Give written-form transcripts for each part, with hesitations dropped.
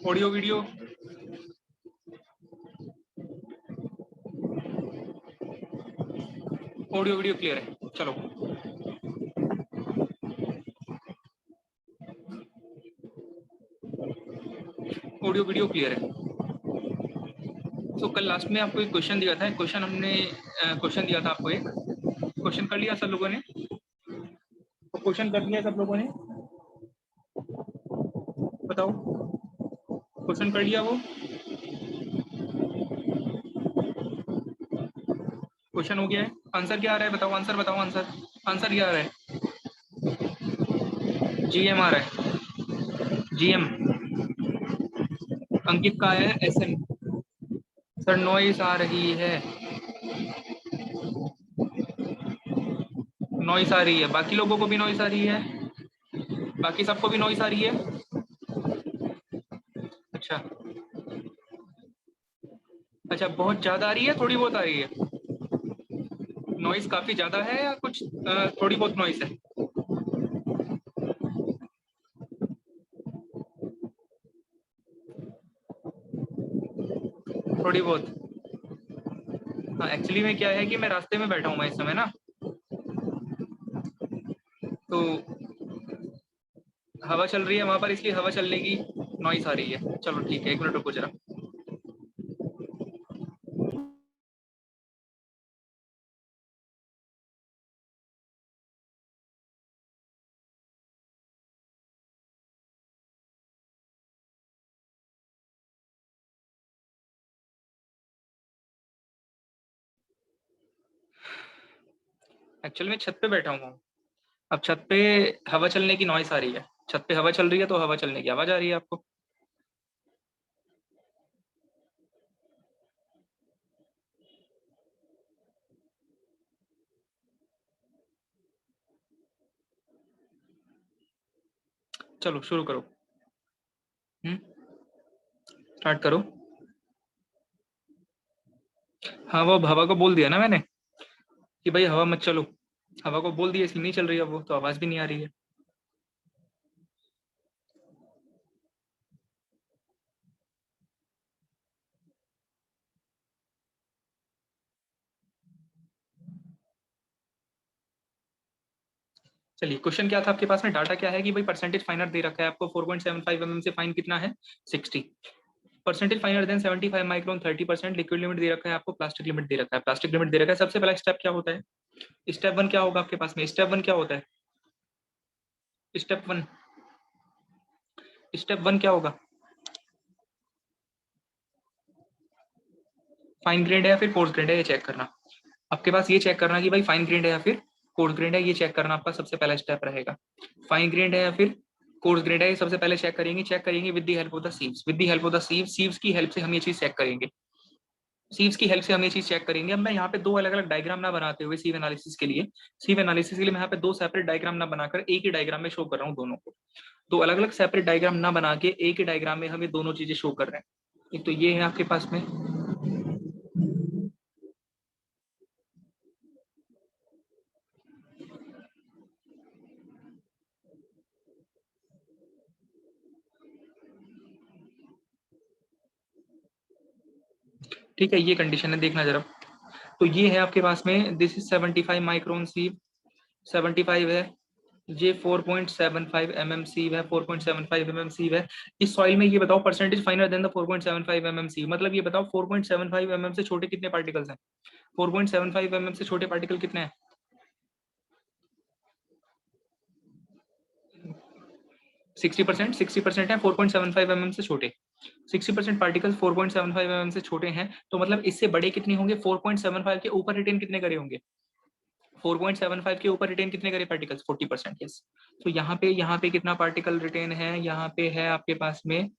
Audio video audio video clear है? चलो audio video clear है। तो कल लास्ट में आपको एक क्वेश्चन दिया था, क्वेश्चन हमने क्वेश्चन दिया था आपको, एक क्वेश्चन कर लिया सब लोगों ने? तो क्वेश्चन कर लिया सब लोगों ने? बताओ, क्वेश्चन कर लिया वो? क्वेश्चन हो गया है? आंसर क्या आ रहा है? बताओ आंसर, बताओ आंसर, आंसर क्या आ रहा है? जीएम आ रहा है, जीएम। अंकित का है एसएम। सर नॉइस आ रही है, नॉइस आ रही है, बाकी लोगों को भी नॉइस आ रही है, बाकी सबको भी नॉइस आ रही है। अच्छा अच्छा, बहुत ज्यादा आ रही है, थोड़ी बहुत आ रही है? नॉइस काफी ज्यादा है या कुछ थोड़ी बहुत नॉइस है? थोड़ी बहुत। हाँ एक्चुअली में क्या है कि मैं रास्ते में बैठा हूँ मैं इस समय ना, तो हवा चल रही है वहां पर, इसलिए हवा चलने की नॉइस आ रही है। चलो ठीक है, एक मिनट रुको जरा। एक्चुअली मैं छत पे बैठा हूँ, अब छत पे हवा चलने की नॉइस आ रही है। छत पे हवा चल रही है तो हवा चलने की आवाज आ रही है आपको। चलो शुरू करो। स्टार्ट करो। हाँ वो हवा को बोल दिया ना मैंने कि भाई हवा मत चलो, हवा को बोल दिया इसलिए नहीं चल रही है वो, तो आवाज भी नहीं आ रही है। चलिए क्वेश्चन क्या था आपके पास में, डाटा क्या है कि भाई परसेंटेज फाइनर दे रखा है आपको, 4.75 mm से फाइन कितना है? 60। Percentage finer than 75 micron 30%। Liquid limit दे रखा है आपको, प्लास्टिक लिमिट दे रखा है, प्लास्टिक लिमिट दे रखा है। सबसे पहला स्टेप क्या होता है? स्टेप वन क्या होगा आपके पास में? स्टेप वन क्या होता है? स्टेप वन, स्टेप वन क्या होगा? फाइन ग्रेड है या फिर कोर्स ग्रेड है, ये चेक करना। आपके पास ये चेक करना कि भाई फाइन ग्रेड है या फिर कोर्स ग्रेड है, ये चेक करना आपका सबसे पहला स्टेप रहेगा। फाइन ग्रेड है या फिर कोर्स ग्रेड है, ये सबसे पहले चेक करेंगे with the help of the sieves, with the help of the sieves, sieves की हेल्प से हम ये चीज चेक करेंगे। सीव्स की हेल्प से हम ये चीज चेक करेंगे। अब मैं यहाँ पे दो अलग अलग डायग्राम ना बनाते हुए सीव एनालिसिस के लिए, सीव एनालिसिस के लिए मैं यहाँ पे दो सेपरेट डायग्राम ना बनाकर एक ही डायग्राम में शो कर रहा हूँ दोनों को। दो अलग अलग सेपरेट डायग्राम ना बना के एक ही डायग्राम में हम ये दोनों चीजें शो कर रहे हैं। एक तो ये है आपके पास में, ठीक है, ये कंडीशन है, देखना जरा। तो ये है आपके पास में, दिस इज 75 माइक्रोन सीव, 75 है। ये 4.75 mm सीव है, 4.75 mm सीव है। इस सॉइल में ये बताओ percentage finer than the 4.75 mm sieve, मतलब ये बताओ 4.75 mm से छोटे कितने पार्टिकल्स हैं? 4.75 mm से छोटे पार्टिकल कितने हैं? 60%, 60% है 4.75 mm से छोटे। 60% पार्टिकल्स 4.75 mm से छोटे हैं, तो मतलब इससे बड़े कितने होंगे? 4.75 के ऊपर रिटेन कितने करे होंगे? 4.75 के ऊपर रिटेन कितने करे पार्टिकल्स? 40%। यस। तो यहाँ पे कितना पार्टिकल रिटेन है? यहाँ पे है आपके पास में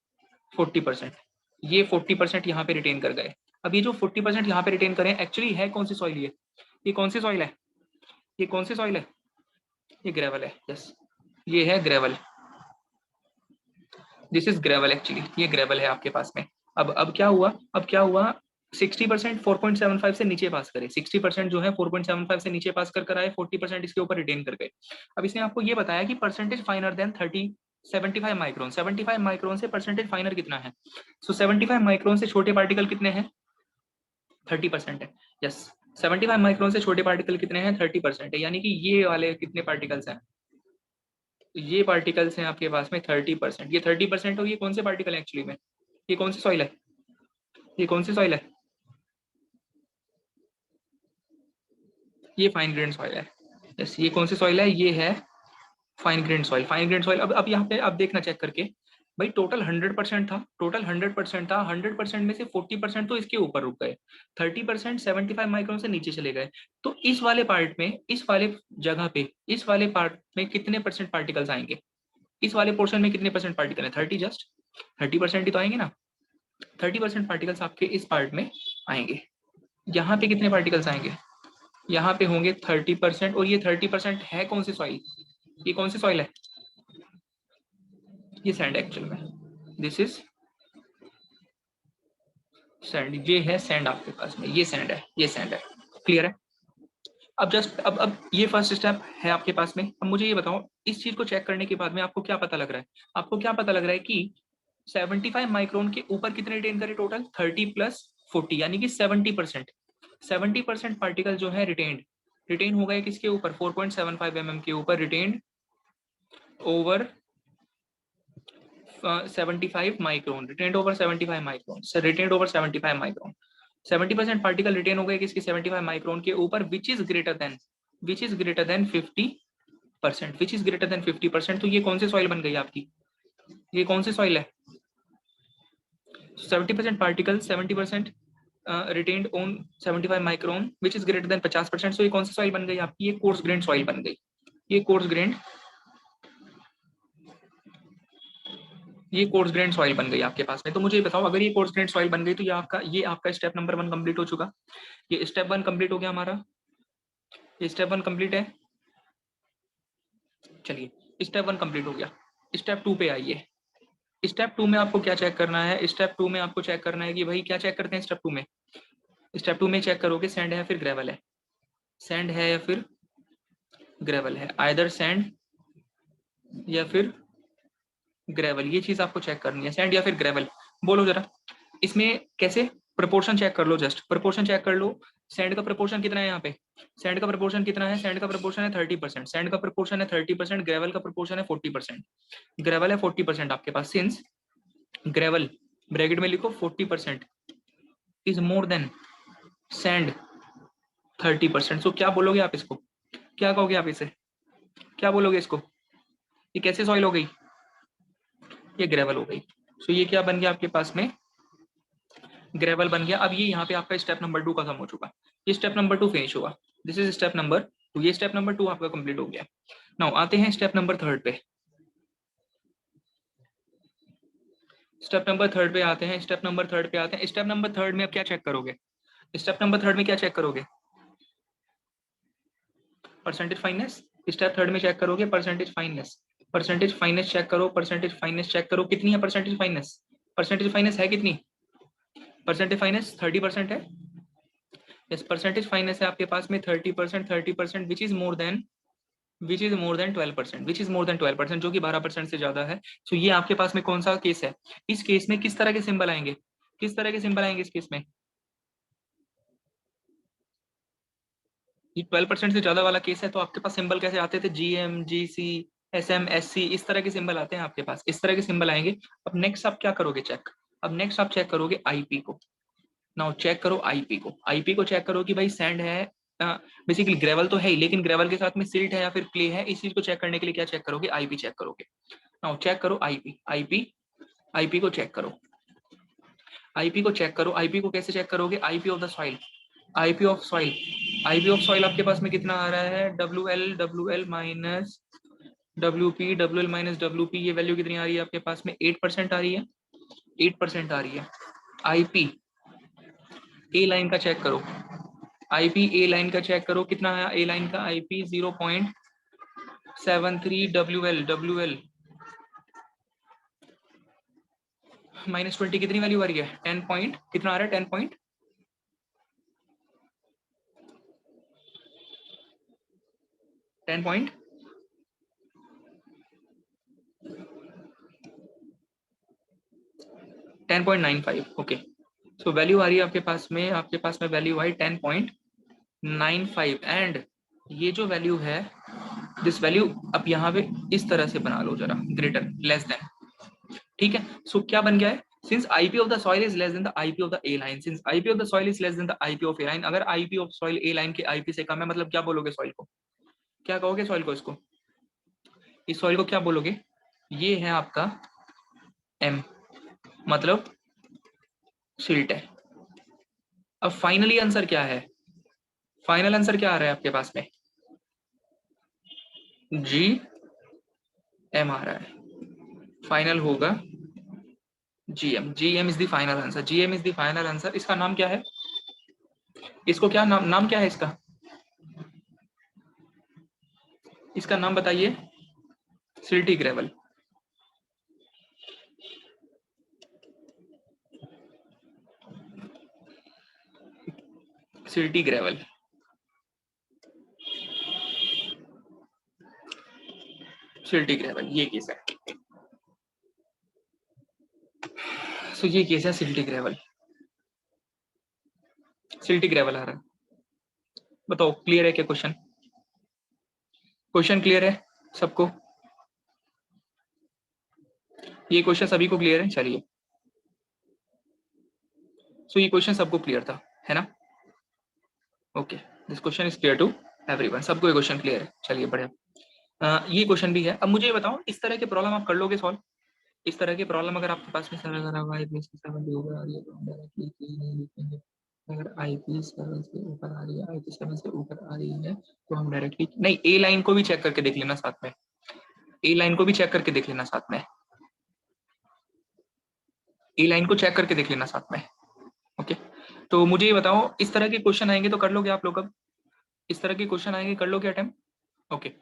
40%। ये 40% यहाँ पे रिटेन कर गए। अब ये जो 40% यहाँ पे रिटेन करें, एक्चुअली है कौन सी सॉइल? ये कौन सी सॉइल है? ये कौन सी सॉइल है? ये ग्रेवल है। यस, ये है gravel, this is gravel actually, ये ग्रेवल है आपके पास में। अब क्या हुआ? अब क्या हुआ? 60% 4.75 से नीचे पास करे, 60% जो है 4.75 से नीचे पास कर आए, 40% इसके ऊपर रिटेन कर गए। अब इसने आपको ये बताया कि percentage finer than 30 75 micron. 75 micron से परसेंटेज फाइनर कितना है? सो 75 माइक्रोन से छोटे पार्टिकल कितने हैं? 30% है। यस, 75 माइक्रोन से छोटे पार्टिकल कितने हैं? 30% है। यानी कि ये वाले कितने पार्टिकल्स हैं? ये पार्टिकल्स हैं आपके पास में 30%। ये 30% हो, ये कौन से पार्टिकल है एक्चुअली में? ये कौन सी सॉइल है? ये कौन सी सॉइल है? ये फाइन ग्रेन सॉइल है। यस, ये कौन सी सॉइल है? ये है fine grain soil. Fine grain soil. अब यहाँ पे आप देखना चेक करके, भाई टोटल 100% था, टोटल 100% था, 100% में से 40% तो इसके ऊपर रुक गए, 30% 75 माइक्रोन से नीचे चले गए। तो इस वाले पार्ट में, इस वाले जगह पे, इस वाले पार्ट में कितने परसेंट पार्टिकल्स आएंगे? इस वाले पोर्शन में कितने परसेंट पार्टिकल है? 30, जस्ट 30% ही तो आएंगे ना। 30% पार्टिकल्स आपके इस पार्ट में आएंगे। यहाँ पे कितने पार्टिकल्स आएंगे? यहाँ पे होंगे 30%। और ये 30% है कौन सी सॉइल? ये कौन सी सॉइल है? ये सैंड एक्चुअल में, दिस इज सैंड। ये है सैंड आपके पास में, ये सैंड है, ये सैंड है। क्लियर है? अब जस्ट अब ये फर्स्ट स्टेप है आपके पास में। अब मुझे ये बताओ, इस चीज को चेक करने के बाद में आपको क्या पता लग रहा है? आपको क्या पता लग रहा है कि 75 माइक्रोन के ऊपर कितने रिटेन करे? टोटल 30 प्लस 40 यानी कि 70%। 70% पार्टिकल जो है रिटेन्ड, रिटेन हो गए किसके ऊपर? 4.75 mm के ऊपर retained over 75 micron. Retained over 75 micron, retained over 75 micron. 70% particle retain हो गए किसके? 75 माइक्रोन के ऊपर, which is greater than 50%, which is greater than 50%। तो ये कौन सी सॉइल बन गई आपकी? ये कौन सी सॉइल है? 70% particle, 70% retained on 75 micron, which is greater than 50%। सो ये कौन सी सॉइल बन गई आपकी? ये कोर्स ग्रेन सॉइल बन गई। ये कोर्स ग्रेन, ये कोर्स ग्रेन सॉइल बन गई आपके पास में। तो मुझे बताओ, अगर ये कोर्स ग्रेन सॉइल बन गई तो ये आपका स्टेप नंबर 1 कंप्लीट हो चुका। ये स्टेप 1 कंप्लीट हो गया हमारा। ये स्टेप 1 कंप्लीट है। चलिए, स्टेप 1 कंप्लीट हो गया। स्टेप 2 पे आइए। स्टेप 2 में आपको क्या चेक करना है? स्टेप 2 में आपको चेक करना है कि भाई क्या चेक करते हैं स्टेप 2 में? स्टेप 2 में चेक करोगे सैंड है या फिर ग्रेवल है। सैंड है या फिर ग्रेवल है, आइदर सैंड या फिर ग्रेवल। ये चीज आपको चेक करनी है, सैंड या फिर ग्रेवल। बोलो जरा, इसमें कैसे? प्रपोर्शन चेक कर लो, जस्ट प्रपोर्शन चेक कर लो। सैंड का प्रपोर्शन कितना है यहाँ पे? सैंड का प्रपोर्शन कितना है? सैंड का प्रपोर्शन है 30%। सैंड का प्रपोर्शन है 30%। ग्रेवल का प्रपोर्शन है 40%। ग्रेवल है 40% आपके पास। सिंस ग्रेवल, ब्रैकेट में लिखो 40% इज मोर देन सैंड 30%। सो क्या बोलोगे आप इसको? क्या कहोगे आप इसे? क्या बोलोगे इसको? ये कैसे सॉइल हो गई? ये ग्रेवल हो गई। सो ये क्या बन गया आपके पास में? ग्रेवल बन गया। अब ये यहाँ पे आपका स्टेप नंबर 2 खत्म हो चुका। ये स्टेप नंबर 2 फिनिश हुआ। This is step number 2। ये स्टेप नंबर 2 आपका कंप्लीट हो गया। नाउ आते हैं स्टेप नंबर 3 पे। स्टेप नंबर 3 पे आते हैं। स्टेप नंबर 3 पे आते हैं। स्टेप नंबर 3 में अब क्या चेक करोगे? स्टेप नंबर 3 में क्या चेक करोगे? Percentage fineness. स्टेप 3 में चेक करोगे percentage fineness. Percentage fineness check करो। परसेंटेज फाइननेस चेक करो, कितनी है परसेंटेज फाइननेस? परसेंटेज फाइननेस है कितनी? परसेंटेज फाइननेस 30% है। यस, परसेंटेज फाइननेस है आपके पास में 30%। 30% which is more than 12%, which is more than 12%, जो कि 12% से ज्यादा है। सो ये आपके पास में कौन सा केस है? इस केस में किस तरह के सिंबल आएंगे? किस तरह के सिंबल आएंगे इस केस में? ये 12% से ज्यादा वाला केस है, तो आपके पास सिंबल कैसे आते थे? GM, GC, SM, SC, इस तरह के सिंबल आते हैं आपके पास, इस तरह के सिंबल आएंगे। अब नेक्स्ट आप क्या करोगे चेक? अब नेक्स्ट आप चेक करोगे IP को। नाउ चेक करो IP को। IP को चेक करो कि भाई सैंड है, बेसिकली ग्रेवल तो है ही, लेकिन ग्रेवल के साथ में सिल्ट है या फिर क्ले है। इस चीज को चेक करने के लिए क्या चेक करोगे? IP चेक करोगे। नाउ चेक करो IP को चेक करो। IP को चेक करो। IP को कैसे चेक करोगे? IP of the soil. IP of soil. IP of soil आपके पास में कितना आ रहा है? WL माइनस WP ये वैल्यू कितनी आ रही है आपके पास में? 8% आ रही है। 8% आ रही है। IP A लाइन का चेक करो। IP A लाइन का चेक करो, कितना है A लाइन का? IP 0.73 WL -20 कितनी वैल्यू आ रही है? 10 पॉइंट कितना आ रहा है? 10 point 10 point 10.95, okay. So value आ रही है आपके पास में वैल्यू आई 10.95 एंड ये जो वैल्यू है दिस वैल्यू अब यहाँ पे इस तरह से बना लो जरा, ग्रेटर लेस देन, ठीक है। सो क्या बन गया है, since IP of the soil is less than the IP of the A line, since IP of the soil is less than the IP of A line, अगर IP of soil A line के IP से कम है, मतलब क्या बोलोगे soil को, क्या कहोगे सॉइल को, इसको, इस सॉइल को क्या बोलोगे, ये है आपका M, मतलब सिल्ट है। अब फाइनली आंसर क्या है, फाइनल आंसर क्या आ रहा है आपके पास में, GM आ रहा है, फाइनल होगा GM is the final answer, GM is the final answer. इसका नाम क्या है, इसको क्या नाम क्या है इसका, इसका नाम बताइए, silty gravel. Silty gravel, silty gravel, ये केस है। सो ये केस है सिल्टी ग्रेवल, सिल्टी ग्रेवल आ रहा है। बताओ क्लियर है क्या क्वेश्चन, क्वेश्चन क्लियर है सबको, ये क्वेश्चन सभी को क्लियर है, चलिए। सो ये क्वेश्चन सबको क्लियर था, है ना, okay, this question is clear to everyone, सबको ये क्वेश्चन क्लियर है, चलिए बढ़िया। ये क्वेश्चन भी है। अब मुझे ये बताओ, इस तरह के प्रॉब्लम आप कर लोगे सॉल्व, इस तरह की प्रॉब्लम अगर आपके पास में सरल करा हुआ है, IPS की 7 के ऊपर आ रही है तो हम डायरेक्टली की नहीं लिखेंगे, अगर IP 7 से ऊपर आ रही है, IP 7 से ऊपर आ रही है तो हम डायरेक्टली नहीं, ए लाइन को भी चेक करके देख लेना साथ में, ए लाइन को भी चेक करके देख लेना साथ में, ए लाइन को चेक करके देख लेना साथ में, ओके। तो मुझे ये बताओ, इस तरह के क्वेश्चन आएंगे तो कर लोगे आप लोग, अब इस तरह के क्वेश्चन आएंगे कर लोगे अटेम्प्ट, ओके।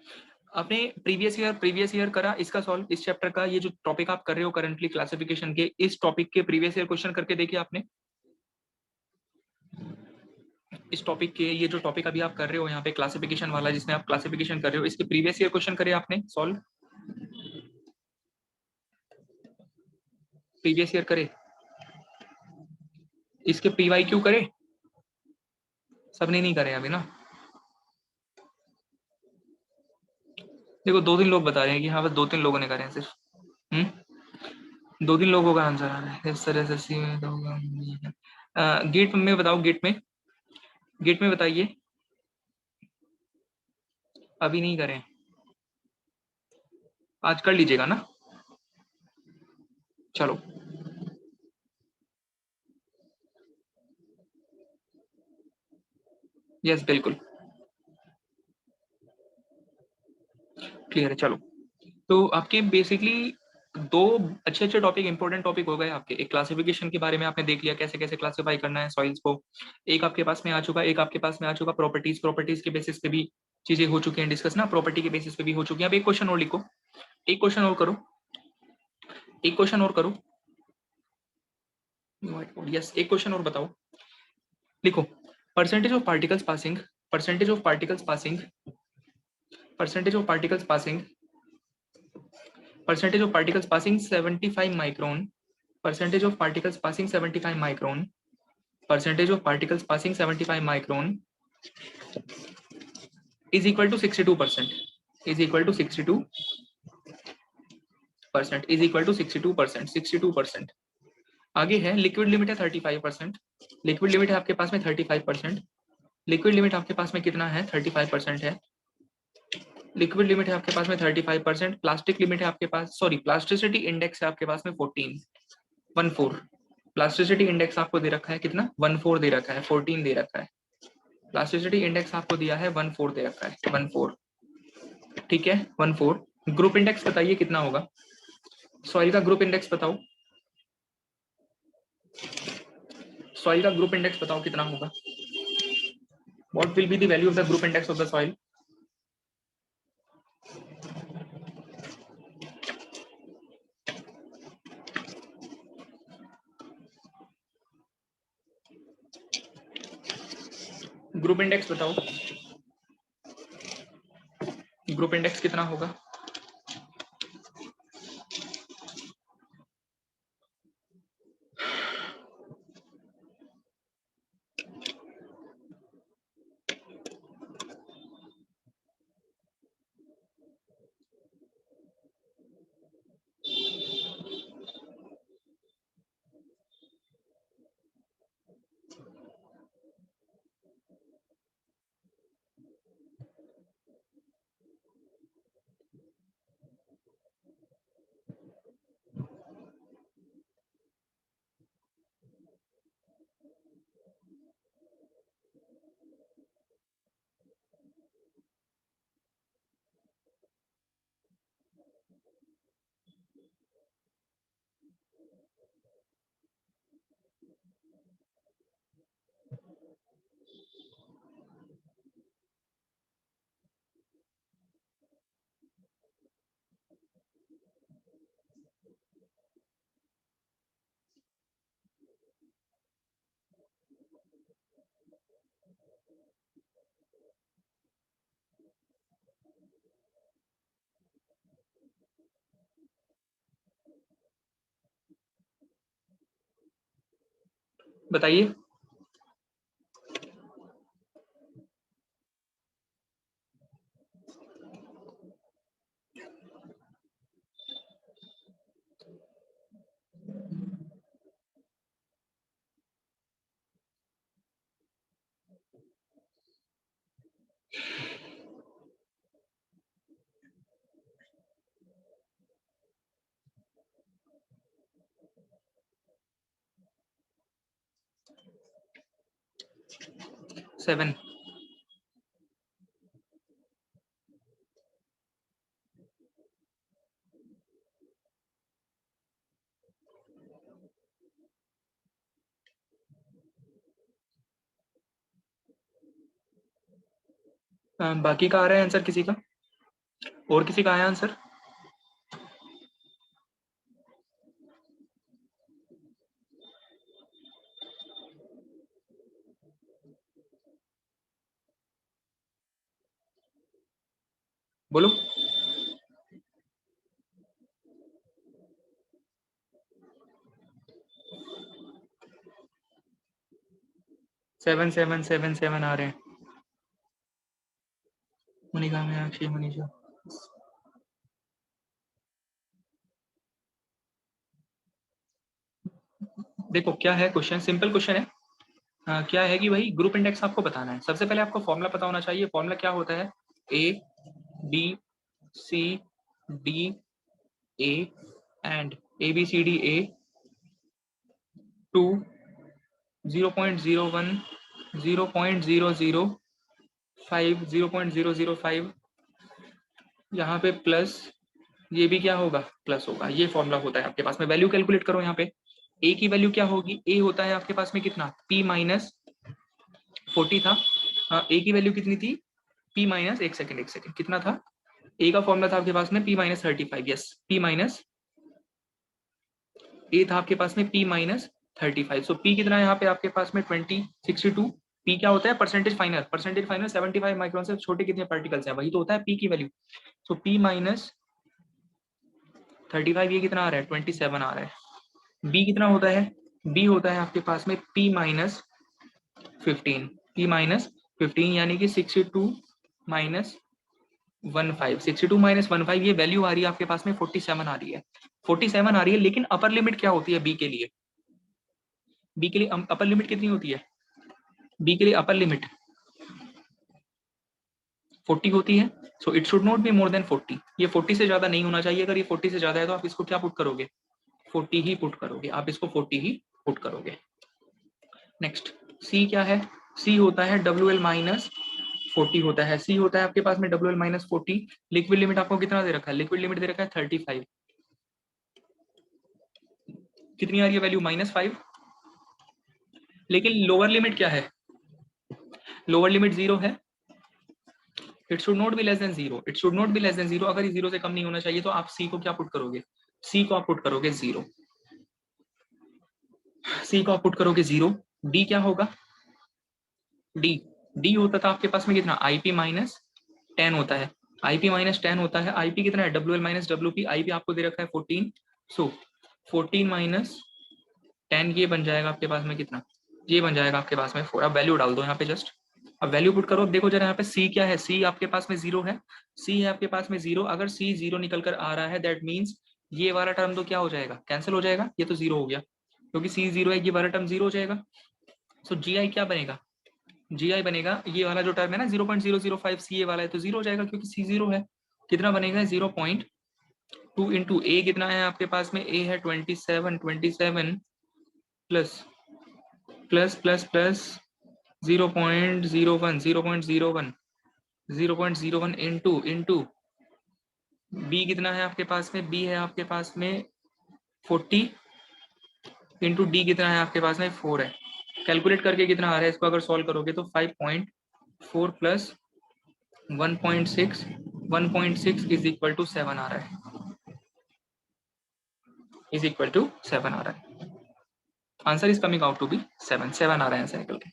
आपने प्रीवियस ईयर करा इसका सॉल्व, इस चैप्टर का ये जो टॉपिक आप कर रहे हो करंटली क्लासिफिकेशन के, इस टॉपिक के प्रीवियस ईयर क्वेश्चन करके देखिए आपने, इस टॉपिक के ये जो टॉपिक अभी आप कर रहे हो यहाँ पे क्लासिफिकेशन वाला, जिसमें आप क्लासिफिकेशन कर रहे हो, इसके प्रीवियस ईयर क्वेश्चन करे आपने सॉल्व, प्रीवियस ईयर करे, इसके PYQ करे, सबने नहीं करे अभी ना, देखो 2-3 लोग बता रहे हैं कि हाँ बस 2-3 लोगों ने करे हैं सिर्फ, 2-3 लोगों का आंसर आ रहा है इस तरह से, सी में तो होगा। गेट में बताओ, गेट में बताइए, अभी नहीं करें, आज कर लीजिएगा ना, चलो यस बिल्कुल क्लियर है, चलो। तो आपके बेसिकली दो अच्छे टॉपिक, इंपॉर्टेंट टॉपिक हो गए आपके, एक क्लासिफिकेशन के बारे में आपने देख लिया कैसे कैसे क्लासिफाई करना है सॉइल्स को, एक आपके पास में आ चुका, एक आपके पास में आ चुका प्रॉपर्टीज के बेसिस पे भी चीजें हो चुकी हैं डिस्कस ना, प्रॉपर्टी के बेसिस पे भी हो चुकी हैं। अब एक क्वेश्चन और लिखो, एक क्वेश्चन और करो, एक क्वेश्चन और करो, यस एक क्वेश्चन और बताओ, लिखो, percentage of particles passing, percentage of particles passing, percentage of particles passing, percentage of particles passing 75 micron, percentage of particles passing 75 micron, percentage of particles passing 75 micron is equal to 62%, is equal to 62%, is equal to 62%, 62%। आगे है liquid limit है 35%, liquid limit है आपके पास में 35%, liquid limit आपके पास में कितना है 35% है, लिक्विड लिमिट है आपके पास में 35%, प्लास्टिक लिमिट है आपके पास, सॉरी प्लास्टिसिटी इंडेक्स है आपके पास में 14, प्लास्टिसिटी इंडेक्स आपको दे रखा है कितना 14 दे रखा है, 14 दे रखा है, प्लास्टिसिटी इंडेक्स आपको दिया है 14 दे रखा है, 14, ठीक है 14। ग्रुप इंडेक्स बताइए कितना होगा, सॉइल का ग्रुप इंडेक्स बताओ, सॉइल का ग्रुप इंडेक्स बताओ कितना होगा, what will be the value of the group index of the soil, group index बताओ, ग्रुप इंडेक्स कितना होगा, बताइए। सेवन। बाकी का आ रहा है आंसर किसी का? और किसी का आया आंसर? बोलो। 7 7 7 7 आ रहे हैं। मनिका में अक्षय मनीषा। देखो क्या है क्वेश्चन, सिंपल क्वेश्चन है। क्या है कि भाई ग्रुप इंडेक्स आपको बताना है। सबसे पहले आपको फॉर्मूला पता होना चाहिए। फॉर्मूला क्या होता है? A B C D A and A B C D A 2 0.01 0.005 0.005 यहाँ पे प्लस, ये भी क्या होगा? प्लस होगा। ये फॉर्मूला होता है आपके पास में। वैल्यू कैलकुलेट करो यहाँ पे। ए की वैल्यू क्या होगी? ए होता है आपके पास में कितना? p माइनस 40 था। ए की वैल्यू कितनी थी? p माइनस, एक सेकेंड कितना था? ए का फॉर्मूला था आपके पास में p minus 35। Yes, p minus, a था आपके पास में p माइनस 35। सो p कितना है यहाँ पे आपके पास में? 62। p क्या होता है? Percentage final. Percentage final 75 micron से छोटे कितने पार्टिकल्स हैं, वही तो होता है p की वैल्यू। सो p माइनस 35, ये कितना आ रहा है? 27 आ रहा है। b कितना होता है? b होता है आपके पास में p माइनस 15। p माइनस 15 यानी कि 62 माइनस 15। 62 माइनस 15, ये वैल्यू आ रही है आपके पास में 47 आ रही है। 47 आ रही है, लेकिन अपर लिमिट क्या होती है बी के लिए? बी के लिए अपर लिमिट कितनी होती है? बी के लिए अपर लिमिट 40 होती है। So it should not be more than 40। ये 40 से ज्यादा नहीं होना चाहिए। अगर ये 40 से ज्यादा है तो आप इसको क्या पुट करोगे? 40 ही पुट करोगे। आप इसको 40 ही पुट करोगे। नेक्स्ट, सी क्या है? सी होता है डब्ल्यू एल माइनस 40 होता है। सी होता है आपके पास में W L minus 40। Liquid limit आपको कितना दे रखा है? लिक्विड लिमिट दे रखा है 35। कितनी आ रही है वैल्यू? -5। लेकिन लोअर लिमिट क्या है? लोअर लिमिट 0 है। It should not be less than 0। It should not be less than 0। अगर ये 0 से कम नहीं होना चाहिए तो आप सी को क्या पुट करोगे? सी को आप पुट करोगे 0। सी को आप पुट करोगे 0। डी क्या होगा? डी, डी होता था आपके पास में कितना? आईपी माइनस 10 होता है। आईपी माइनस 10 होता है। आईपी कितना है? W L minus W P. IP आपको दे रखा है 14। सो 14 माइनस 10, ये बन जाएगा आपके पास में कितना? ये बन जाएगा आपके पास में 4। अब वैल्यू डाल दो यहाँ पे जस्ट। अब वैल्यू पुट करो। अब देखो जरा यहाँ पे सी क्या है? सी आपके पास में 0 है। सी है आपके पास में 0। अगर सी 0 निकल कर आ रहा है, दैट मीन्स ये वाला टर्म तो क्या हो जाएगा? कैंसिल हो जाएगा। ये तो 0 हो गया, क्योंकि सी 0 है, ये वाला टर्म 0 हो जाएगा। सो जी आई क्या बनेगा? जी आई बनेगा, ये वाला जो टर्म है ना 0.005, सी ए वाला है, तो 0 हो जाएगा क्योंकि सी 0 है। कितना बनेगा? 0.2 इंटू ए कितना है आपके पास में? ए है 27। 27 plus plus plus plus 0.01 0.01 0.01 into into B कितना है आपके पास में, बी है आपके पास में 40 इंटू डी कितना है आपके पास में 4 है। कैलकुलेट करके कितना आ रहा है इसको अगर सॉल्व करोगे तो 5.4 प्लस 1.6, 1.6 इज इक्वल टू 7 आ रहा है, इज इक्वल टू 7 आ रहा है। Answer is coming out to be 7, 7 आ रहा है आंसर निकल के।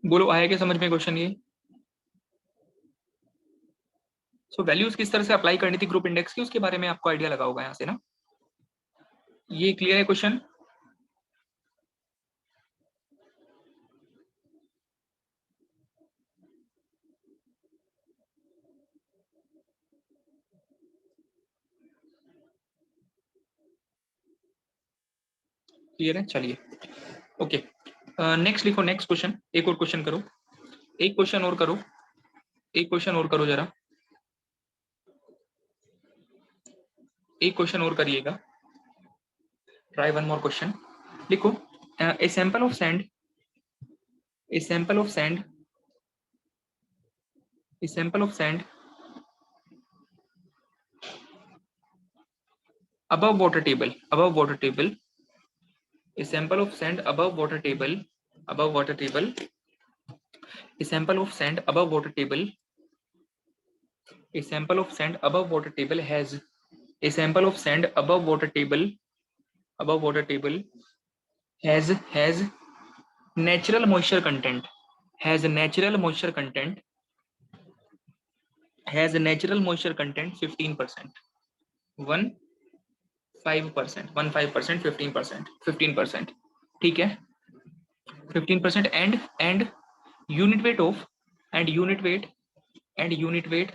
बोलो आया क्या समझ में क्वेश्चन ये? सो वैल्यूज किस तरह से अप्लाई करनी थी ग्रुप इंडेक्स की, उसके बारे में आपको आइडिया लगा होगा यहाँ से ना। ये क्लियर है क्वेश्चन? क्लियर है, चलिए ओके। नेक्स्ट लिखो, नेक्स्ट क्वेश्चन, एक और क्वेश्चन करो, एक क्वेश्चन और करो, एक क्वेश्चन और करो जरा, एक क्वेश्चन और करिएगा, ट्राई वन मोर क्वेश्चन। लिखो a sample of sand, a sample of sand, a sample of sand above water table, above water table, a sample of sand above water table, above water table, a sample of sand above water table, a sample of sand above water table has, a sample of sand above water table, above water table has natural moisture content, has natural moisture content, has natural moisture content 15%, 15%, 15%, 15%, 15%, ठीक है, 15%, and unit weight of, and unit weight, and unit weight,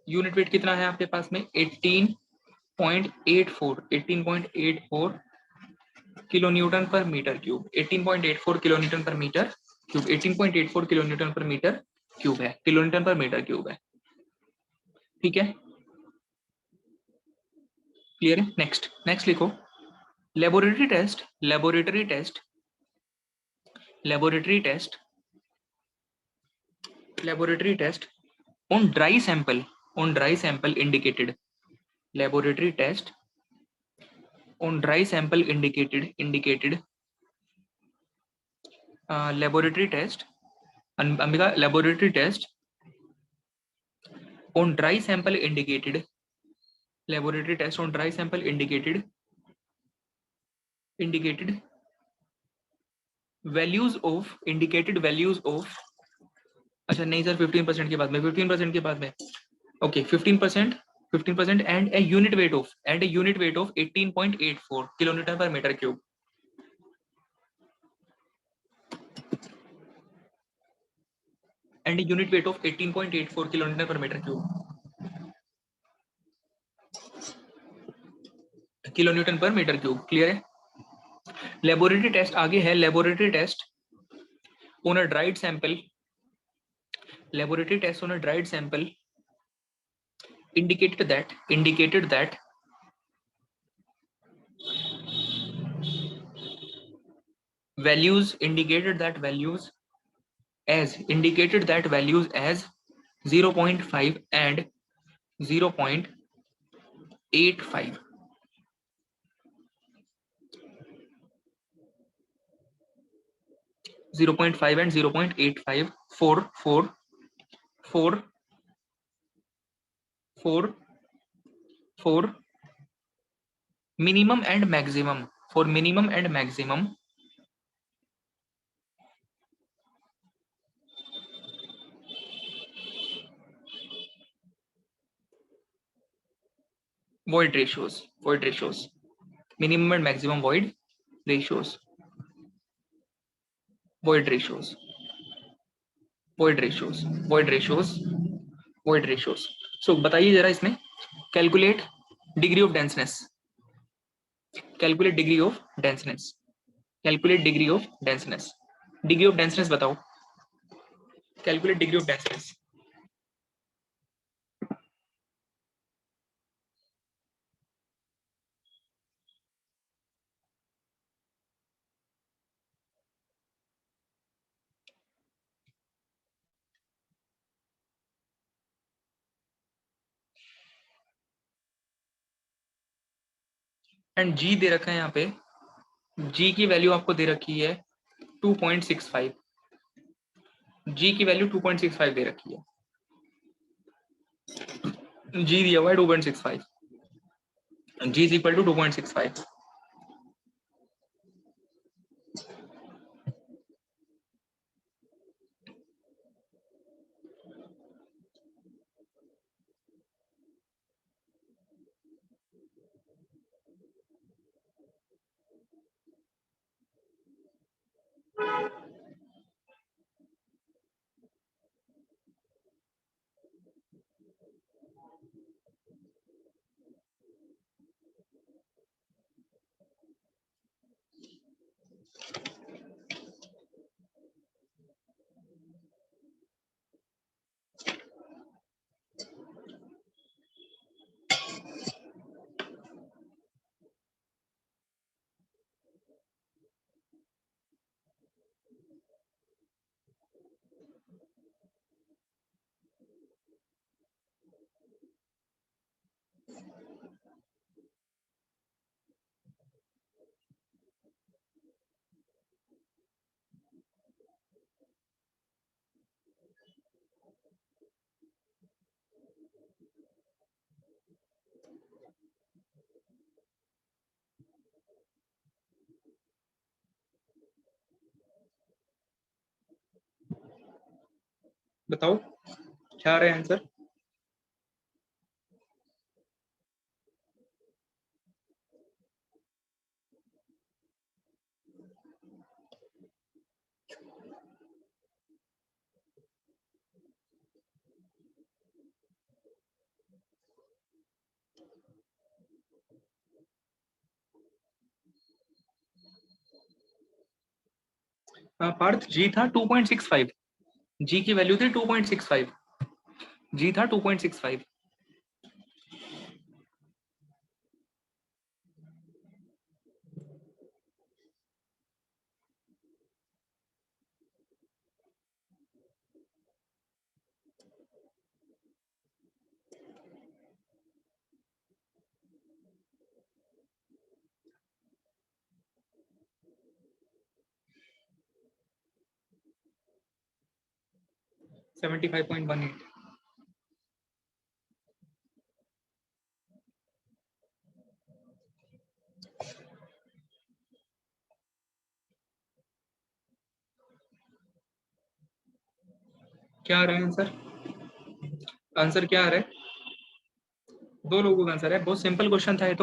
unit weight कितना है आपके पास में 18.84, 18.84 kilo newton per metre cube, 18.84 kilo newton per metre cube, 18.84 kilo newton per metre cube है, kilo newton per metre cube है, ठीक है, clear है। नेक्स्ट, नेक्स्ट लिखो, laboratory test, laboratory test, laboratory test, laboratory test on dry sample, on dry sample indicated, laboratory test on dry sample indicated laboratory test, Ambika, laboratory test on dry sample indicated, laboratory test on dry sample indicated values of, indicated values of, अच्छा नहीं sir 15% के बाद में, 15% के बाद में, okay 15%, 15% and a unit weight of, and a unit weight of 18.84 kilometre per metre cube, and a unit weight of 18.84 kilometre per metre cube, kilo newton per metre cube, clear है। Laboratory test आगे है, laboratory test on a dried sample, laboratory test on a dried sample indicated that values, indicated that values as, indicated that values as 0.5 and 0.85, 0.5 and 0.85 for minimum and maximum, for minimum and maximum void ratios, void ratios, minimum and maximum void ratios, void ratios, void ratios, void ratios, void ratios। So बताइए जरा इसमें, calculate degree of denseness, calculate degree of denseness, calculate degree of denseness, degree of denseness बताओ, calculate degree of denseness. And G दे रखा है यहाँ पे, जी की वैल्यू आपको दे रखी है 2.65, जी की वैल्यू 2.65 दे रखी है, जी दिया हुआ है 2.65, जी इज इक्वल टू 2.65। बताओ क्या आ रहा है आंसर? पार्थ जी था 2.65, जी की वैल्यू थी 2.65, जी था 2.65। 75.18। क्या आ रहा है आंसर? आंसर क्या आ रहा है? दो लोगों का आंसर है, बहुत सिंपल क्वेश्चन था ये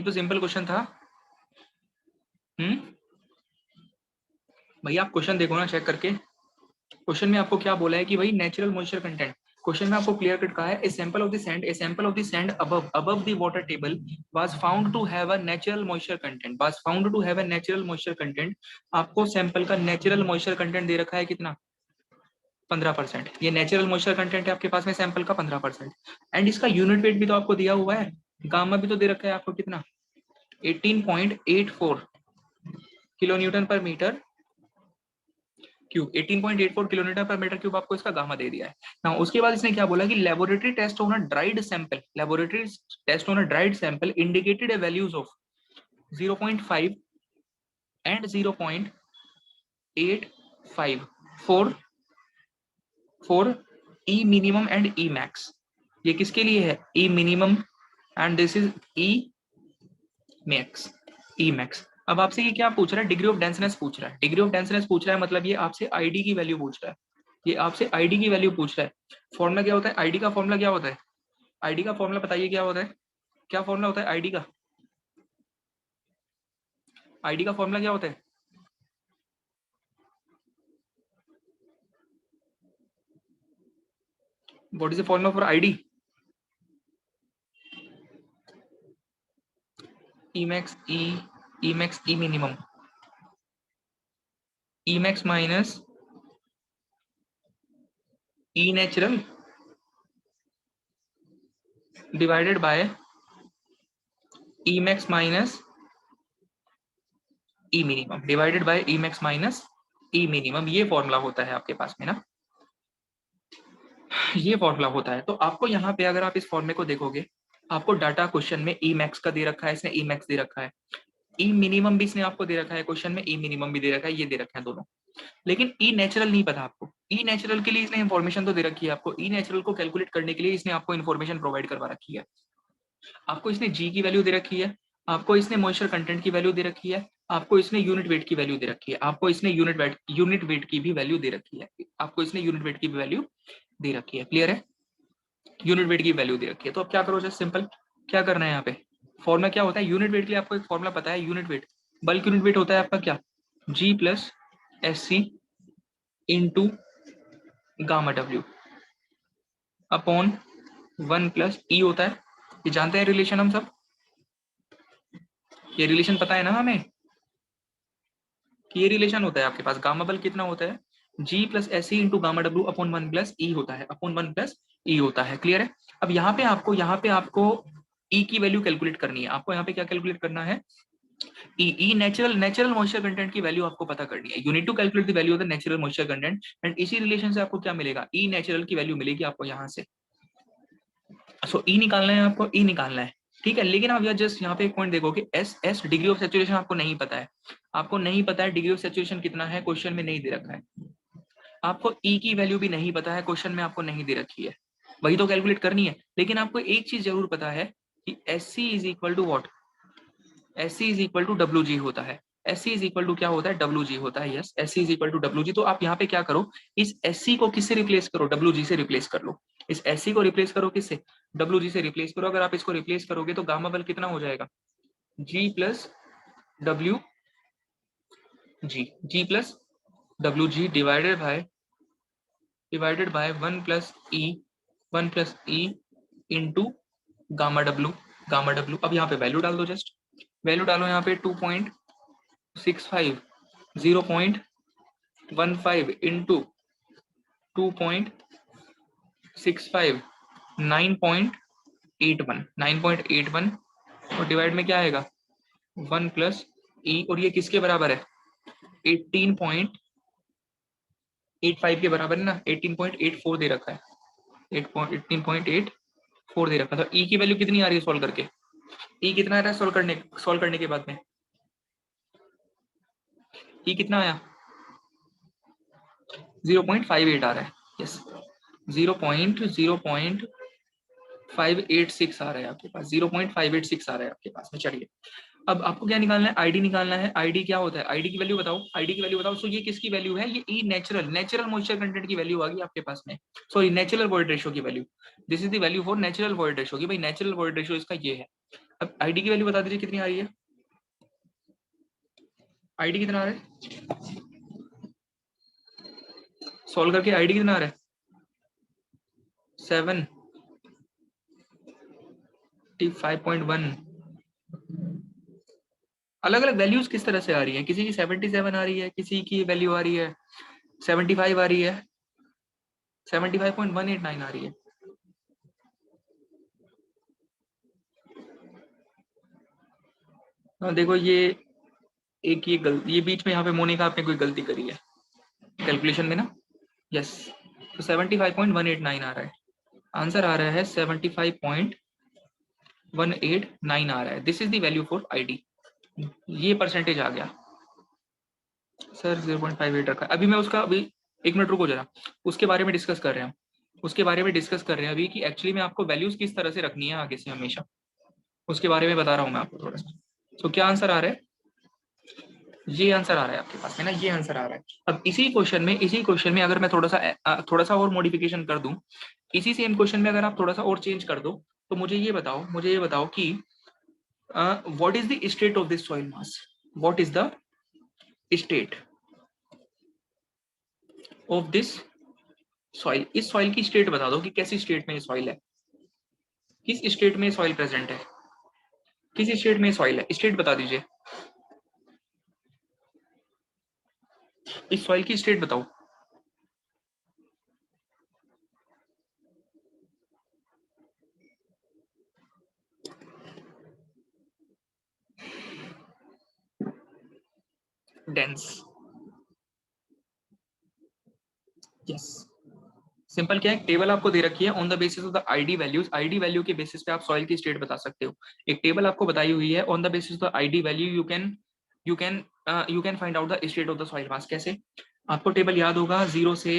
तो सिंपल क्वेश्चन था। हम्म, भैया आप क्वेश्चन देखो ना चेक करके, क्वेश्चन में आपको क्या बोला है कि भाई नेचुरल मॉइस्चर कंटेंट, क्वेश्चन में आपको क्लियर कट कहा है a sample of the sand, a sample of the sand above the water table was found to have a natural moisture content, was found to have a natural moisture content. आपको sample का natural moisture content दे रखा है कितना? 15%। ये natural moisture content है आपके पास में सैंपल का 15%। एंड इसका यूनिट वेट भी तो आपको दिया हुआ है, गामा भी तो दे रखा है आपको कितना? 18.84 kilo newton per metre cube, 18.84 kilometre per metre cube आपको इसका गामा दे दिया है ना। उसके बाद इसने क्या बोला कि laboratory test on a dried sample, laboratory test on a dried sample indicated a values of 0.5 and 0.85 for for e minimum and e max. ये किसके लिए है? E minimum and this is e max, e max. अब आपसे ये क्या पूछ रहा है? डिग्री ऑफ डेंसनेस पूछ रहा है, डिग्री ऑफ डेंसनेस पूछ रहा है, मतलब ये आपसे आईडी की वैल्यू पूछ रहा है, ये आपसे आईडी की वैल्यू पूछ रहा है। फॉर्मूला क्या होता है आईडी का? फॉर्मूला क्या होता है आईडी का? फॉर्मूला बताइए क्या होता है, क्या फॉर्मूला होता है आईडी का? आईडी का फॉर्मूला क्या होता है? What is the formula for ID? E max e max E minimum, E max minus E natural divided by E max minus E minimum divided by E max minus E minimum. ये formula होता है आपके पास में ना, ये formula होता है। तो आपको यहाँ पे अगर आप इस फॉर्मूले को देखोगे आपको डाटा क्वेश्चन में ई मैक्स का दे रखा है, इसने ई मैक्स दे रखा है, ई मिनिमम भी इसने आपको दे रखा है क्वेश्चन में, ई मिनिमम भी दे रखा है, ये दे रखे हैं दोनों। लेकिन ई नेचुरल नहीं पता आपको। ई नेचुरल के लिए इसने इन्फॉर्मेशन तो दे रखी है आपको, ई नेचुरल को कैलकुलेट करने के लिए इसने आपको इन्फॉर्मेशन प्रोवाइड करवा रखी है। आपको इसने जी की वैल्यू दे रखी है, आपको इसने मॉइस्चर कंटेंट की वैल्यू दे रखी है, आपको इसने यूनिट वेट की वैल्यू दे रखी है, आपको इसने यूनिट वेट की भी वैल्यू दे रखी है, आपको इसने यूनिट वेट की भी वैल्यू दे रखी है। क्लियर है? यूनिट वेट की वैल्यू दे रखी है। तो अब क्या करो, जस्ट सिंपल क्या करना है यहाँ पे, फॉर्मूला क्या होता है यूनिट वेट के लिए, आपको एक फॉर्मूला पता है unit weight, bulk unit weight होता है आपका क्या, G plus S C into gamma W upon 1 plus e होता है। ये जानते हैं रिलेशन हम सब, ये रिलेशन पता है ना हमें कि ये रिलेशन होता है आपके पास, गामा बल कितना होता है, G plus S C into gamma W upon 1 plus e होता है, अपॉन 1 प्लस ई होता है। क्लियर है? अब यहाँ पे आपको ई की वैल्यू कैलकुलेट करनी है। आपको यहाँ पे क्या कैलकुलेट करना है, ई नेचुरल मॉइस्चर कंटेंट की वैल्यू आपको पता करनी है। You need to calculate the value of the natural moisture content, and इसी रिलेशन से आपको क्या मिलेगा, ई नेचुरल की वैल्यू मिलेगी आपको यहाँ से। सो ई निकालना है आपको, ई निकालना है, ठीक है। लेकिन आप यार जस्ट यहाँ पे एक पॉइंट देखो कि एस डिग्री ऑफ सैचुरेशन आपको नहीं पता है, आपको नहीं पता है डिग्री ऑफ सैचुरेशन कितना है, क्वेश्चन में नहीं दे रखा है। आपको ई की वैल्यू भी नहीं पता है, क्वेश्चन में आपको नहीं दे रखी है, वही तो कैलकुलेट करनी है। लेकिन आपको एक चीज जरूर पता है कि S C is equal to what, S C is equal to W G होता है। S C is equal to क्या होता है, डब्ल्यू जी होता है। Yes, S C is equal to W G. तो आप यहाँ पे क्या करो, इस एस सी को किससे रिप्लेस करो, डब्ल्यू जी से रिप्लेस कर लो। इस एस सी को रिप्लेस करो किससे, डब्ल्यू जी से रिप्लेस करो। अगर आप इसको रिप्लेस करोगे तो गामा बल कितना हो जाएगा, G plus W G, G plus W G divided by 1 plus e, 1 plus e into gamma W, gamma W. अब यहाँ पे वैल्यू डाल दो, जस्ट वैल्यू डालो यहाँ पे 2.65, 0.15 इंटू 2.65, 9.81, 9.81 और डिवाइड में क्या आएगा 1 प्लस ई, और ये किसके बराबर है, 18.85 के बराबर है ना, 18.84 दे रखा है, 18.84 दे रखा था। ई की वैल्यू कितनी आ रही है सॉल्व करके, ई कितना आ रहा है सॉल्व करने के बाद में, ई कितना आया 0.58 आ रहा है। यस, 0.0586 आ रहा है आपके पास, 0.586 आ रहा है आपके पास में। चलिए अब आपको क्या निकालना है, आईडी निकालना है। आईडी क्या होता है, आईडी की वैल्यू बताओ, आईडी की वैल्यू बताओ। सो ये किसकी वैल्यू है, ये ई नेचुरल मॉइस्चर कंटेंट की वैल्यू आ गई आपके पास में, सॉरी नेचुरल वॉइड रेशियो की value. This is the value for natural void ratio की, भाई नेचुरल वॉइड रेशियो इसका ये है। अब आईडी की वैल्यू बता दीजिए कितनी आ रही है, आईडी कितना आ रहा है, सॉल्व करके आईडी कितना आ रहा है 75.1। अलग अलग वैल्यूज किस तरह से आ रही है, किसी की 77 आ रही है, किसी की वैल्यू आ रही है 75 आ रही है, 75.189 आ रही है। देखो ये एक ये बीच में यहाँ पे मोनिका आपने कोई गलती करी है कैलकुलेशन में ना। यस, तो 75.189 आ रहा है, आंसर आ रहा है 75.189 आ रहा है। This is the value for ID, ये परसेंटेज आ गया सर, 0.58 रखा है। अभी मैं उसका अभी एक मिनट रुको जरा, उसके बारे में डिस्कस कर रहे हैं, उसके बारे में डिस्कस कर रहे हैं अभी कि एक्चुअली में आपको वैल्यूज किस तरह से रखनी है आगे से हमेशा, उसके बारे में बता रहा हूँ मैं आपको थोड़ा सा। तो क्या आंसर आ रहा है, ये आंसर आ रहा है आपके पास में ना, ये आंसर आ रहा है। अब इसी क्वेश्चन में अगर मैं थोड़ा सा और मॉडिफिकेशन कर दूं, इसी सेम क्वेश्चन में अगर आप थोड़ा सा और चेंज कर दो, तो मुझे ये बताओ कि what is the state of this soil mass, what is the state of this soil. इस सॉइल की स्टेट बता दो कि कैसी स्टेट में ये सॉइल है, किस स्टेट में सॉइल प्रेजेंट है, किस स्टेट में सॉइल है, स्टेट बता दीजिए, इस सॉइल की स्टेट बताओ। डेंस, यस, सिंपल क्या है, टेबल आपको दे रखी है on the basis of the ID values, ID value के बेसिस पे आप सॉइल की स्टेट बता सकते हो। एक टेबल आपको बताई हुई है on the basis of the ID value you can find out the state of the soil मास। कैसे? आपको टेबल याद होगा, 0 से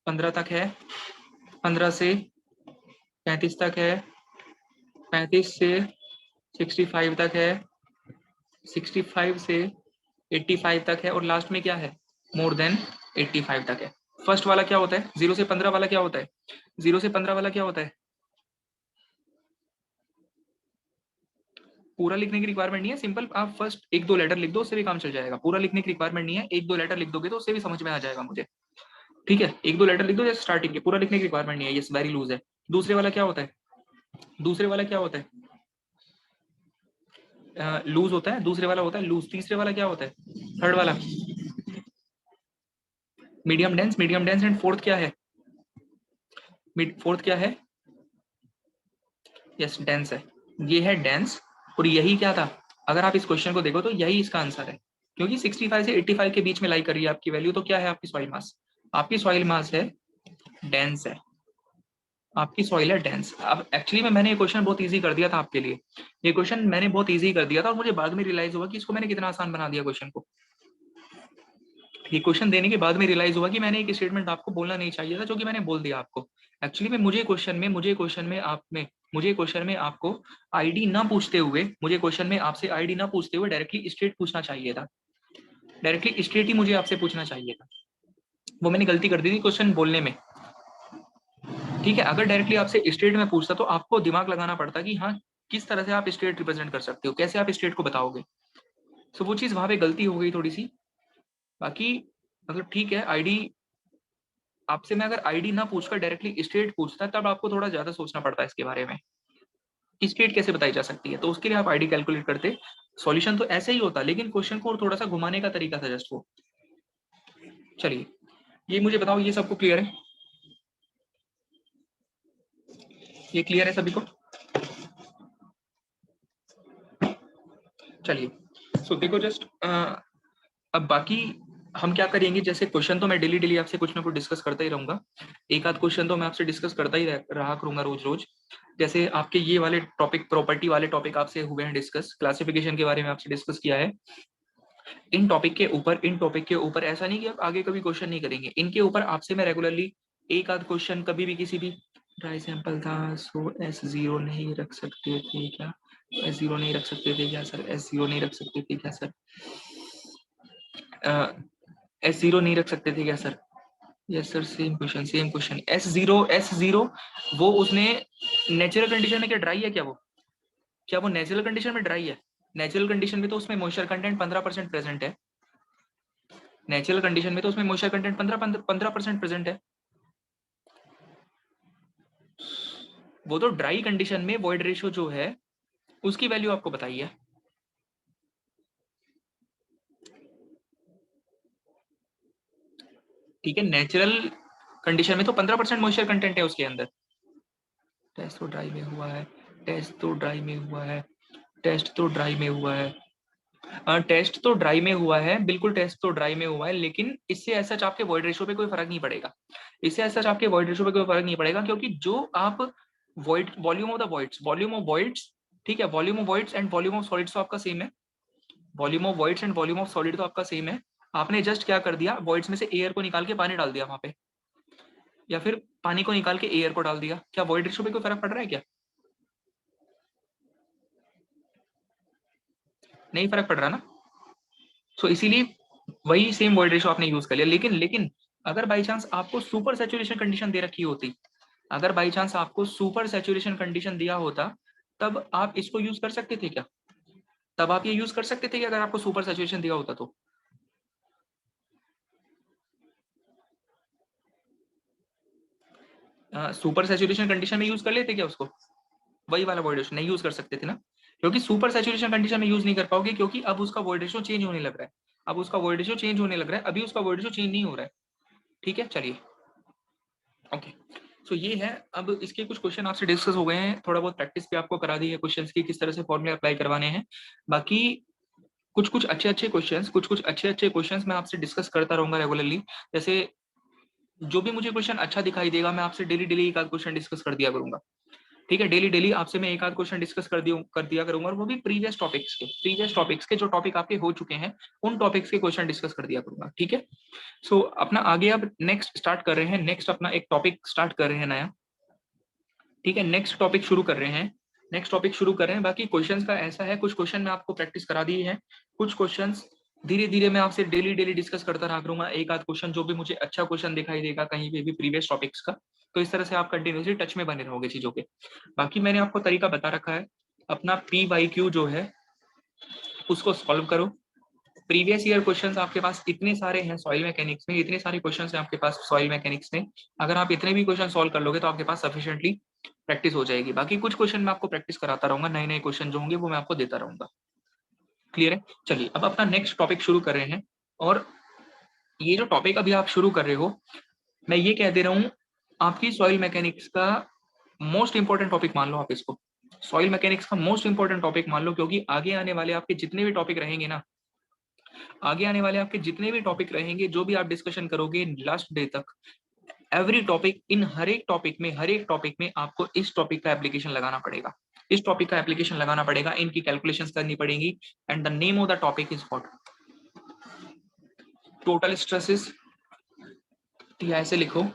15 तक है, 15 से 35 तक है, 35 से 65 तक है, 65 से 85 तक है, और लास्ट में क्या है, मोर देन 85 तक है। फर्स्ट वाला क्या होता है, 0 से 15 वाला क्या होता है, 0 से 15 वाला क्या होता है, पूरा लिखने की रिक्वायरमेंट नहीं है, सिंपल आप फर्स्ट एक दो लेटर लिख दो, उससे भी काम चल जाएगा। पूरा लिखने की रिक्वायरमेंट नहीं है, एक दो लेटर लिख दोगे तो उससे भी समझ में आ जाएगा मुझे। ठीक है, एक दो लेटर लिख दो जैसे स्टार्टिंग के, पूरा लिखने की रिक्वायरमेंट नहीं है, ये वेरी लूज है। दूसरे वाला क्या होता है, दूसरे वाला क्या होता है, लूज होता है, दूसरे वाला होता है लूज। तीसरे वाला क्या होता है, थर्ड वाला मीडियम डेंस एंड फोर्थ क्या है, फोर्थ क्या है, यस डेंस है, ये है डेंस। और यही क्या था, अगर आप इस क्वेश्चन को देखो तो यही इसका आंसर है, क्योंकि 65 से 85 के बीच में लाई कर रही है आपकी वैल्यू, तो क्या है आपकी सॉइल मास, आपकी सॉइल मास है डेंस है, आपकी सॉइल है डेंस। अब एक्चुअली में मैंने ये क्वेश्चन बहुत इजी कर दिया था आपके लिए, ये क्वेश्चन मैंने बहुत इजी कर दिया था, और मुझे बाद में रियलाइज हुआ कि इसको मैंने कितना आसान बना दिया क्वेश्चन को। ये क्वेश्चन देने के बाद में रियलाइज हुआ कि मैंने एक स्टेटमेंट आपको बोलना नहीं चाहिए था, जो कि मैंने बोल दिया आपको। एक्चुअली में मुझे क्वेश्चन में आपको आईडी ना पूछते हुए, मुझे क्वेश्चन में आपसे आईडी ना पूछते हुए डायरेक्टली स्टेट पूछना चाहिए था, डायरेक्टली स्टेट ही मुझे आपसे पूछना चाहिए था, वो मैंने गलती कर दी थी क्वेश्चन बोलने में। ठीक है, अगर डायरेक्टली आपसे स्टेट में पूछता तो आपको दिमाग लगाना पड़ता कि हाँ किस तरह से आप स्टेट रिप्रेजेंट कर सकते हो, कैसे आप स्टेट को बताओगे। सो वो चीज वहां पे गलती हो गई थोड़ी सी। बाकी मतलब ठीक है, आईडी आपसे मैं अगर आईडी ना पूछकर डायरेक्टली स्टेट पूछता तब आपको थोड़ा ज्यादा सोचना पड़ता है इसके बारे में, स्टेट कैसे बताई जा सकती है, तो उसके लिए आप आईडी कैलकुलेट करते। सॉल्यूशन तो ऐसे ही होता, लेकिन क्वेश्चन को थोड़ा सा घुमाने का तरीका था जस्ट वो। चलिए, ये मुझे बताओ, ये सबको क्लियर है, ये क्लियर है सभी को? चलिए, सो देखो जस्ट अब बाकी हम क्या करेंगे, जैसे क्वेश्चन तो मैं डेली डेली आपसे कुछ ना कुछ डिस्कस करता ही रहूंगा, एक आध क्वेश्चन तो मैं आपसे डिस्कस करता ही रहा करूंगा रोज रोज। जैसे आपके ये वाले टॉपिक, प्रॉपर्टी वाले टॉपिक आपसे हुए हैं डिस्कस, क्लासिफिकेशन के बारे में आपसे डिस्कस किया है। इन टॉपिक के ऊपर ऐसा नहीं कि आप आगे कभी क्वेश्चन नहीं करेंगे, इनके ऊपर आपसे मैं रेगुलरली एक आध क्वेश्चन कभी भी किसी भी ड्राई सैंपल था, सो S0 नहीं रख सकते थे क्या, S0 नहीं रख सकते थे क्या सर, S0 नहीं रख सकते थे क्या सर, S0 नहीं रख सकते थे क्या sir, yes sir same question same question. S0 वो उसने नेचुरल कंडीशन में क्या ड्राई है क्या, वो क्या वो नेचुरल कंडीशन में ड्राई है, नेचुरल कंडीशन में तो उसमें मॉइस्चर कंटेंट 15% प्रेजेंट है, नेचुरल कंडीशन में तो उसमें मॉइस्चर कंटेंट 15% प्रेजेंट है। वो तो ड्राई कंडीशन में वॉइड रेशियो जो है उसकी वैल्यू आपको बताइए। ठीक है, नेचुरल कंडीशन में तो 15% मॉइस्चर कंटेंट है उसके अंदर। टेस्ट तो ड्राई में हुआ है, टेस्ट तो ड्राई में हुआ है, टेस्ट तो ड्राई में हुआ है, टेस्ट तो ड्राई में हुआ है, बिल्कुल टेस्ट तो ड्राई में हुआ है, लेकिन इससे ऐसा आपके वॉइड रेशियो पे कोई फर्क नहीं पड़ेगा, इससे ऐसा आपके वॉइड रेशियो पे कोई फर्क नहीं पड़ेगा, क्योंकि जो आप वॉइड वॉल्यूम ऑफ वॉइड्स, ठीक है, volume of voids and volume of solids तो आपका सेम है, volume of voids and volume of solid तो आपका सेम है। आपने जस्ट क्या कर दिया, वॉइड्स में से एयर को निकाल के पानी डाल दिया वहां पे, या फिर पानी को निकाल के एयर को डाल दिया, क्या वॉइड रेशियो पे कोई फर्क पड़ रहा है क्या, नहीं फर्क पड़ रहा ना। सो इसीलिए वही सेम वॉइड रेशियो आपने यूज कर लिया, लेकिन अगर बाई चांस आपको सुपर सैचुरेशन कंडीशन दे रखी होती, अगर बाई चांस आपको सुपर सैचुरेशन कंडीशन दिया होता, तब आप इसको यूज कर सकते थे क्या, तब आप ये यूज कर सकते थे कि अगर आपको सुपर सैचुरेशन दिया होता तो, सुपर सैचुरेशन कंडीशन में यूज कर लेते क्या उसको, वही वाला वॉइड रेशियो नहीं यूज कर सकते थे ना, क्योंकि सुपर सैचुरेशन कंडीशन में यूज नहीं कर पाओगे, क्योंकि अब उसका वॉइड रेशियो चेंज होने लग रहा है, अब उसका वॉइड रेशियो चेंज होने लग रहा है, अभी उसका वॉइड रेशियो चेंज नहीं हो रहा है। ठीक है, चलिए ओके। सो ये है, अब इसके कुछ क्वेश्चन आपसे डिस्कस हो गए हैं, थोड़ा बहुत प्रैक्टिस भी आपको करा दी है क्वेश्चंस की, किस तरह से फॉर्मूले अप्लाई करवाने हैं। बाकी कुछ अच्छे अच्छे क्वेश्चंस मैं आपसे डिस्कस करता रहूंगा रेगुलरली। जैसे जो भी मुझे क्वेश्चन अच्छा दिखाई देगा मैं आपसे डेली डेली एक आध क्वेश्चन डिस्कस कर दिया करूंगा, ठीक है। डेली डेली आपसे मैं एक आध क्वेश्चन डिस्कस कर दिया करूंगा, और वो भी प्रीवियस टॉपिक्स के जो टॉपिक आपके हो चुके हैं उन टॉपिक्स के क्वेश्चन डिस्कस कर दिया करूंगा, ठीक है। सो अपना आगे अब नेक्स्ट स्टार्ट कर रहे हैं, नेक्स्ट अपना एक टॉपिक स्टार्ट कर रहे हैं नया, ठीक है। नेक्स्ट टॉपिक शुरू कर रहे हैं, नेक्स्ट टॉपिक शुरू कर रहे हैं। बाकी क्वेश्चंस का ऐसा है, कुछ क्वेश्चन मैं आपको प्रैक्टिस करा दिए हैं, कुछ क्वेश्चंस धीरे धीरे मैं आपसे डेली डेली डिस्कस करता रहा करूंगा। एक आध क्वेश्चन जो भी मुझे अच्छा क्वेश्चन दिखाई देगा कहीं पे भी प्रीवियस टॉपिक्स का, तो इस तरह से आप कंटिन्यूसली टच में बने रहोगे चीजों के। बाकी मैंने आपको तरीका बता रखा है, अपना PYQ जो है उसको सॉल्व करो। प्रीवियस ईयर क्वेश्चंस आपके पास इतने सारे हैं सॉइल मैकेनिक्स में, इतने सारे क्वेश्चंस हैं आपके पास सॉइल मैकेनिक्स में, अगर आप इतने भी क्वेश्चन सॉल्व कर लोगे तो आपके पास सफिशिएंटली प्रैक्टिस हो जाएगी। बाकी कुछ क्वेश्चन मैं आपको प्रैक्टिस कराता रहूंगा, नए नए क्वेश्चन जो होंगे वो मैं आपको देता रहूंगा, क्लियर है। चलिए अब अपना नेक्स्ट टॉपिक शुरू कर रहे हैं, और ये जो टॉपिक अभी आप शुरू कर रहे हो, मैं ये कह दे रहा हूँ आपकी सॉइल मैकेनिक्स का मोस्ट इंपॉर्टेंट टॉपिक मान लो आप इसको, सॉइल मैकेनिक्स का मोस्ट इंपॉर्टेंट टॉपिक मान लो, क्योंकि आगे आने वाले आपके जितने भी टॉपिक रहेंगे ना, आगे आने वाले आपके जितने भी टॉपिक रहेंगे, जो भी आप डिस्कशन करोगे लास्ट डे तक, एवरी टॉपिक, इन हर एक टॉपिक में आपको इस टॉपिक का एप्लीकेशन लगाना पड़ेगा, इस टॉपिक का एप्लीकेशन लगाना पड़ेगा, इनकी कैलकुलेशंस करनी पड़ेगी। And the name of the topic is what, total stresses, या ऐसे लिखो,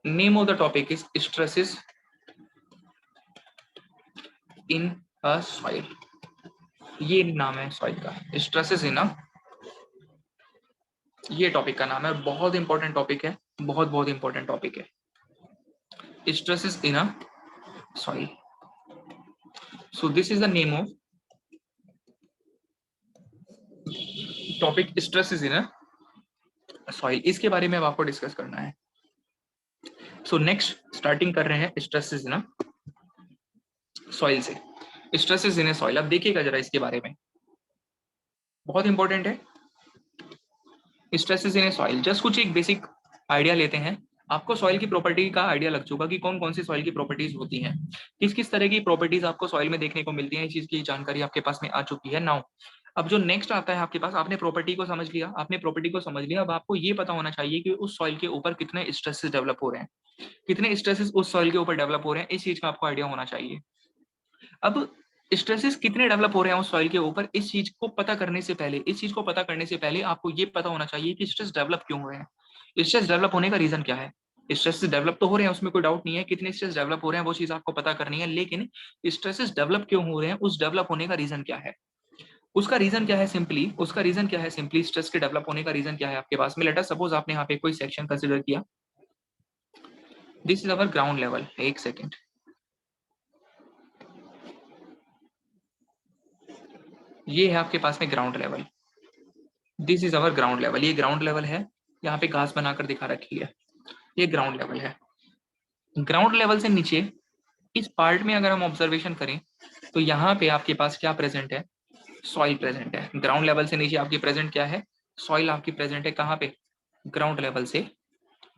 name of the topic is stresses in a soil, ये नाम है सॉइल का, स्ट्रेसेस इन अ, ये टॉपिक का नाम है, बहुत इंपॉर्टेंट टॉपिक है, बहुत बहुत इंपॉर्टेंट टॉपिक है, stresses in a soil. So this is the name of topic, stresses in a soil. इसके बारे में अब आपको डिस्कस करना है। So next स्टार्टिंग कर रहे हैं stresses in a soil से, stresses in a soil। अब देखिएगा जरा इसके बारे में, बहुत इंपॉर्टेंट है stresses in a soil। Just कुछ एक बेसिक आइडिया लेते हैं, आपको सॉइल की प्रॉपर्टी का आइडिया लग चुका कि कौन कौन सी सॉइल की प्रॉपर्टीज होती हैं, किस किस तरह की प्रॉपर्टीज आपको सॉइल में देखने को मिलती हैं, इस चीज की जानकारी आपके पास में आ चुकी है। नाउ अब जो नेक्स्ट आता है आपके पास, आपने प्रॉपर्टी को समझ लिया, आपने प्रॉपर्टी को समझ लिया, अब आपको ये पता होना चाहिए कि उस सॉइल के ऊपर कितने स्ट्रेसेस डेवलप हो रहे हैं, कितने स्ट्रेसेस उस सॉइल के ऊपर डेवलप हो रहे हैं, इस चीज का आपको आइडिया होना चाहिए। अब स्ट्रेसेस कितने डेवलप हो रहे हैं उस सॉइल के ऊपर, इस चीज को पता करने से पहले, इस चीज को पता करने से पहले आपको ये पता होना चाहिए कि स्ट्रेस डेवलप क्यों हो रहे हैं, स्ट्रेस डेवलप होने का रीजन क्या है। स्ट्रेस डेवलप तो हो रहे हैं, उसमें कोई डाउट नहीं है, कितने स्ट्रेस डेवलप हो रहे हैं वो चीज आपको पता करनी है, लेकिन स्ट्रेसेस डेवलप क्यों हो रहे हैं, उस डेवलप होने का रीजन क्या है, उसका रीजन क्या है सिंपली, उसका रीजन क्या है सिंपली, स्ट्रेस के डेवलप होने का रीजन क्या है आपके पास में। लेट अस सपोज आपने यहाँ पे कोई सेक्शन कंसिडर किया, this is our ground level, एक सेकेंड, ये है आपके पास में ground level, this is our ground level, ये ग्राउंड लेवल है, यहाँ पे घास बनाकर दिखा रखी है, ये ग्राउंड लेवल है। ग्राउंड लेवल से नीचे इस पार्ट में अगर हम ऑब्जर्वेशन करें तो यहाँ पे आपके पास क्या प्रेजेंट है, सॉइल प्रेजेंट है। ग्राउंड लेवल से नीचे आपकी प्रेजेंट क्या है, सॉइल आपकी प्रेजेंट है, कहाँ पे, ग्राउंड लेवल से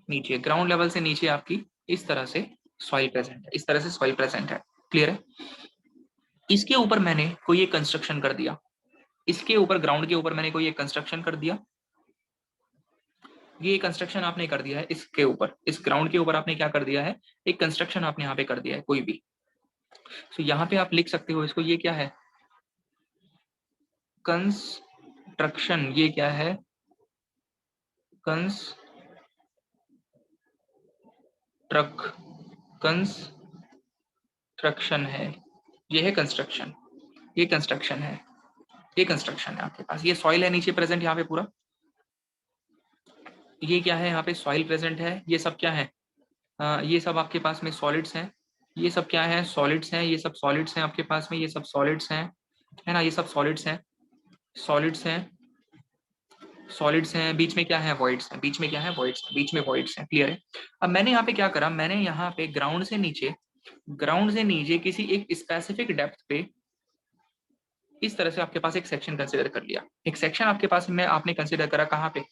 नीचे, ग्राउंड लेवल से नीचे आपकी इस तरह से सॉइल प्रेजेंट है, इस तरह से सॉइल प्रेजेंट है, क्लियर है। इसके ऊपर मैंने कोई एक कंस्ट्रक्शन कर दिया, इसके ऊपर ग्राउंड के ऊपर मैंने कोई एक कंस्ट्रक्शन कर दिया, ये कंस्ट्रक्शन आपने कर दिया है इसके ऊपर, इस ग्राउंड के ऊपर आपने क्या कर दिया है, एक कंस्ट्रक्शन आपने यहाँ पे कर दिया है कोई भी। तो यहाँ पे आप लिख सकते हो इसको, ये क्या है, कंस्ट्रक्शन, ये क्या है, कंस्ट्रक्शन है, ये है कंस्ट्रक्शन, ये कंस्ट्रक्शन है, ये कंस्ट्रक्शन है आपके पास, ये सॉइल है नीचे प्रेजेंट यहाँ पे पूरा, ये क्या है यहाँ पे सॉइल प्रेजेंट है, ये सब क्या है, ये सब आपके पास में सॉलिड्स हैं, ये सब क्या है, सॉलिड्स हैं, ये सब सॉलिड्स हैं आपके पास में, ये सब सॉलिड्स हैं, है ना, ये सब सॉलिड्स हैं, सॉलिड्स हैं, सॉलिड्स हैं, बीच में क्या है, वॉइड्स हैं, बीच में क्या है, वॉइड्स, बीच में वॉइड्स हैं, क्लियर है। अब मैंने यहाँ पे क्या करा, मैंने यहाँ पे ग्राउंड से नीचे किसी एक स्पेसिफिक डेप्थ पे इस तरह से आपके पास एक सेक्शन कंसीडर कर लिया, एक सेक्शन आपके पास में आपने कंसीडर करा कहाँ पे,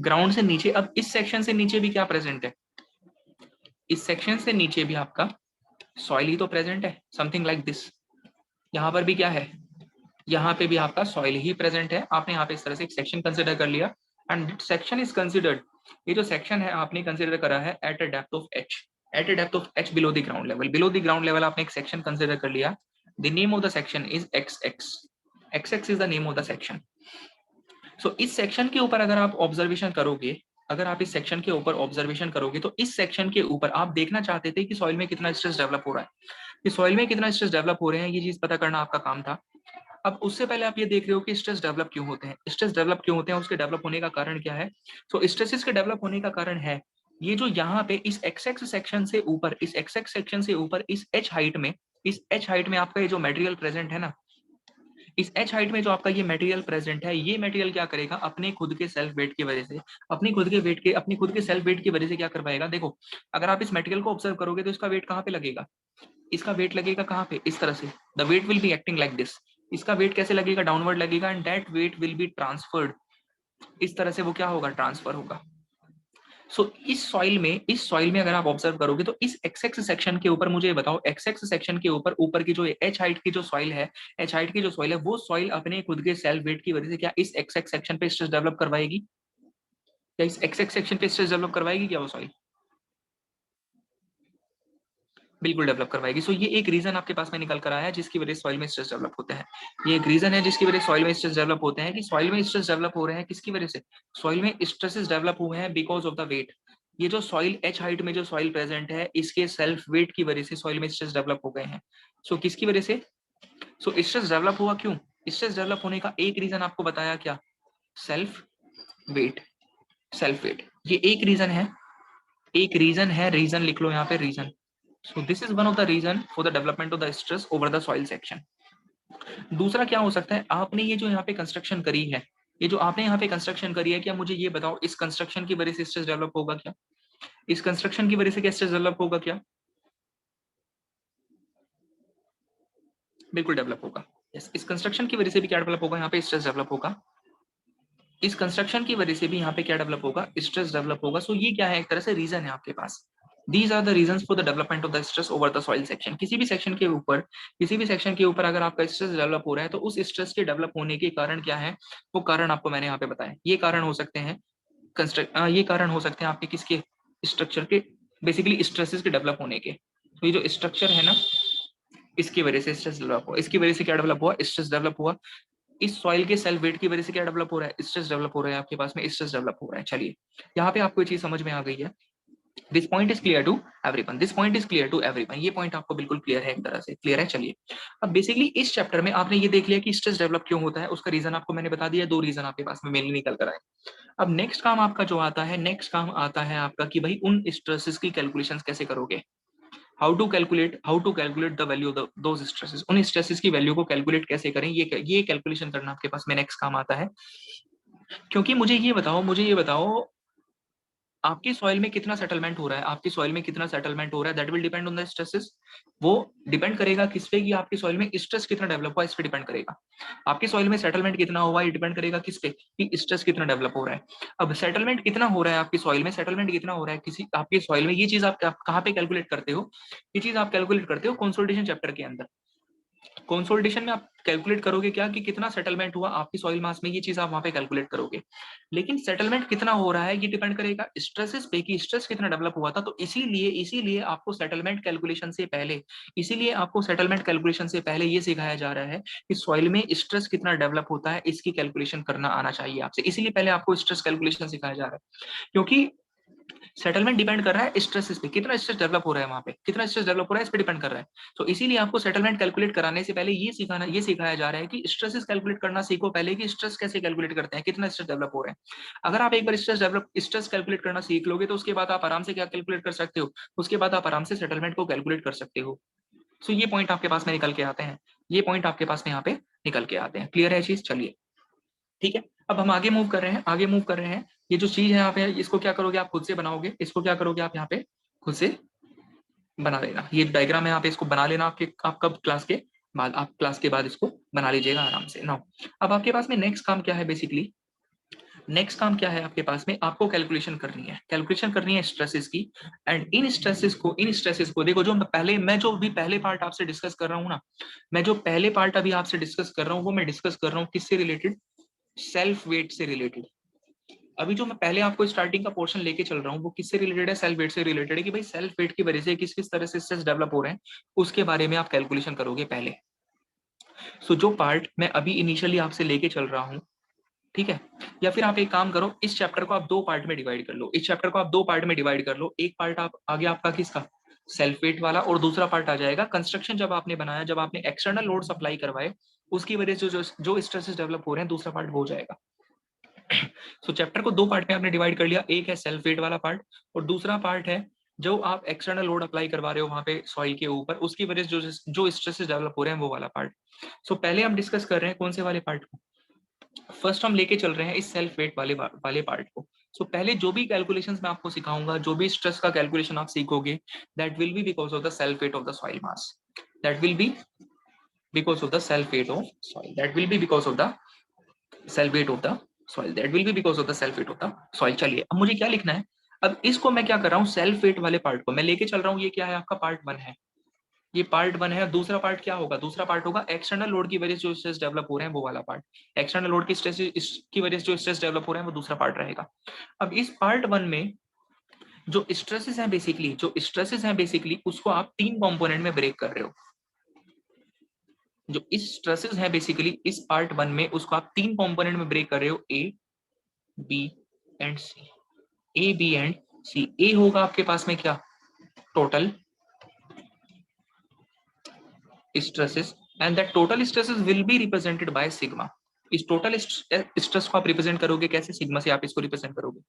ग्राउंड से नीचे। अब इस सेक्शन से नीचे भी क्या प्रेजेंट है, इस सेक्शन से नीचे भी आपका सॉइल ही तो प्रेजेंट है, समथिंग लाइक दिस। यहाँ पर भी क्या है, यहाँ पे भी आपका सॉइल ही प्रेजेंट है, आपने यहाँ पे इस तरह से एक सेक्शन कंसिडर कर लिया, एंड सेक्शन इज कंसिडर्ड ये जो सेक्शन है आपने कंसिडर करा है at a depth of h, at a depth of h below the ground level, below the ground level आपने एक सेक्शन कंसिडर कर लिया। The name of the section is xx, xx is the name of the section. So इस section के ऊपर अगर आप observation करोगे, अगर आप इस सेक्शन के ऊपर ऑब्जर्वेशन करोगे तो इस सेक्शन के ऊपर आप देखना चाहते थे कि सॉइल में कितना स्ट्रेस डेवलप हो रहा है, कि सॉइल में कितना स्ट्रेस डेवलप हो रहे हैं, ये चीज पता करना आपका काम था। अब उससे पहले आप ये देख रहे हो कि स्ट्रेस डेवलप क्यों होते हैं, स्ट्रेस डेवलप क्यों होते हैं, उसके डेवलप होने का कारण क्या है। सो स्ट्रेसेस के डेवलप होने का कारण है ये जो यहाँ पे इस एक्स एक्स सेक्शन से ऊपर, इस एक्स एक्स सेक्शन से ऊपर इस एच हाइट में, इस एच हाइट में आपका ये जो मटेरियल प्रेजेंट है ना, इस एच हाइट में जो आपका ये मटेरियल प्रेजेंट है, ये मटेरियल क्या करेगा, अपने खुद के सेल्फ वेट की वजह से, अपनी खुद के वेट के, अपनी खुद के सेल्फ वेट की वजह से क्या कर पाएगा। देखो अगर आप इस मटेरियल को ऑब्जर्व करोगे तो इसका वेट कहाँ पे लगेगा, इसका वेट लगेगा कहाँ पे, इस तरह से। The weight will be acting like this, इसका वेट कैसे लगेगा, डाउनवर्ड लगेगा, and that weight will be transferred, इस तरह से वो क्या होगा, ट्रांसफर होगा। सो इस सॉइल में अगर आप ऑब्जर्व करोगे तो इस एक्स एक्स सेक्शन के ऊपर मुझे बताओ, एक्स एक्स सेक्शन के ऊपर ऊपर की जो एच हाइट की जो सॉइल है, एच हाइट की जो सॉइल है, वो सॉइल अपने खुद के सेल्फ वेट की वजह से क्या इस एक्स एक्स सेक्शन पे स्ट्रेस डेवलप करवाएगी, क्या इस एक्स एक्स सेक्शन पे स्ट्रेस डेवलप करवाएगी क्या वो सॉइल, बिल्कुल डेवलप करवाएगी। सो ये एक रीजन आपके पास में निकल कर आया है जिसकी वजह से सॉइल में स्ट्रेस डेवलप होते हैं। ये एक रीजन है जिसकी वजह से सॉइल में स्ट्रेस डेवलप होते हैं, कि सॉइल में स्ट्रेस डेवलप हो रहे हैं किसकी वजह से, सॉइल में स्ट्रेसेस डेवलप हुए हैं बिकॉज ऑफ द वेट। ये जो सॉइल एच हाइट में जो सॉइल प्रेजेंट है, इसके सेल्फ वेट की वजह से सॉइल में स्ट्रेस डेवलप हो गए हैं। सो किसकी वजह से, सो स्ट्रेस डेवलप हुआ क्यों, स्ट्रेस डेवलप होने का एक रीजन आपको बताया क्या, सेल्फ वेट, सेल्फ वेट, ये एक रीजन है, एक रीजन है, रीजन लिख लो यहाँ पे, reason. So this is one of the reason for the development of the stress over the soil section. दूसरा क्या हो सकता है, आपने ये जो यहाँ पे कंस्ट्रक्शन करी है, ये जो आपने यहाँ पे कंस्ट्रक्शन करी है, क्या मुझे ये बताओ इस कंस्ट्रक्शन की वजह से स्ट्रेस डेवलप होगा क्या, इस कंस्ट्रक्शन की वजह से क्या स्ट्रेस डेवलप होगा क्या, बिल्कुल डेवलप होगा। यस, इस कंस्ट्रक्शन की वजह से भी क्या डेवलप होगा, यहाँ पे स्ट्रेस डेवलप होगा, इस कंस्ट्रक्शन की वजह से भी यहाँ पे क्या डेवलप होगा, स्ट्रेस डेवलप होगा। सो ये क्या है, एक तरह से रीजन है आपके पास। These are the reasons for the development of the stress over the soil section. किसी भी सेक्शन के ऊपर, किसी भी सेक्शन के ऊपर अगर आपका स्ट्रेस डेवलप हो रहा है तो उस स्ट्रेस के डेवलप होने के कारण क्या है, वो कारण आपको मैंने यहाँ पे बताया। ये कारण हो सकते हैं ये कारण हो सकते हैं आपके किसके, स्ट्रक्चर के, बेसिकली स्ट्रेसेस के डेवलप होने के। तो ये जो स्ट्रक्चर है ना, इसकी वजह से स्ट्रेस डेवलप हुआ, इसकी वजह से क्या डेवलप हुआ, स्ट्रेस डेवलप हुआ। इस सॉइल के सेल्फ वेट की वजह से क्या डेवलप हो रहा है, स्ट्रेस डेवलप हो रहा है, आपके पास में स्ट्रेस डेवलप हो रहा है। चलिए यहाँ पे आपको ये चीज समझ में आ गई है। This point is clear to everyone, this point is clear to everyone, ये पॉइंट आपको बिल्कुल क्लियर है, एक तरह से क्लियर है। चलिए अब बेसिकली इस चैप्टर में आपने ये देख लिया कि स्ट्रेस डेवलप क्यों होता है, उसका रीजन आपको मैंने बता दिया, दो रीजन आपके पास में मेनली निकल कर आए। अब नेक्स्ट काम आपका जो आता है, नेक्स्ट काम आता है आपका कि भाई उन स्ट्रेसेस की कैलकुलेशन कैसे करोगे, how to calculate the value of those stresses, उन स्ट्रेसेस की वैल्यू को कैलकुलेट कैसे करें, ये कैलकुलेशन करना आपके पास में नेक्स्ट काम आता है। क्योंकि मुझे ये बताओ आपकी सॉइल में कितना सेटलमेंट हो रहा है, आपकी सॉइल में कितना सेटलमेंट हो रहा है, that will depend on the stresses. वो डिपेंड करेगा किस पे, कि आपकी सॉइल में स्ट्रेस कितना डेवलप हुआ, इस पे डिपेंड करेगा। आपकी सॉइल में सेटलमेंट कितना हुआ, ये डिपेंड करेगा किस पे, कि स्ट्रेस कितना डेवलप हो रहा है। अब सेटलमेंट कितना हो रहा है आपकी सॉइल में, सेटलमेंट कितना हो रहा है किसी आपकी सॉइल में, ये चीज आप कहाँ पे कैलकुलेट करते हो, ये चीज आप कैलकुलेट करते हो कंसोलिडेशन चैप्टर के अंदर। कंसोलिडेशन में आप कैलकुलेट करोगे क्या, कि कितना सेटलमेंट हुआ आपकी सॉइल मास में, ये चीज आप वहां पे कैलकुलेट करोगे। लेकिन सेटलमेंट कितना हो रहा है ये डिपेंड करेगा स्ट्रेसेस पे, कि स्ट्रेस कितना डेवलप हुआ था। तो इसीलिए आपको सेटलमेंट कैलकुलेशन से पहले, इसीलिए आपको सेटलमेंट कैलकुलेशन से पहले ये सिखाया जा रहा है कि सॉइल में स्ट्रेस कितना डेवलप होता है, इसकी कैलकुलेशन करना आना चाहिए आपसे। इसीलिए पहले आपको स्ट्रेस कैलकुलेशन सिखाया जा रहा है, क्योंकि सेटलमेंट डिपेंड कर रहा है स्ट्रेसेस पे, कितना स्ट्रेस डेवलप हो रहा है वहां पे, कितना स्ट्रेस डेवलप हो रहा है इस पे डिपेंड कर रहा है। तो इसीलिए आपको सेटलमेंट कैलकुलेट कराने से पहले ये सिखाया जा रहा है कि स्ट्रेसेस कैलकुलेट करना सीखो पहले, कि स्ट्रेस कैसे कैलकुलेट करते हैं, कितना स्ट्रेस डेवलप हो रहा है। अगर आप एक बार स्ट्रेस कैलकुलेट करना सीख लोगे तो उसके बाद आप आराम से क्या कैलकुलेट कर सकते हो, उसके बाद आप आराम से सेटलमेंट को कैलकुलेट कर सकते हो। सो ये पॉइंट आपके पास में निकल के आते हैं, ये पॉइंट आपके पास में यहाँ पे निकल के आते हैं। क्लियर है चीज, चलिए ठीक है। अब हम आगे मूव कर रहे हैं, आगे मूव कर रहे हैं। ये जो चीज है यहाँ पे, इसको क्या करोगे आप खुद से बनाओगे, इसको क्या करोगे आप यहाँ पे खुद से बना लेना। ये डायग्राम है यहाँ पे, इसको बना लेना आप कब क्लास के बाद, आप क्लास के बाद इसको बना लीजिएगा आराम से। नाउ अब आपके पास में नेक्स्ट काम क्या है, बेसिकली नेक्स्ट काम क्या है आपके पास में, आपको कैलकुलेशन करनी है, कैलकुलेशन करनी है स्ट्रेसेस की। एंड इन स्ट्रेसेस को देखो, जो मैं जो भी पहले पार्ट आपसे डिस्कस कर रहा हूँ ना, मैं जो पहले पार्ट अभी आपसे डिस्कस कर रहा हूँ, वो मैं डिस्कस कर रहा हूँ किससे रिलेटेड, सेल्फ वेट से रिलेटेड। अभी जो मैं पहले आपको स्टार्टिंग का पोर्शन लेके चल रहा हूँ वो किससे रिलेटेड है, सेल्फ वेट से रिलेटेड है कि भाई सेल्फ वेट की वजह से किस किस तरह से स्ट्रेस डेवलप हो रहे हैं उसके बारे में आप कैलकुलेशन करोगे पहले। सो जो पार्ट मैं अभी इनिशियली आपसे लेके चल रहा हूँ, ठीक है, या फिर आप एक काम करो, इस चैप्टर को आप दो पार्ट में डिवाइड कर लो, इस चैप्टर को आप दो पार्ट में डिवाइड कर लो। एक पार्ट आप आगे आपका किसका, सेल्फ वेट वाला, और दूसरा पार्ट आ जाएगा कंस्ट्रक्शन जब आपने बनाया, जब आपने एक्सटर्नल लोड सप्लाई करवाए उसकी वजह से जो स्ट्रेसेस डेवलप हो रहे हैं, दूसरा पार्ट वो हो जाएगा। सो चैप्टर को दो पार्ट में आपने डिवाइड कर लिया, एक है सेल्फ वेट वाला पार्ट और दूसरा पार्ट है जो आप एक्सटर्नल लोड अप्लाई करवा रहे हो वहां पे सॉइल के ऊपर, उसकी वजह से जो स्ट्रेसेस डेवलप हो रहे हैं वो वाला पार्ट। सो पहले हम डिस्कस कर रहे हैं कौन से वाले पार्ट को, फर्स्ट हम लेके चल रहे हैं इस सेल्फ वेट वाले पार्ट को। सो पहले जो भी कैलकुलेशंस मैं आपको सिखाऊंगा, जो भी स्ट्रेस का कैलकुलेशन आप सीखोगे, that will B because of the self weight of the soil mass, that will B because of the self weight of soil, that will B because of the self weight of the soil, that will B because of the self weight of the soil. चलिए अब मुझे क्या लिखना है, अब इसको मैं क्या कर रहा हूँ, सेल्फ वेट वाले पार्ट को मैं लेके चल रहा हूँ, ये क्या है आपका पार्ट 1 है, ये पार्ट 1 है। दूसरा पार्ट क्या होगा, दूसरा पार्ट होगा एक्सटर्नल लोड की वजह से जो स्ट्रेस डेवलप हो रहे हैं वो वाला पार्ट, एक्सटर्नल लोड की स्ट्रेस की वजह से जो स्ट्रेस डेवलप हो रहे हैं वो दूसरा पार्ट रहेगा। अब इस पार्ट 1 में जो स्ट्रेसेस हैं बेसिकली, उसको आप तीन कंपोनेंट में ब्रेक कर रहे हो। जो इस स्ट्रेसेस हैं बेसिकली इस पार्ट 1 में, उसको आप तीन कंपोनेंट में ब्रेक कर रहे हो, A B and C, A B and C. A होगा आपके पास में क्या, total stresses, and that total stresses will be represented by sigma। इस टोटल स्ट्रेस को आप रिप्रेजेंट करोगे कैसे, सिग्मा से आप इसको रिप्रेजेंट करोगे,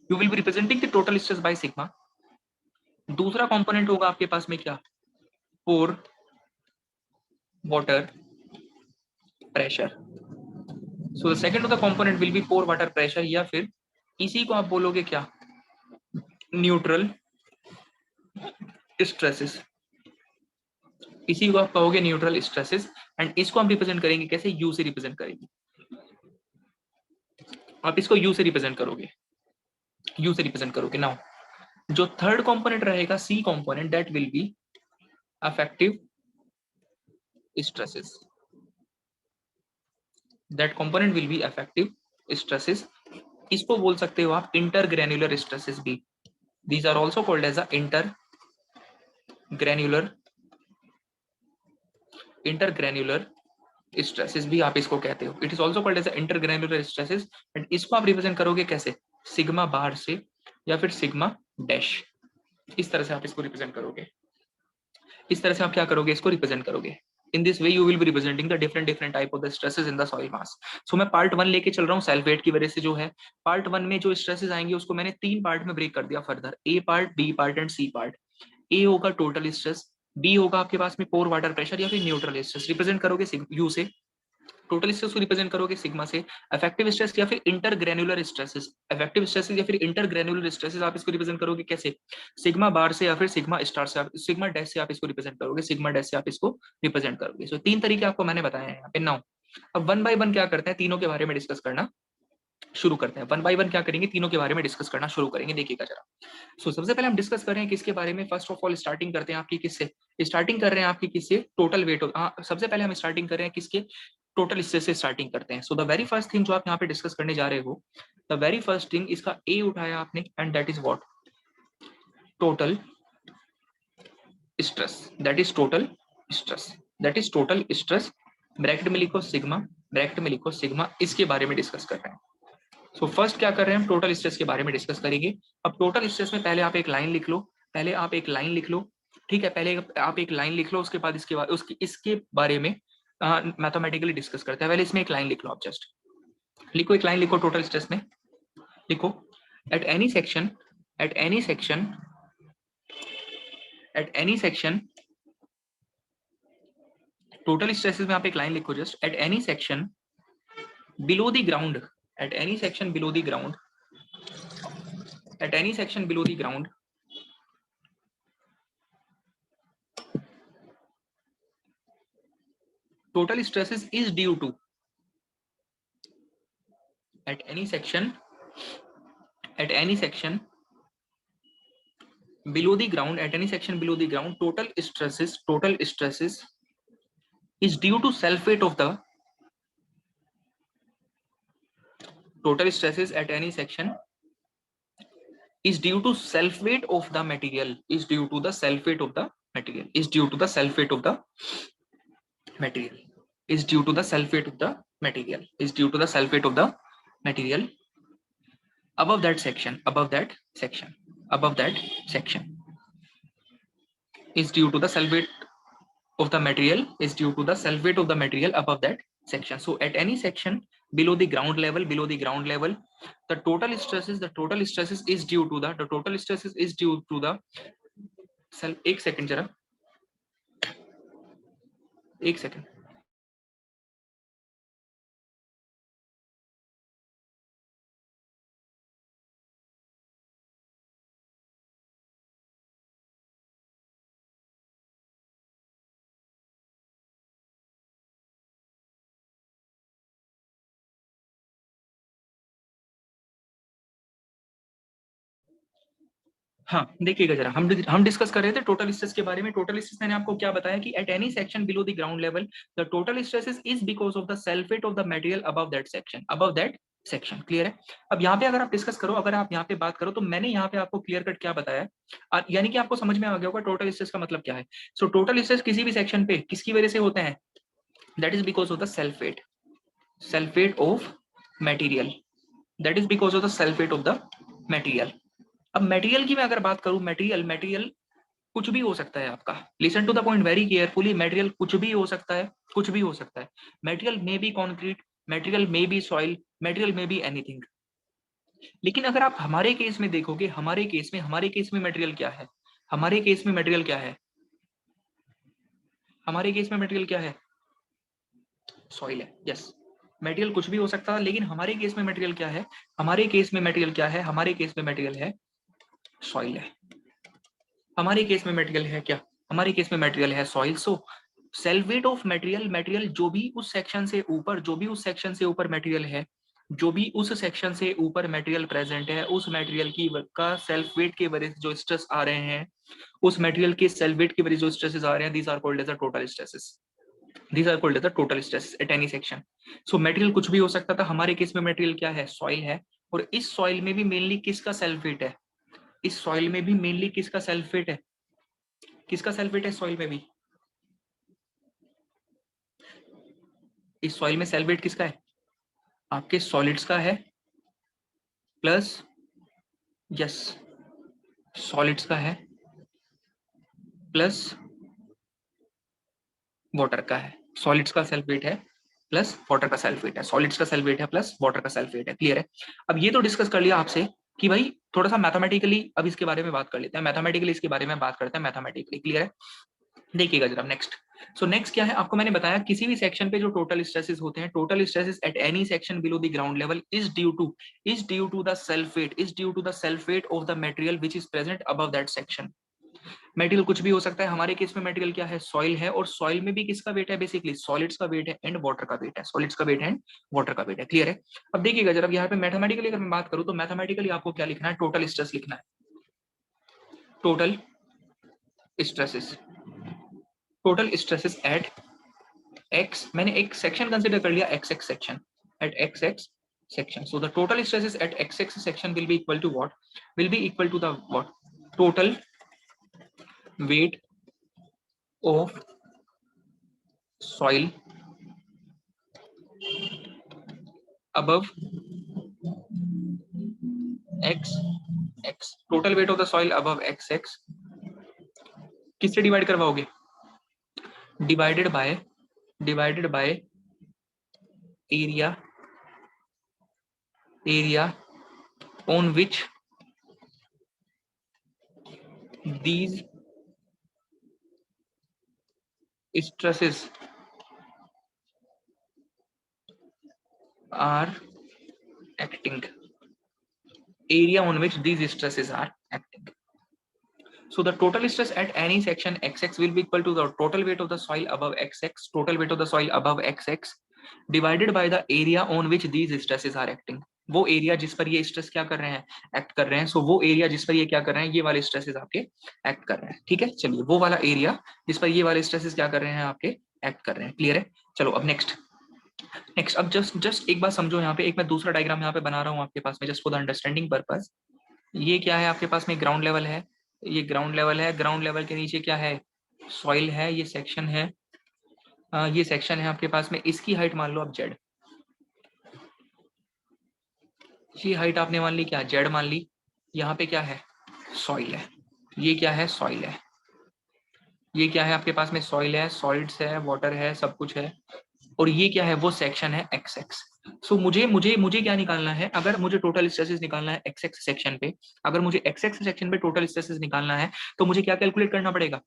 you will be representing the total stress by sigma. दूसरा कंपोनेंट होगा आपके पास में क्या, pore water pressure. So the second of the component will be pore water pressure, या फिर इसी को आप बोलोगे क्या, न्यूट्रल स्ट्रेसेस, इसी को आप कहोगे न्यूट्रल स्ट्रेसेस। एंड इसको हम रिप्रेजेंट करेंगे कैसे, यू से रिप्रेजेंट करेंगे, आप इसको यू से रिप्रेजेंट करोगे, यू से रिप्रेजेंट करोगे। नाउ जो थर्ड कंपोनेंट रहेगा C component, that will be effective stresses, that component will be effective stresses. इसको बोल सकते हो आप इंटरग्रेन्युलर स्ट्रेसेस भी, these are also called as intergranular stresses भी आप इसको कहते हो, it is also called as intergranular stresses. And इसको आप रिप्रेजेंट करोगे कैसे, सिग्मा बार से या फिर सिग्मा डैश, इस तरह से आप इसको रिप्रेजेंट करोगे, इस तरह से आप क्या करोगे, इसको रिप्रेजेंट करोगे। In this way you will be representing the different type of the stresses in the soil mass। So मैं पार्ट 1 लेके चल रहा हूँ, सेल्फ वेट की वजह से जो है पार्ट 1 में जो स्ट्रेसेस आएंगे उसको मैंने तीन पार्ट में ब्रेक कर दिया further, A part, B part and C part. A होगा टोटल स्ट्रेस, बी होगा आपके पास में पोर वाटर प्रेशर या फिर न्यूट्रल स्ट्रेस, रिप्रेजेंट करोगे यू से, टोटल स्ट्रेस को रिप्रेजेंट करोगे सिग्मा से, अफेक्टिव स्ट्रेस या फिर इंटरग्रेन्युलर स्ट्रेसेस, अफेक्टिव स्ट्रेसेस या फिर इंटरग्रेन्युलर स्ट्रेसेस आप इसको रिप्रेजेंट करोगे कैसे, सिग्मा बार से या फिर सिग्मा स्टार से, आप सिग्मा डैश से आप इसको रिप्रेजेंट करोगे, सिग्मा डैश से आप इसको रिप्रेजेंट करोगे। सो तीन तरीके आपको मैंने बताए हैं यहाँ पे। नाउ अब वन बाय वन क्या करते हैं, तीनों के बारे में डिस्कस करना शुरू करते हैं, वन बाय वन क्या करेंगे, तीनों के बारे में डिस्कस करना शुरू करेंगे, देखिएगा जरा। सो सबसे पहले हम डिस्कस कर रहे हैं किसके बारे में, फर्स्ट ऑफ ऑल स्टार्टिंग करते हैं आपकी किससे, स्टार्टिंग कर रहे हैं आपकी किससे, टोटल वेट। सबसे पहले हम स्टार्टिंग कर रहे हैं किसके, टोटल स्ट्रेस से स्टार्टिंग करते हैं। So the very first thing जो आप यहाँ पे डिस्कस करने जा रहे हो, द वेरी फर्स्ट थिंग, इसका ए उठाया आपने and that is what, total stress, that is total stress, that is total stress, bracket में लिखो सिग्मा, ब्रैकेट में लिखो सिग्मा, इसके बारे में डिस्कस कर रहे हैं। सो फर्स्ट क्या कर रहे हैं हम, टोटल स्ट्रेस के बारे में डिस्कस करेंगे। अब टोटल स्ट्रेस में पहले आप एक लाइन लिख लो, पहले आप एक लाइन लिख लो, ठीक है, पहले आप एक लाइन लिख लो, उसके बाद इसके बारे में मैथमेटिकली डिस्कस करते हैं। पहले इसमें एक लाइन लिख लो, आप जस्ट लिखो, एक लाइन लिखो टोटल स्ट्रेस में, लिखो eight any section, eight any section, eight any section, total stresses में आप एक लाइन लिखो just, eight any section below the ground, eight any section below the ground, eight any section below the ground, total stresses is due to, at any section below the ground, at any section below the ground, total stresses is due to self weight of the, total stresses at any section is due to self weight of the material, is due to the self weight of the material, is due to the self weight of the material, is due to the self weight of the material, is due to the self weight of the material above that section, above that section, above that section, is due to the self weight of the material, is due to the self weight of the material above that section. So at any section below the ground level, below the ground level, the total stresses, the total stresses is due to the total stresses is due to the self. एक second जरा, एक second. हाँ देखिएगा जरा, हम discuss कर रहे थे टोटल स्ट्रेस के बारे में. टोटल स्ट्रेस मैंने आपको क्या बताया कि eight any section below the ground level the total stress is because of the self weight of the material above that section, above that section. Clear है? अब यहाँ पे अगर आप डिस्कस करो, अगर आप यहाँ पे बात करो, तो मैंने यहाँ पे आपको क्लियर कट क्या बताया, यानी कि आपको समझ में आ गया होगा टोटल स्ट्रेस का मतलब क्या है. सो टोटल स्ट्रेस किसी भी सेक्शन पे किसकी वजह से होते हैं, that is because of the self weight of material, that is because of the self weight of the material. अब मटेरियल की मैं अगर बात करूं, मटेरियल कुछ भी हो सकता है आपका. Listen to the point very carefully. Material कुछ भी हो सकता है, कुछ भी हो सकता है. Material may be concrete, material may be soil, material may be anything. लेकिन अगर आप हमारे केस में देखोगे, हमारे केस में मटेरियल क्या है, हमारे केस में मटेरियल क्या है, हमारे केस में मटेरियल क्या है, सॉइल है. यस, मटेरियल कुछ भी हो सकता है, लेकिन हमारे केस में मटेरियल क्या है, हमारे केस में मटेरियल क्या है, हमारे केस में मटेरियल है सॉइल है. हमारे केस में मटेरियल है क्या, हमारे केस में मटेरियल है soil. So self weight of material, material जो भी उस सेक्शन से ऊपर, जो भी उस सेक्शन से ऊपर मटेरियल है, जो भी उस सेक्शन से ऊपर मटेरियल प्रेजेंट है, उस मटेरियल की का सेल्फ वेट के वजह से जो स्ट्रेस आ रहे हैं, उस मटेरियल के सेल्फ वेट की वजह से जो स्ट्रेसेस आ रहे हैं, these are called as the total stresses, these are called as the total stress at any section. So material कुछ भी हो सकता था, हमारे केस में मटेरियल क्या है, सॉइल है. और इस सॉइल में भी मेनली किसका सेल्फ वेट है, इस सॉइल में भी मेनली किसका सेल्फ वेट है, किसका सेल्फ वेट है सॉइल में भी, इस सॉइल में सेल्फ वेट किसका है, आपके सॉलिड्स का है, प्लस यस सॉलिड्स का है, प्लस वाटर का है. सॉलिड्स का सेल्फ वेट है प्लस वाटर का सेल्फ वेट है, सॉलिड्स का सेल्फ वेट है प्लस वाटर का सेल्फ वेट है. क्लियर है? अब ये तो डिस्कस कर लिया आपसे कि भाई थोड़ा सा मैथमेटिकली अब इसके बारे में बात कर लेते हैं, मैथमेटिकली इसके बारे में बात करते हैं मैथमेटिकली. क्लियर है? देखिएगा जरा नेक्स्ट. सो नेक्स्ट क्या है, आपको मैंने बताया किसी भी सेक्शन पे जो टोटल स्ट्रेसेस होते हैं, total stresses at any section below the ground level is due to the self weight, is due to the self weight of the material which is present above that section. Material कुछ भी हो सकता है, हमारे case में material क्या है, soil है. और सॉइल में भी किसका वेट है, बेसिकली सॉलिड्स का वेट है एंड वाटर का वेट है, सॉलिड्स का वेट है एंड वाटर का वेट है. क्लियर है? अब देखिएगा जरा, यहाँ पे मैथमेटिकली अगर मैं बात करूं, तो मैथमेटिकली आपको क्या लिखना है, टोटल स्ट्रेस लिखना है, total stresses, total stresses at X. मैंने एक सेक्शन कंसीडर कर लिया, X X section, at X X section. So the total stresses at x-axis section will be equal to what? Will be equal to the what? Total weight of soil above x x. Total weight of the soil above x x. किससे divide करवाओगे? Divided by area on which these stresses are acting, area on which these stresses are acting. So the total stress at any section xx will be equal to the total weight of the soil above xx, total weight of the soil above xx divided by the area on which these stresses are acting. वो area जिस पर ये stress क्या कर रहे हैं, act कर रहे हैं. सो वो एरिया जिस पर ये क्या कर रहे हैं, ये वाले स्ट्रेसेस आपके एक्ट कर रहे हैं. ठीक है, चलिए वो वाला एरिया जिस पर ये वाले स्ट्रेसेस क्या कर रहे हैं, आपके एक्ट कर रहे हैं. क्लियर है? चलो अब नेक्स्ट. अब जस्ट एक बात समझो, यहाँ पे एक मैं दूसरा डायग्राम यहाँ पे बना रहा हूँ आपके पास में, just for the understanding purpose. ये क्या है आपके पास में, ग्राउंड लेवल है, ये ग्राउंड लेवल है, ग्राउंड लेवल के नीचे क्या है, सॉइल है, ये सेक्शन है, ये सेक्शन है आपके पास में, इसकी हाइट मान लो आप जेड, ये हाइट आपने मान ली क्या, जेड मान ली, यहाँ पे क्या है, सॉइल है, ये क्या है, सॉइल है, ये क्या है आपके पास में, सॉइल है, सॉलिड्स है, वाटर है, सब कुछ है, और ये क्या है, वो सेक्शन है एक्स एक्स। सो मुझे मुझे मुझे क्या निकालना है, अगर मुझे टोटल स्ट्रेसेस निकालना है एक्स एक्स सेक्शन पे, अगर मुझे एक्स एक्स सेक्शन पे टोटल स्ट्रेसेस निकालना है, तो मुझे क्या कैलकुलेट करना पड़ेगा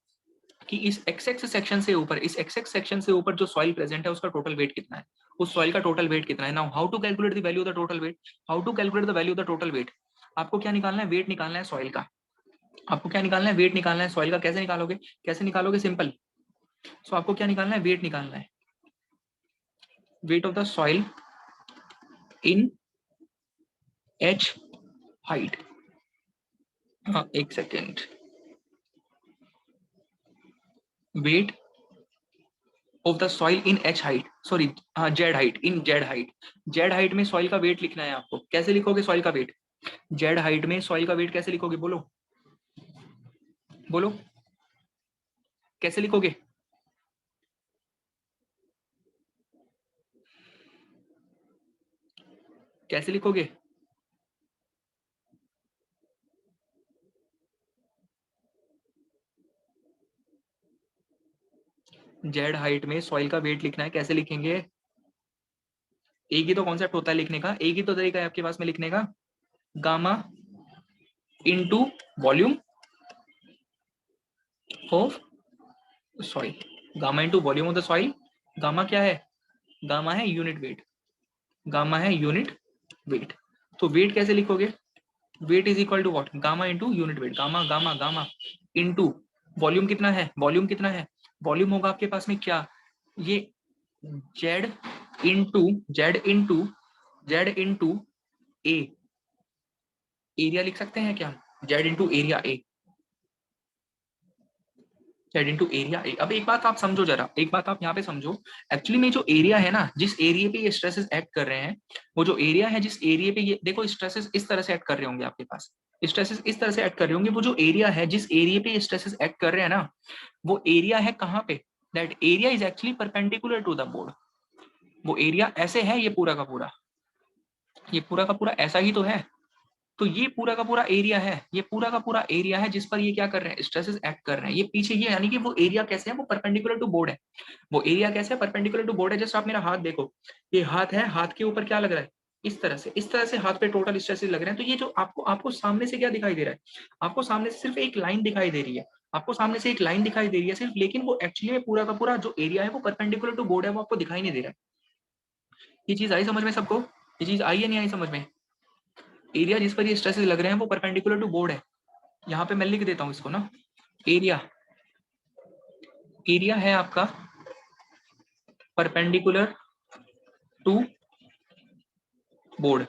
कि इस एक्स एक्स सेक्शन से ऊपर, इस एक्स एक्स सेक्शन से ऊपर जो सॉइल प्रेजेंट है उसका टोटल वेट कितना है, उस सॉइल का टोटल वेट कितना है। Now how to calculate the value of the total weight, how to calculate the value of the total weight, आपको क्या निकालना है, वेट निकालना है सॉइल का, आपको क्या निकालना है, वेट निकालना है सॉइल का, कैसे निकालोगे, कैसे निकालोगे, सिंपल। सो आपको क्या निकालना है, वेट निकालना है, weight of the soil in H height. हाँ एक second, wait of the soil in H height, sorry हाँ जेड हाइट, इन जेड हाइट, जेड हाइट में सॉइल का वेट लिखना है आपको, कैसे लिखोगे सॉइल का वेट, जेड हाइट में सॉइल का वेट कैसे लिखोगे, बोलो बोलो, कैसे लिखोगे, कैसे लिखोगे, जेड हाइट में सॉइल का वेट लिखना है, कैसे लिखेंगे, एक ही तो कॉन्सेप्ट होता है लिखने का, एक ही तो तरीका है आपके पास में लिखने का, gamma into volume of soil, gamma into volume of the soil, gamma क्या है, गामा है यूनिट वेट, गामा है यूनिट वेट, तो वेट कैसे लिखोगे, weight is equal to what, gamma into unit weight, gamma gamma gamma into volume कितना है, volume कितना है, वॉल्यूम होगा आपके पास में क्या, ये Z into Z into Z into A, area लिख सकते हैं क्या, Z into area A, Z into area A. अब एक बात आप समझो जरा, एक बात आप यहाँ पे समझो, एक्चुअली में जो एरिया है ना, जिस एरिया पे ये स्ट्रेसेस एक्ट कर रहे हैं, वो जो एरिया है जिस एरिया पे ये देखो स्ट्रेसेस इस तरह से एक्ट कर रहे होंगे आपके पास, स्ट्रेसेस इस तरह से एक्ट कर रहे होंगे, वो जो एरिया है जिस एरिया पे ये स्ट्रेसेस एक्ट कर रहे हैं ना, वो एरिया है कहाँ पे, that area is actually perpendicular to the board, वो एरिया ऐसे है, ये पूरा का पूरा, ये पूरा का पूरा ऐसा ही तो है, तो ये पूरा का पूरा एरिया है, ये पूरा का पूरा एरिया है जिस पर ये क्या कर रहे हैं, स्ट्रेसेस एक्ट कर रहे हैं, ये पीछे ये यानी कि वो एरिया कैसे है, वो परपेंडिकुलर टू बोर्ड है, वो एरिया कैसे है, परपेंडिकुलर टू बोर्ड है। जस्ट आप मेरा हाथ देखो, ये हाथ है, हाथ के ऊपर क्या लग रहा है, इस तरह से हाथ पे टोटल स्ट्रेसेस लग रहे हैं, तो ये जो आपको आपको सामने से क्या दिखाई दे रहा है, आपको सामने से सिर्फ एक लाइन दिखाई दे रही है, आपको सामने से एक लाइन दिखाई दे रही है सिर्फ, लेकिन वो एक्चुअली में पूरा का पूरा जो एरिया है वो परपेंडिकुलर टू बोर्ड है, वो आपको दिखाई नहीं दे रहा है। ये चीज आई समझ में सबको, ये चीज आई है नहीं आई समझ में, एरिया जिस पर ये स्ट्रेसेस लग रहे हैं वो परपेंडिकुलर टू बोर्ड है, यहाँ पे मैं लिख देता हूँ इसको ना, एरिया, एरिया है आपका परपेंडिकुलर टू बोर्ड,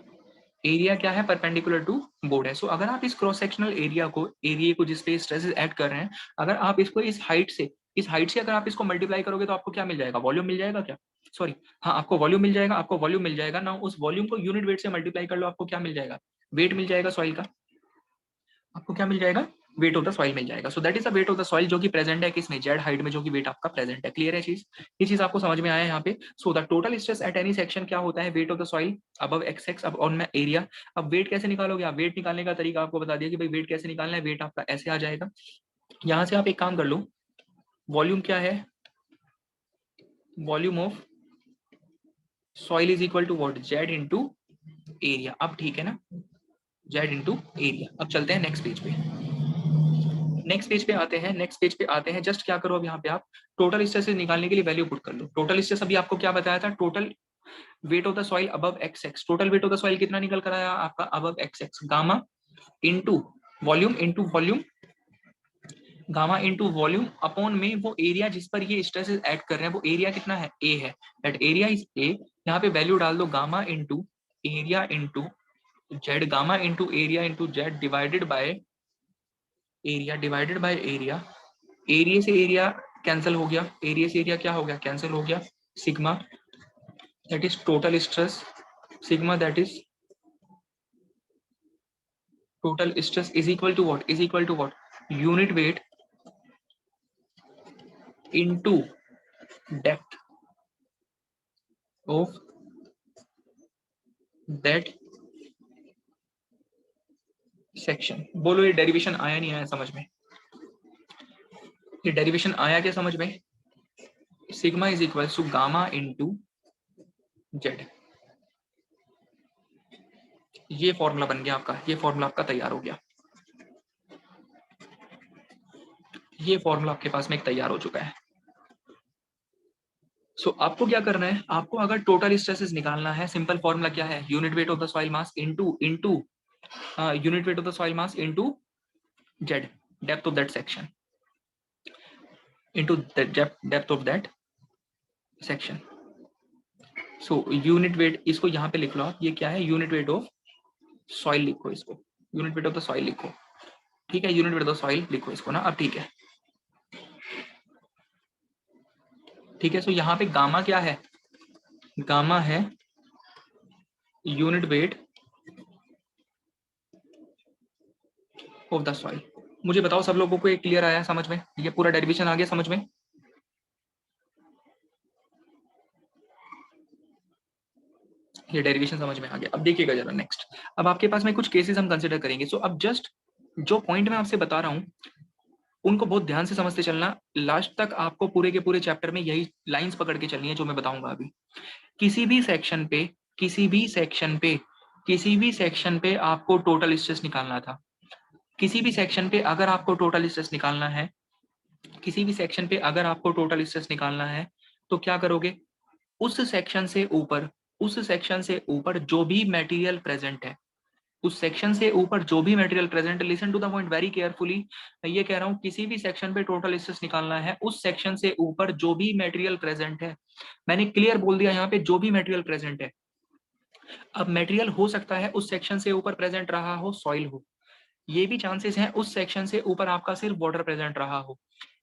एरिया क्या है, परपेंडिकुलर टू बोर्ड है। सो अगर आप इस क्रॉस सेक्शनल एरिया को, एरिया को जिस पे स्ट्रेसेस ऐड कर रहे हैं, अगर आप इसको इस हाइट से अगर आप इसको मल्टीप्लाई करोगे तो आपको क्या मिल जाएगा, वॉल्यूम मिल जाएगा क्या, सॉरी हाँ आपको वॉल्यूम मिल जाएगा, आपको वॉल्यूम मिल जाएगा ना, उस वॉल्यूम को यूनिट वेट से मल्टीप्लाई कर लो, आपको क्या मिल जाएगा, वेट मिल जाएगा सॉइल का, आपको क्या मिल जाएगा, वेट ऑफ द सॉइल मिल जाएगा। So that is the wait of the soil जो कि प्रेजेंट है किसमें, जेड हाइट में, जो कि वेट आपका प्रेजेंट है। क्लियर है चीज, ये चीज आपको समझ में आया यहाँ पे। So the total stress at any section क्या होता है, weight of the soil above x X, अब ऑन में एरिया। अब वेट कैसे निकालोगे आप, वेट निकालने का तरीका आपको बता दिया कि भाई वेट कैसे निकालना है, वेट आपका ऐसे आ जाएगा, यहाँ से आप एक काम कर लो, वॉल्यूम क्या है, volume of soil is equal to what, Z into area. अब ठीक है ना, जेड इंटू एरिया। अब चलते हैं नेक्स्ट पेज पे, नेक्स्ट पेज पे आते हैं, नेक्स्ट पेज पे आते हैं। जस्ट क्या करो अब यहाँ पे आप टोटल स्ट्रेसेस निकालने के लिए वैल्यू पुट कर लो। टोटल स्ट्रेस अभी आपको क्या बताया था, total weight of the soil above x x, total weight of the soil कितना निकल कर आया आपका, above x x, gamma into volume, gamma into volume upon में वो एरिया जिस पर ये स्ट्रेसेस ऐड कर रहे हैं, वो एरिया कितना है, ए है, दैट एरिया इज ए। यहाँ पे वैल्यू डाल दो, gamma into area into Z, gamma into area into Z divided by area, divided by area, area से एरिया कैंसिल हो गया, एरिया से एरिया क्या हो गया, कैंसिल हो गया, sigma that is total stress, sigma that is total stress is equal to what, is equal to what, unit weight into depth of that section. बोलो ये डेरिवेशन आया नहीं आया समझ में? ये डेरिवेशन आया क्या समझ में? Sigma is equal to gamma into Z. ये फॉर्मूला बन गया आपका, ये फॉर्मूला आपका तैयार हो गया, ये फॉर्मूला आपके पास में एक तैयार हो चुका है। सो आपको क्या करना है, आपको अगर टोटल स्ट्रेसेस निकालना है, सिंपल फॉर्मूला क्या है, unit weight of the soil mass into unit weight of the soil mass into Z, depth of that section, into depth of that section. So unit weight, इसको यहाँ पे लिख लो आप, ये क्या है, यूनिट वेट ऑफ सॉइल लिखो इसको, unit weight of the soil लिखो, ठीक है, unit weight of the soil लिखो इसको ना अब, ठीक है, ठीक है। सो यहाँ पे गामा क्या है, गामा है unit weight of the soil. मुझे बताओ सब लोगों को ये क्लियर आया समझ में, ये पूरा डेरिवेशन आ गया समझ में? ये डेरिवेशन समझ में आ गया। अब देखिएगा जरा नेक्स्ट, अब आपके पास में कुछ केसेस हम कंसिडर करेंगे। सो अब जस्ट जो पॉइंट मैं आपसे बता रहा हूँ उनको बहुत ध्यान से समझते चलना, लास्ट तक आपको पूरे के पूरे चैप्टर में यही लाइंस पकड़ के चलनी है जो मैं बताऊंगा अभी। किसी भी सेक्शन पे, किसी भी सेक्शन पे, किसी भी सेक्शन पे आपको टोटल स्ट्रेस निकालना था, किसी भी सेक्शन पे अगर आपको टोटल स्ट्रेस निकालना है, किसी भी सेक्शन पे अगर आपको टोटल स्ट्रेस निकालना है तो क्या करोगे, उस सेक्शन से ऊपर, उस सेक्शन से ऊपर जो भी मटेरियल प्रेजेंट है, उस सेक्शन से ऊपर जो भी मटेरियल प्रेजेंट है, listen to the point very carefully, मैं ये कह रहा हूं किसी भी सेक्शन पे टोटल स्ट्रेस निकालना है, उस सेक्शन से ऊपर जो भी मटेरियल प्रेजेंट है, मैंने क्लियर बोल दिया यहाँ पे जो भी मटेरियल प्रेजेंट है। अब मटेरियल हो सकता है उस सेक्शन से ऊपर प्रेजेंट रहा हो सॉइल हो, ये भी चांसेस हैं उस सेक्शन से ऊपर आपका सिर्फ वाटर प्रेजेंट रहा हो,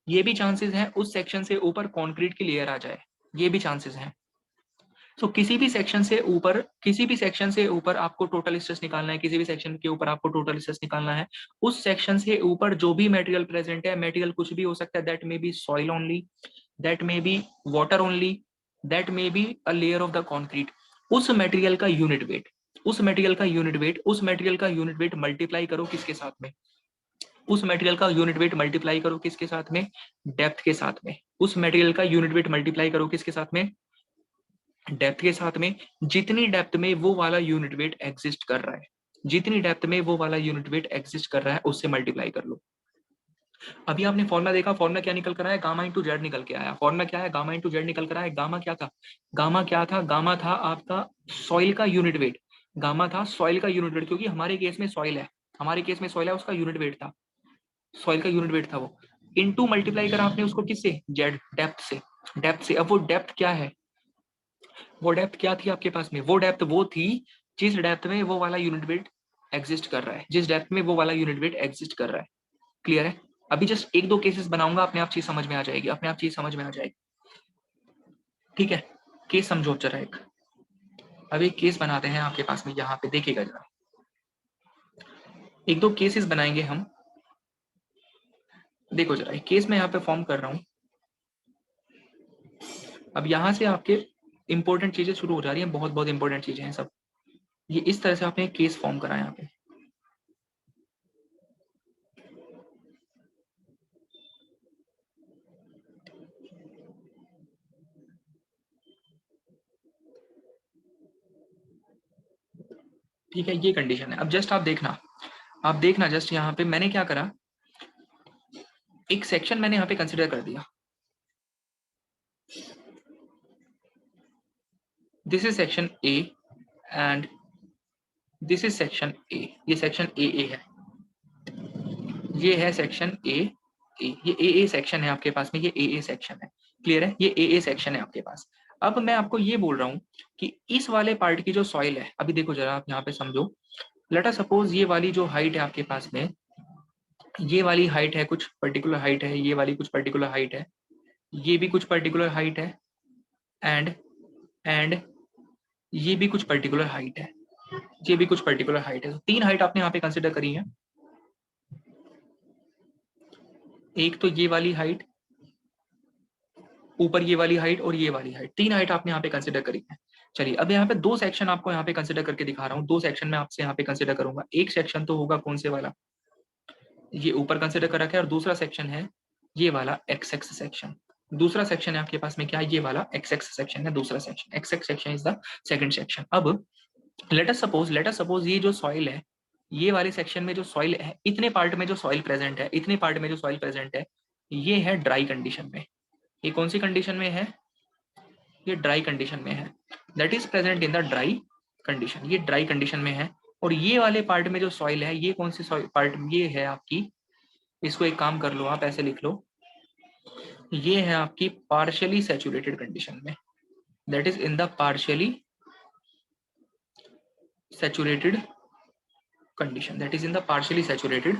ये भी चांसेस हैं उस सेक्शन से ऊपर कंक्रीट की लेयर आ जाए, ये भी चांसेस हैं। तो किसी भी सेक्शन से ऊपर, किसी भी सेक्शन से ऊपर आपको टोटल स्ट्रेस निकालना है, किसी भी सेक्शन के ऊपर आपको टोटल स्ट्रेस निकालना है, उस सेक्शन से ऊपर जो भी मटेरियल प्रेजेंट है, मटेरियल कुछ भी हो सकता है, that may be soil only, that may be water only, that may be a layer of the concrete, उस मटेरियल का यूनिट वेट, उस मटेरियल का यूनिट वेट, उस मटेरियल का यूनिट वेट मल्टीप्लाई करो किसके साथ में, उस मटेरियल का यूनिट वेट मल्टीप्लाई करो किसके साथ में, डेप्थ के साथ में, उस मटेरियल का यूनिट वेट मल्टीप्लाई करो किसके साथ में, डेप्थ के साथ में। जितनी डेप्थ में वो वाला यूनिट वेट एग्जिस्ट कर रहा है, जितनी डेप्थ में वो वाला यूनिट वेट एग्जिस्ट कर रहा है उससे मल्टीप्लाई कर लो। अभी आपने फॉर्मुला देखा, फॉर्मुला क्या निकल कर आया, गामा इंटू जेड निकल के आया, फॉर्मुला क्या है, गामा इंटू जेड निकल कर आया। गामा क्या था, गामा क्या था, गामा था आपका सॉइल का यूनिट वेट, गामा था सॉइल का यूनिट वेट, क्योंकि हमारे केस में सॉइल है, हमारे केस में सॉइल है, उसका यूनिट वेट था, सॉइल का यूनिट वेट था वो, इनटू मल्टीप्लाई करा आपने उसको किससे, जेड, डेप्थ से, डेप्थ से। अब वो डेप्थ क्या है, वो डेप्थ क्या थी आपके पास में, वो डेप्थ वो थी जिस डेप्थ में वो वाला यूनिट वेट एग्जिस्ट कर रहा है, जिस डेप्थ में वो वाला यूनिट वेट एग्जिस्ट कर रहा है। क्लियर है? अभी जस्ट एक दो केसेस बनाऊंगा, अपने आप चीज समझ में आ जाएगी, अपने आप चीज समझ में आ जाएगी, ठीक है। केस समझो जरा एक, अभी केस बनाते हैं आपके पास में, यहाँ पे देखिएगा जरा, एक दो केसेस बनाएंगे हम। देखो जरा एक केस मैं यहाँ पे फॉर्म कर रहा हूँ, अब यहाँ से आपके इंपॉर्टेंट चीजें शुरू हो जा रही हैं, बहुत बहुत इंपॉर्टेंट चीजें हैं सब। ये इस तरह से आपने एक केस फॉर्म करा है यहाँ पे, ठीक है, ये कंडीशन है। अब जस्ट आप देखना, आप देखना जस्ट यहाँ पे मैंने क्या करा, एक सेक्शन मैंने यहाँ पे कंसिडर कर दिया, this is section A and this is section A, ये सेक्शन ए है, ये है सेक्शन ए, ये ए सेक्शन है आपके पास में, ये ए सेक्शन है। क्लियर है? ये ए सेक्शन है आपके पास। अब मैं आपको ये बोल रहा हूँ कि इस वाले पार्ट की जो सॉइल है, अभी देखो जरा आप यहाँ पे समझो, लेट अस सपोज ये वाली जो हाइट है आपके पास में, ये वाली हाइट है, कुछ पर्टिकुलर हाइट है, ये वाली कुछ पर्टिकुलर हाइट है, ये भी कुछ पर्टिकुलर हाइट है, एंड ये भी कुछ पर्टिकुलर हाइट है। ये भी कुछ पर्टिकुलर हाइट है। तो 3 हाइट आपने यहाँ पे कंसिडर करी है, एक तो ये वाली हाइट, ऊपर ये वाली हाइट और ये वाली हाइट, 3 हाइट आपने यहाँ पे कंसिडर करी है। चलिए अब यहाँ पे 2 सेक्शन आपको यहाँ पे कंसिडर करके दिखा रहा हूँ, 2 सेक्शन में आपसे यहाँ पे कंसिडर करूंगा। एक सेक्शन तो होगा कौन से वाला, ये ऊपर कंसिडर कर रखा है, और दूसरा सेक्शन है ये वाला एक्स एक्स सेक्शन। दूसरा सेक्शन है आपके पास में क्या है, ये वाला एक्स एक्स सेक्शन है, दूसरा section X X section is the second section. अब लेट अस सपोज ये जो सॉइल है, ये वाले सेक्शन में जो सॉइल है, इतने पार्ट में जो सॉइल प्रेजेंट है, इतने पार्ट में जो सॉइल प्रेजेंट है, ये है ड्राई कंडीशन में। ये कौन सी कंडीशन में है, ये ड्राई कंडीशन में है, that is present in the dry condition, ये ड्राई कंडीशन में है। और ये वाले पार्ट में जो सॉइल है, ये कौन सी सॉइल पार्ट, ये है आपकी, इसको एक काम कर लो आप ऐसे लिख लो, ये है आपकी पार्शियली सैचुरेटेड कंडीशन में, that is in the partially saturated condition, that is in the partially saturated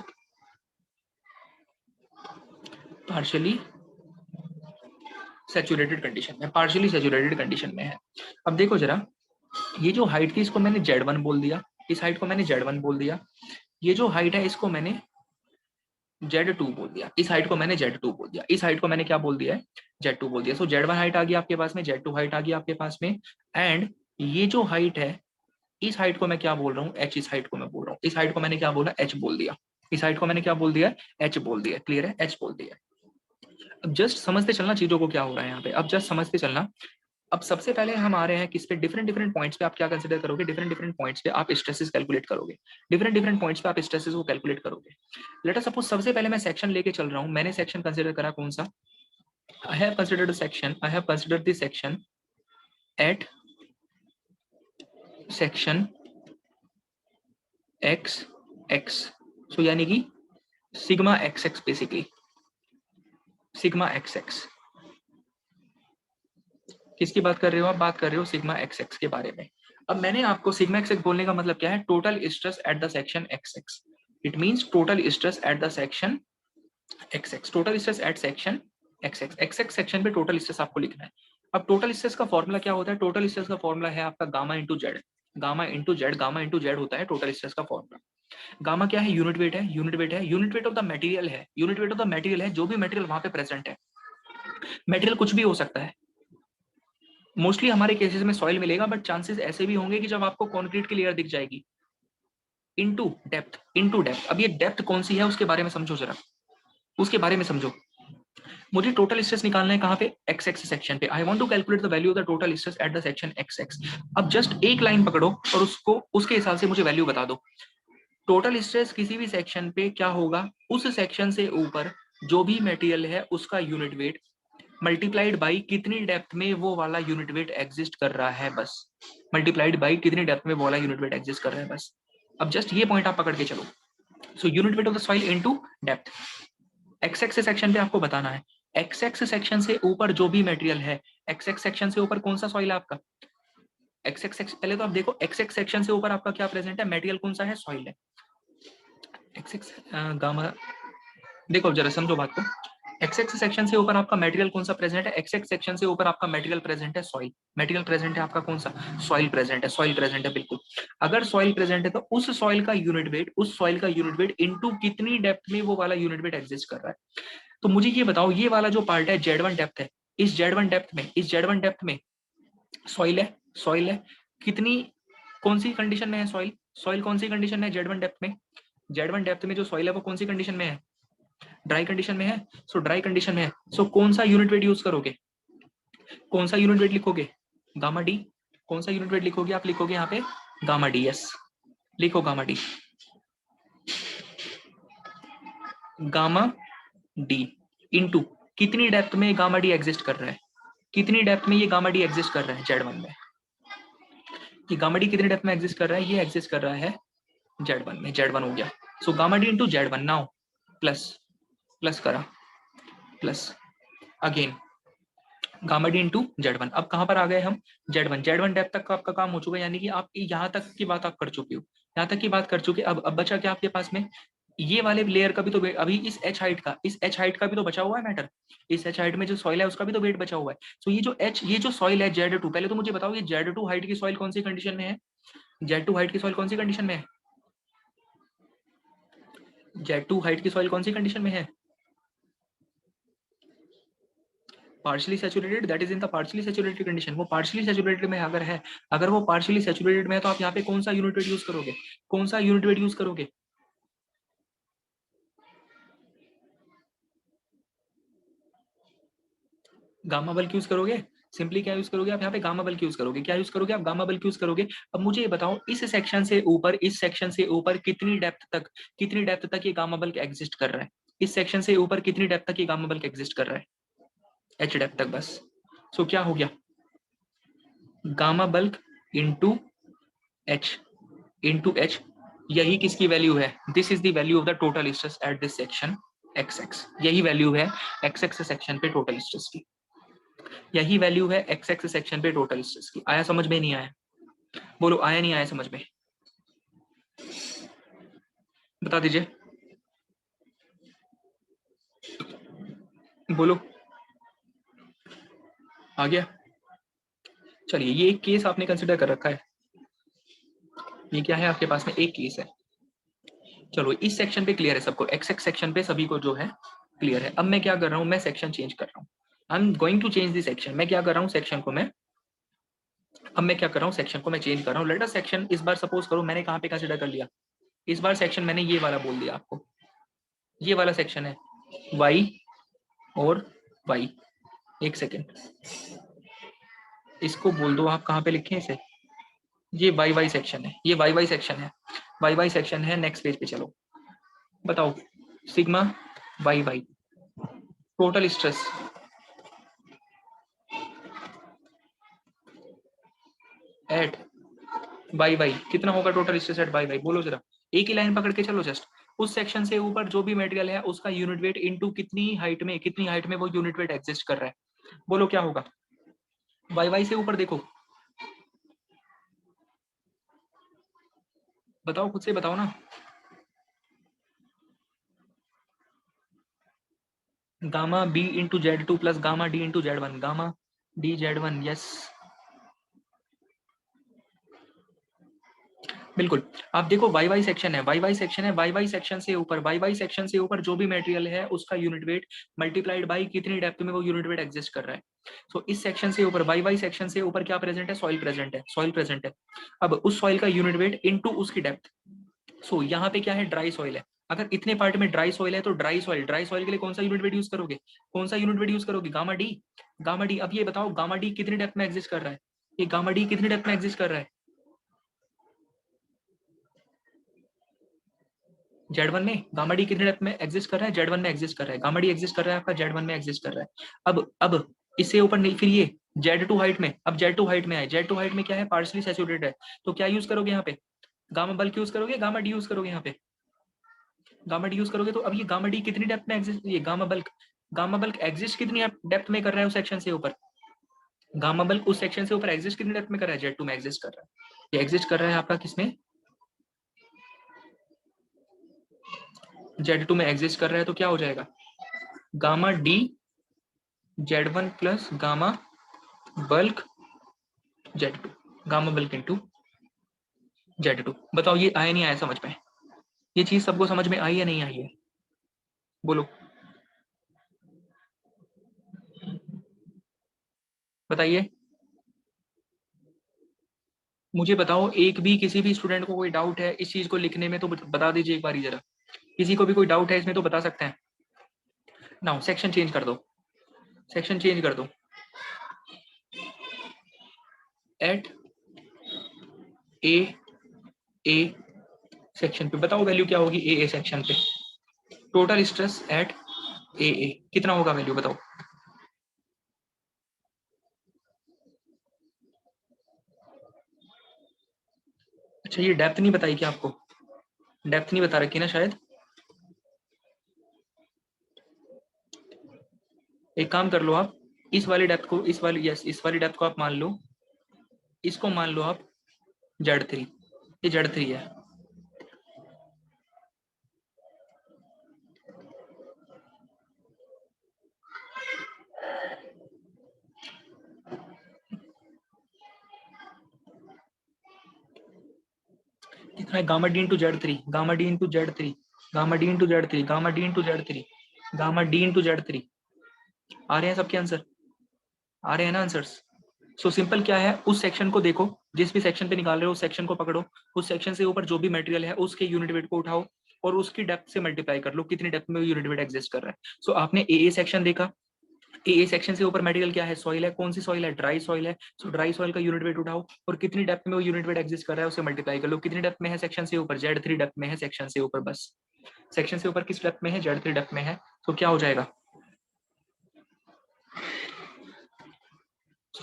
condition में, पार्शियली सैचुरेटेड कंडीशन में है। अब देखो जरा, ये जो हाइट थी इसको मैंने Z1 बोल दिया, इस हाइट को मैंने Z1 बोल दिया, ये जो हाइट है इसको मैंने Z2 बोल दिया, इस हाइट को मैंने Z2 बोल दिया, इस हाइट को मैंने क्या बोल दिया है, Z2 बोल दिया। सो Z1 हाइट आ गई आपके पास में, Z2 हाइट आ गई आपके पास में, एंड ये जो हाइट है, इस हाइट को मैं क्या बोल रहा हूँ, H, इस हाइट को मैं बोल रहा हूँ, इस हाइट को मैंने क्या बोला, H बोल दिया, इस हाइट को मैंने क्या बोल दिया, H बोल दिया, क्लियर है, H बोल दिया। अब जस्ट समझते चलना चीजों को क्या हो रहा है यहाँ पे, अब जस्ट समझते चलना। अब सबसे पहले हम आ रहे हैं किस पे, डिफरेंट डिफरेंट पॉइंट्स पे आप क्या कंसीडर करोगे, डिफरेंट डिफरेंट पॉइंट्स पे आप स्ट्रेसेस कैलकुलेट करोगे, डिफरेंट डिफरेंट पॉइंट्स पे आप स्ट्रेसेस को कैलकुलेट करोगे। लेट अस सपोज सबसे पहले मैं सेक्शन लेके चल रहा हूँ, मैंने सेक्शन कंसीडर करा कौन सा, I have considered this section at section X X, so यानी कि sigma X X, basically sigma X X. किसकी बात कर रहे हो आप, बात कर रहे हो सिग्मा एक्स एक्स के बारे में। अब मैंने आपको सिग्मा एक्स एक्स बोलने का मतलब क्या है, total stress at the section X x, it means total stress at the section X x, total stress eight section X x, x X section पे टोटल स्ट्रेस आपको लिखना है। अब टोटल स्ट्रेस का फॉर्मूला क्या होता है, टोटल स्ट्रेस का फॉर्मूला है आपका gamma into Z, gamma into Z होता है टोटल स्ट्रेस का फॉर्मूला। गामा क्या है, यूनिट वेट है, unit weight of the material है, unit weight of the material है, जो भी मटेरियल वहां पे प्रेजेंट है। मटेरियल कुछ भी हो सकता है, मोस्टली हमारे केसेस में सॉइल मिलेगा, बट चांसेस ऐसे भी होंगे कि जब आपको कंक्रीट की लेयर दिख जाएगी, इनटू डेप्थ, इनटू डेप्थ। अब ये डेप्थ कौन सी है उसके बारे में समझो जरा, उसके बारे में समझो। मुझे टोटल स्ट्रेस निकालना है कहाँ पे, एक्स एक्स सेक्शन पे। I want to calculate the value of the total stress at the section X X. अब जस्ट एक लाइन पकड़ो और उसको उसके हिसाब से मुझे वैल्यू बता दो। टोटल स्ट्रेस किसी भी सेक्शन पे क्या होगा, उस सेक्शन से ऊपर जो भी मटेरियल है उसका यूनिट वेट मल्टीप्लाइड बाई कितनी डेप्थ में वो वाला यूनिट वेट एग्जिस्ट कर रहा है, बस मल्टीप्लाइड बाई कितनी डेप्थ में वो वाला यूनिट वेट एग्जिस्ट कर रहा है बस। अब जस्ट ये पॉइंट आप पकड़ के चलो। So unit weight of the soil into depth, x X section पे आपको बताना है, एक्स एक्स सेक्शन से ऊपर जो भी मटेरियल है, एक्स एक्स सेक्शन से ऊपर कौन सा सॉइल है आपका, एक्स एक्स, पहले तो आप देखो एक्स एक्स सेक्शन से ऊपर आपका क्या प्रेजेंट है, मटेरियल कौन सा है, सॉइल है। एक्स एक्स गामा, देखो जरा समझो बात को, एक्स एक्स सेक्शन से ऊपर आपका मटेरियल कौन सा प्रेजेंट है, एक्स एक्स सेक्शन से ऊपर आपका मटेरियल प्रेजेंट है सॉइल, मटेरियल प्रेजेंट है आपका कौन सा, सॉइल प्रेजेंट है, सॉइल प्रेजेंट है बिल्कुल। अगर सॉइल प्रेजेंट है तो उस सॉइल का यूनिट वेट, उस सॉइल का यूनिट वेट इनटू कितनी डेप्थ में वो वाला यूनिट वेट एग्जिस्ट कर रहा है। तो मुझे ये बताओ, ये वाला जो पार्ट है Z1 डेप्थ है, इस Z1 डेप्थ में, इस Z1 डेप्थ में सॉइल है, सॉइल है, कितनी, कौन सी कंडीशन में है सॉइल, सॉइल कौन सी कंडीशन है Z1 डेप्थ में, Z1 डेप्थ में जो सॉइल है वो कौन सी कंडीशन में है, ड्राई कंडीशन में है। सो ड्राई कंडीशन में है, सो कौन सा यूनिट वेट यूज करोगे, कौन सा यूनिट वेट लिखोगे, गामा डी। कौन सा यूनिट वेट लिखोगे, आप लिखोगे यहाँ पे गामा डी, यस लिखो gamma D, gamma D into कितनी डेप्थ में गामा डी एग्जिस्ट कर रहा है, कितनी डेप्थ में ये गामा डी एग्जिस्ट कर रहा है Z1 में, ये गामा डी कितनी डेप्थ में एग्जिस्ट कर रहा है, ये एग्जिस्ट कर रहा है Z1 में, Z1 हो गया। So gamma D into Z1, now plus, plus करा, plus again gamma D into Z1। अब कहां पर आ गए हम, Z1 डेप्थ तक का आपका काम हो चुका है, यानी कि आप यहाँ तक की बात आप कर चुके हो, यहाँ तक की बात कर चुके। अब बचा क्या आपके पास में, ये वाले लेयर का भी तो वेट, अभी इस H हाइट का, इस H हाइट का भी तो बचा हुआ है मैटर, इस H हाइट में जो सॉइल है उसका भी तो वेट बचा हुआ है। सो ये जो H, ये जो सॉइल है Z2, पहले तो मुझे बताओ ये Z2 हाइट की सॉइल कौन सी कंडीशन में है, Z2 हाइट की सॉइल कौन सी कंडीशन में है? Z2 हाइट की सॉइल कौन सी कंडीशन में है? Partially saturated, that is in the partially saturated condition. वो पार्शियली सैचुरेटेड में अगर है, अगर वो पार्शियली सैचुरेटेड में है तो आप यहाँ पे कौन सा यूनिट वेट यूज करोगे? कौन सा यूनिट वेट यूज करोगे? गामा बल्क यूज करोगे। सिंपली क्या यूज करोगे आप यहाँ पे? गामा बल्क यूज करोगे। क्या यूज करोगे आप? गामा बल्क यूज करोगे। अब मुझे ये बताओ, इस सेक्शन से ऊपर, इस सेक्शन से ऊपर कितनी डेप्थ तक, कितनी डेप्थ तक ये गामा बल्क एग्जिस्ट कर रहा है? इस सेक्शन से ऊपर कितनी डेप्थ तक ये गामा बल्क एग्जिस्ट कर रहा है? एच डेप्थ तक बस। सो क्या हो गया? Gamma bulk into H, into H. यही किसकी वैल्यू है? This is the value of the total stress at this section X x. यही वैल्यू है एक्स एक्स सेक्शन पे टोटल स्ट्रेस की। यही वैल्यू है एक्स एक्स सेक्शन पे टोटल स्ट्रेस की। आया समझ में? नहीं आया? बोलो, आया नहीं आया समझ में? बता दीजिए, बोलो। आ गया? चलिए, ये एक केस आपने कंसिडर कर रखा है। ये क्या है आपके पास में? एक केस है। चलो, इस सेक्शन पे क्लियर है सबको, एक्स एक्स सेक्शन पे सभी को जो है क्लियर है। अब मैं क्या कर रहा हूँ? मैं सेक्शन चेंज कर रहा हूँ। I am going to change the section. मैं क्या कर रहा हूँ? सेक्शन को मैं, अब मैं क्या कर रहा हूँ? सेक्शन को मैं चेंज कर रहा हूँ। लेट अस सेक्शन इस बार सपोज करो मैंने कहाँ पे कंसिडर कर लिया? इस बार सेक्शन मैंने ये वाला बोल दिया आपको। ये वाला सेक्शन है वाई और वाई। एक सेकेंड, इसको बोल दो आप, कहाँ पे लिखे इसे? ये वाई वाई सेक्शन है, ये वाई वाई सेक्शन है, वाई वाई सेक्शन है। नेक्स्ट पेज पे चलो, बताओ। Sigma Y Y total stress at Y Y कितना होगा? Total stress at Y Y बोलो जरा। एक ही लाइन पकड़ के चलो जस्ट। उस सेक्शन से ऊपर जो भी मटेरियल है उसका यूनिट वेट इनटू कितनी हाइट में, कितनी हाइट में वो यूनिट वेट एग्जिस्ट कर रहा है। बोलो क्या होगा? वाई वाई से ऊपर देखो, बताओ, खुद से बताओ ना। Gamma B into Z2 plus gamma D into Z1, gamma D Z1। Yes, बिल्कुल। आप देखो, वाई वाई सेक्शन है, वाई वाई सेक्शन है, वाई वाई सेक्शन से ऊपर, वाई वाई सेक्शन से ऊपर जो भी मटेरियल है उसका यूनिट वेट मल्टीप्लाइड बाई कितनी डेप्थ में वो यूनिट वेट एग्जिस्ट कर रहा है। सो इस सेक्शन से ऊपर, वाई वाई सेक्शन से ऊपर क्या प्रेजेंट है? सॉइल प्रेजेंट है, सॉइल प्रेजेंट है। अब उस सॉइल का यूनिट वेट इनटू उसकी डेप्थ। सो यहाँ पे क्या है? ड्राई सॉइल है। अगर इतने पार्ट में ड्राई सॉइल है तो ड्राई सॉइल, ड्राई सॉइल के लिए कौन सा यूनिट वेट यूज करोगे? कौन सा यूनिट वेट यूज करोगे? Gamma D. Gamma D. अब ये बताओ, गामा डी कितनी डेप्थ में एग्जिस्ट कर रहा है? ये गामा डी कितनी डेप्थ में एग्जिस्ट कर रहा है? Z1 में गामा डी कितने डेप्थ में एग्जिस्ट कर रहा है? Z1 में एग्जिस्ट कर रहा है। गामा डी एग्जिस्ट कर रहा है आपका, Z1 में एग्जिस्ट कर रहा है। अब इससे ऊपर नहीं, फिर ये Z2 हाइट में। अब Z2 हाइट में आए, Z2 हाइट में क्या है? पार्शली सैचुरेटेड है। तो क्या यूज करोगे यहाँ पे? गामा बल्क यूज करोगे, गामा डी यूज करोगे? यहाँ पे गामा डी यूज करोगे। तो अब ये गामा डी कितनी डेप्थ में एग्जिस्ट, ये गामा बल्क एग्जिस्ट कितनी डेप्थ में कर रहा है उस सेक्शन से ऊपर? गामा बल्क उस सेक्शन से ऊपर एग्जिस्ट कितनी डेप्थ में कर रहा है? Z2 में एग्जिस्ट कर रहा है। ये एग्जिस्ट कर रहा है आपका किसमें? Z2 में एग्जिस्ट कर रहा है। तो क्या हो जाएगा? Gamma D Z1 plus gamma bulk Z2, gamma bulk into Z2। बताओ, ये आया नहीं आया समझ में? ये चीज सबको समझ में आई या नहीं आई है? बोलो, बताइए। मुझे बताओ, एक भी किसी भी स्टूडेंट को कोई डाउट है इस चीज को लिखने में तो बता दीजिए एक बार जरा। किसी को भी कोई डाउट है इसमें तो बता सकते हैं। नाउ सेक्शन चेंज कर दो, सेक्शन चेंज कर दो। एट ए ए सेक्शन पे बताओ वैल्यू क्या होगी? ए सेक्शन पे टोटल स्ट्रेस एट ए कितना होगा? वैल्यू बताओ। अच्छा, ये डेप्थ नहीं बताई क्या आपको? डेप्थ नहीं बता रखी ना शायद। एक काम कर लो आप, इस वाली डेप्थ को, इस वाली, यस, इस वाली डेप्थ को आप मान लो। इसको मान लो आप Z3। ये Z3 है। Gamma D into Z three, gamma D into Z three, gamma D into Z three, gamma D into Z three, gamma D into Z three. आ रहे हैं सबके आंसर? आ रहे हैं ना आंसर्स? सो सिंपल क्या है, उस सेक्शन को देखो, जिस भी सेक्शन पे निकाल रहे हो उस सेक्शन को पकड़ो, उस सेक्शन से ऊपर जो भी मटेरियल है उसके यूनिट वेट को उठाओ और उसकी डेप्थ से मल्टीप्लाई कर लो कितनी डेप्थ में यूनिट वेट एग्जिस्ट कर रहा है। सो आपने ए सेक्शन देखा, ए सेक्शन से ऊपर मटेरियल क्या है, सॉइल है, कौन सी सॉइल है, ड्राई सॉइल है। सो ड्राई सॉइल का यूनिट वेट उठाओ और कितनी डेप्थ में वो यूनिट वेट एग्जिस्ट कर रहा है उसे मल्टीप्लाई कर लो, कितनी डेप्थ में है सेक्शन से ऊपर, जेड थ्री डेप्थ में है सेक्शन से ऊपर, बस सेक्शन से ऊपर किस डेप्थ में है, जेड थ्री डेप्थ में है। तो क्या हो जाएगा,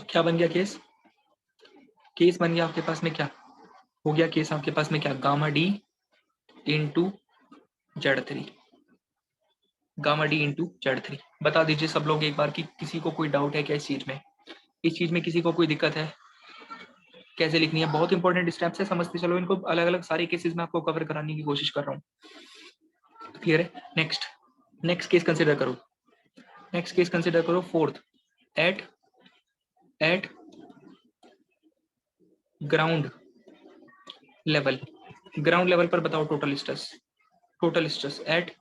क्या बन गया केस, केस बन गया आपके पास में क्या हो गया, केस आपके पास में क्या, gamma D into Z three, gamma D into Z three. बता दीजिए सब लोग एक बार कि किसी को कोई डाउट है क्या इस चीज में, इस चीज में किसी को कोई दिक्कत है, कैसे लिखनी है। बहुत इंपॉर्टेंट स्टेप्स है, समझते चलो इनको, अलग अलग सारे केसेस में आपको कवर कराने की कोशिश कर रहा हूँ। क्लियर है? नेक्स्ट, नेक्स्ट केस कंसिडर करो, नेक्स्ट केस कंसिडर करो, fourth, at at ground level, ground level पर बताओ total stress, total stress at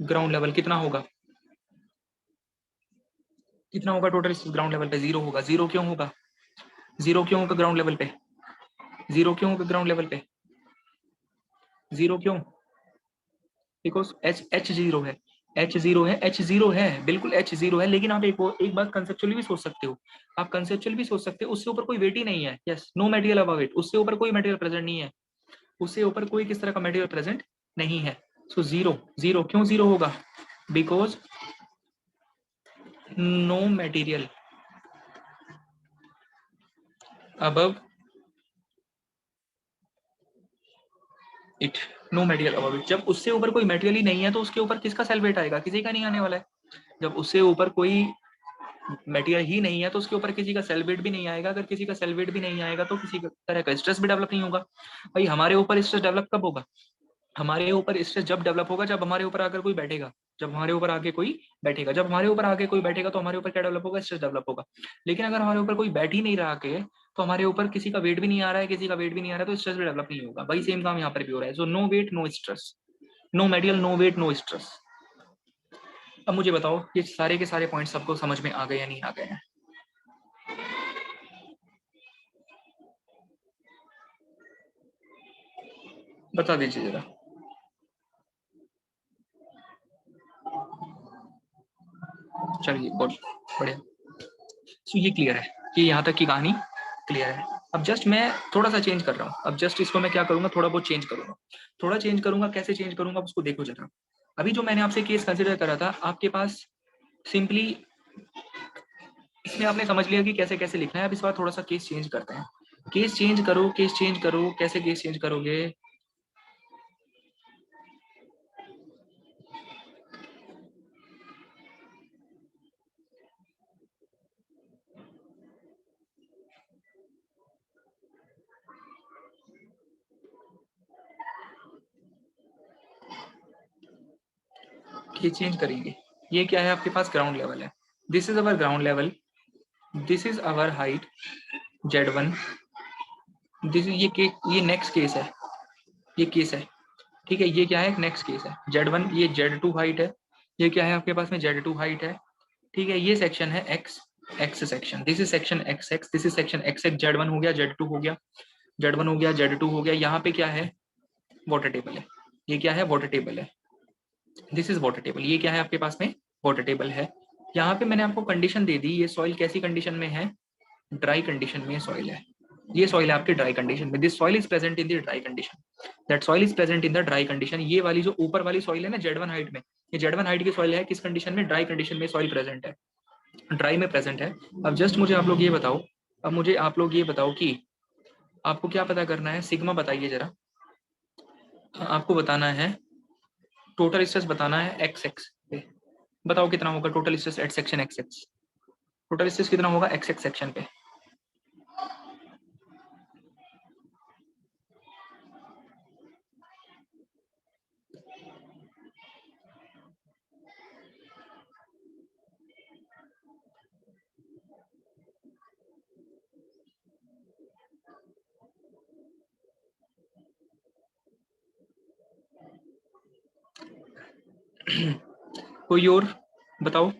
ground level कितना होगा, कितना होगा टोटल स्ट्रेस ग्राउंड लेवल पे, जीरो होगा। जीरो क्यों होगा, जीरो क्यों होगा ग्राउंड लेवल पे, जीरो क्यों होगा ग्राउंड लेवल पे, जीरो क्यों, बिकॉज एच एच जीरो है, एच जीरो है, एच जीरो है, बिल्कुल एच जीरो है। लेकिन आप एक बात कंसेप्चुअली भी सोच सकते हो, आप कंसेप्चुअली भी सोच सकते हो, उससे ऊपर कोई वेट ही नहीं है, yes, no material above it, उससे ऊपर कोई मटेरियल प्रेजेंट नहीं है, उससे ऊपर कोई किस तरह का मटेरियल प्रेजेंट नहीं है। सो जीरो, जीरो क्यों जीरो होगा, because no material above it, no material above it. जब उससे ऊपर कोई मटेरियल ही नहीं है तो उसके ऊपर किसका सेल वेट आएगा, किसी का नहीं आने वाला है। जब उससे ऊपर कोई मटेरियल ही नहीं है तो उसके ऊपर किसी का सेल वेट भी नहीं आएगा, अगर किसी का सेल वेट भी नहीं आएगा तो किसी तरह का स्ट्रेस भी डेवलप नहीं होगा। भाई हमारे ऊपर स्ट्रेस डेवलप कब होगा, हमारे ऊपर स्ट्रेस जब डेवलप होगा जब हमारे ऊपर आकर कोई बैठेगा, जब हमारे ऊपर आके कोई बैठेगा, जब हमारे ऊपर आके कोई बैठेगा तो हमारे ऊपर क्या डेवलप होगा, स्ट्रेस डेवलप होगा। लेकिन अगर हमारे ऊपर कोई बैठ ही नहीं रहा के, तो हमारे ऊपर किसी का वेट भी नहीं आ रहा है, किसी का वेट भी नहीं आ रहा है, तो स्ट्रेस भी डेवलप नहीं होगा। भाई सेम काम यहाँ पर भी हो रहा है। So no weight no stress, no material no weight no stress. अब मुझे बताओ ये सारे के सारे पॉइंट्स सबको समझ में आ गए या नहीं आ गए हैं, बता दीजिए जरा। चलिए बहुत बढ़िया। सो ये क्लियर है, ये यहाँ तक की कहानी क्लियर है। अब जस्ट मैं थोड़ा सा चेंज कर रहा हूँ, अब जस्ट इसको मैं क्या करूंगा, थोड़ा बहुत चेंज करूंगा, थोड़ा चेंज करूंगा, कैसे चेंज करूंगा उसको देखो जरा। अभी जो मैंने आपसे केस कंसिडर करा था आपके पास, सिंपली इसमें आपने समझ लिया कि कैसे कैसे लिखना है। अब इस बार थोड़ा सा केस चेंज करते हैं, केस चेंज करो, केस चेंज करो, कैसे केस चेंज करोगे, केस चेंज करेंगे। ये क्या है आपके पास, ग्राउंड लेवल है, this is our ground level, this is our height Z1, this ये नेक्स्ट केस है, ये केस है, ठीक है। ये क्या है, नेक्स्ट केस है Z1, ये Z2 हाइट है, ये क्या है आपके पास में Z2 हाइट है, ठीक है। ये सेक्शन है x, X section, this is section X x, this is section X x, Z1 हो गया, Z2 हो गया, Z1 हो गया, Z2 हो गया। यहाँ पे क्या है, वाटर टेबल है, ये क्या है, वाटर टेबल है, दिस इज वाटर टेबल। ये क्या है आपके पास में, वाटर टेबल है। यहाँ पे मैंने आपको कंडीशन दे दी, ये सॉइल कैसी कंडीशन में है, ड्राई कंडीशन में सॉइल है, ये सॉइल है आपकी ड्राई कंडीशन में, this soil is present in the dry condition, that soil is present in the dry condition. ये वाली जो ऊपर वाली सॉइल है ना Z1 हाइट में, ये Z1 हाइट की सॉइल है, किस कंडीशन में, ड्राई कंडीशन में सॉइल प्रेजेंट है, ड्राई में प्रेजेंट है। अब जस्ट मुझे आप लोग ये बताओ, अब मुझे आप लोग ये बताओ कि आपको क्या पता करना है, सिग्मा बताइए जरा। आपको बताना है टोटल स्ट्रेस, बताना है एक्स एक्स पे, बताओ कितना होगा total stress eight section X x, total stress कितना होगा एक्स एक्स सेक्शन पे। कोई और बताओ,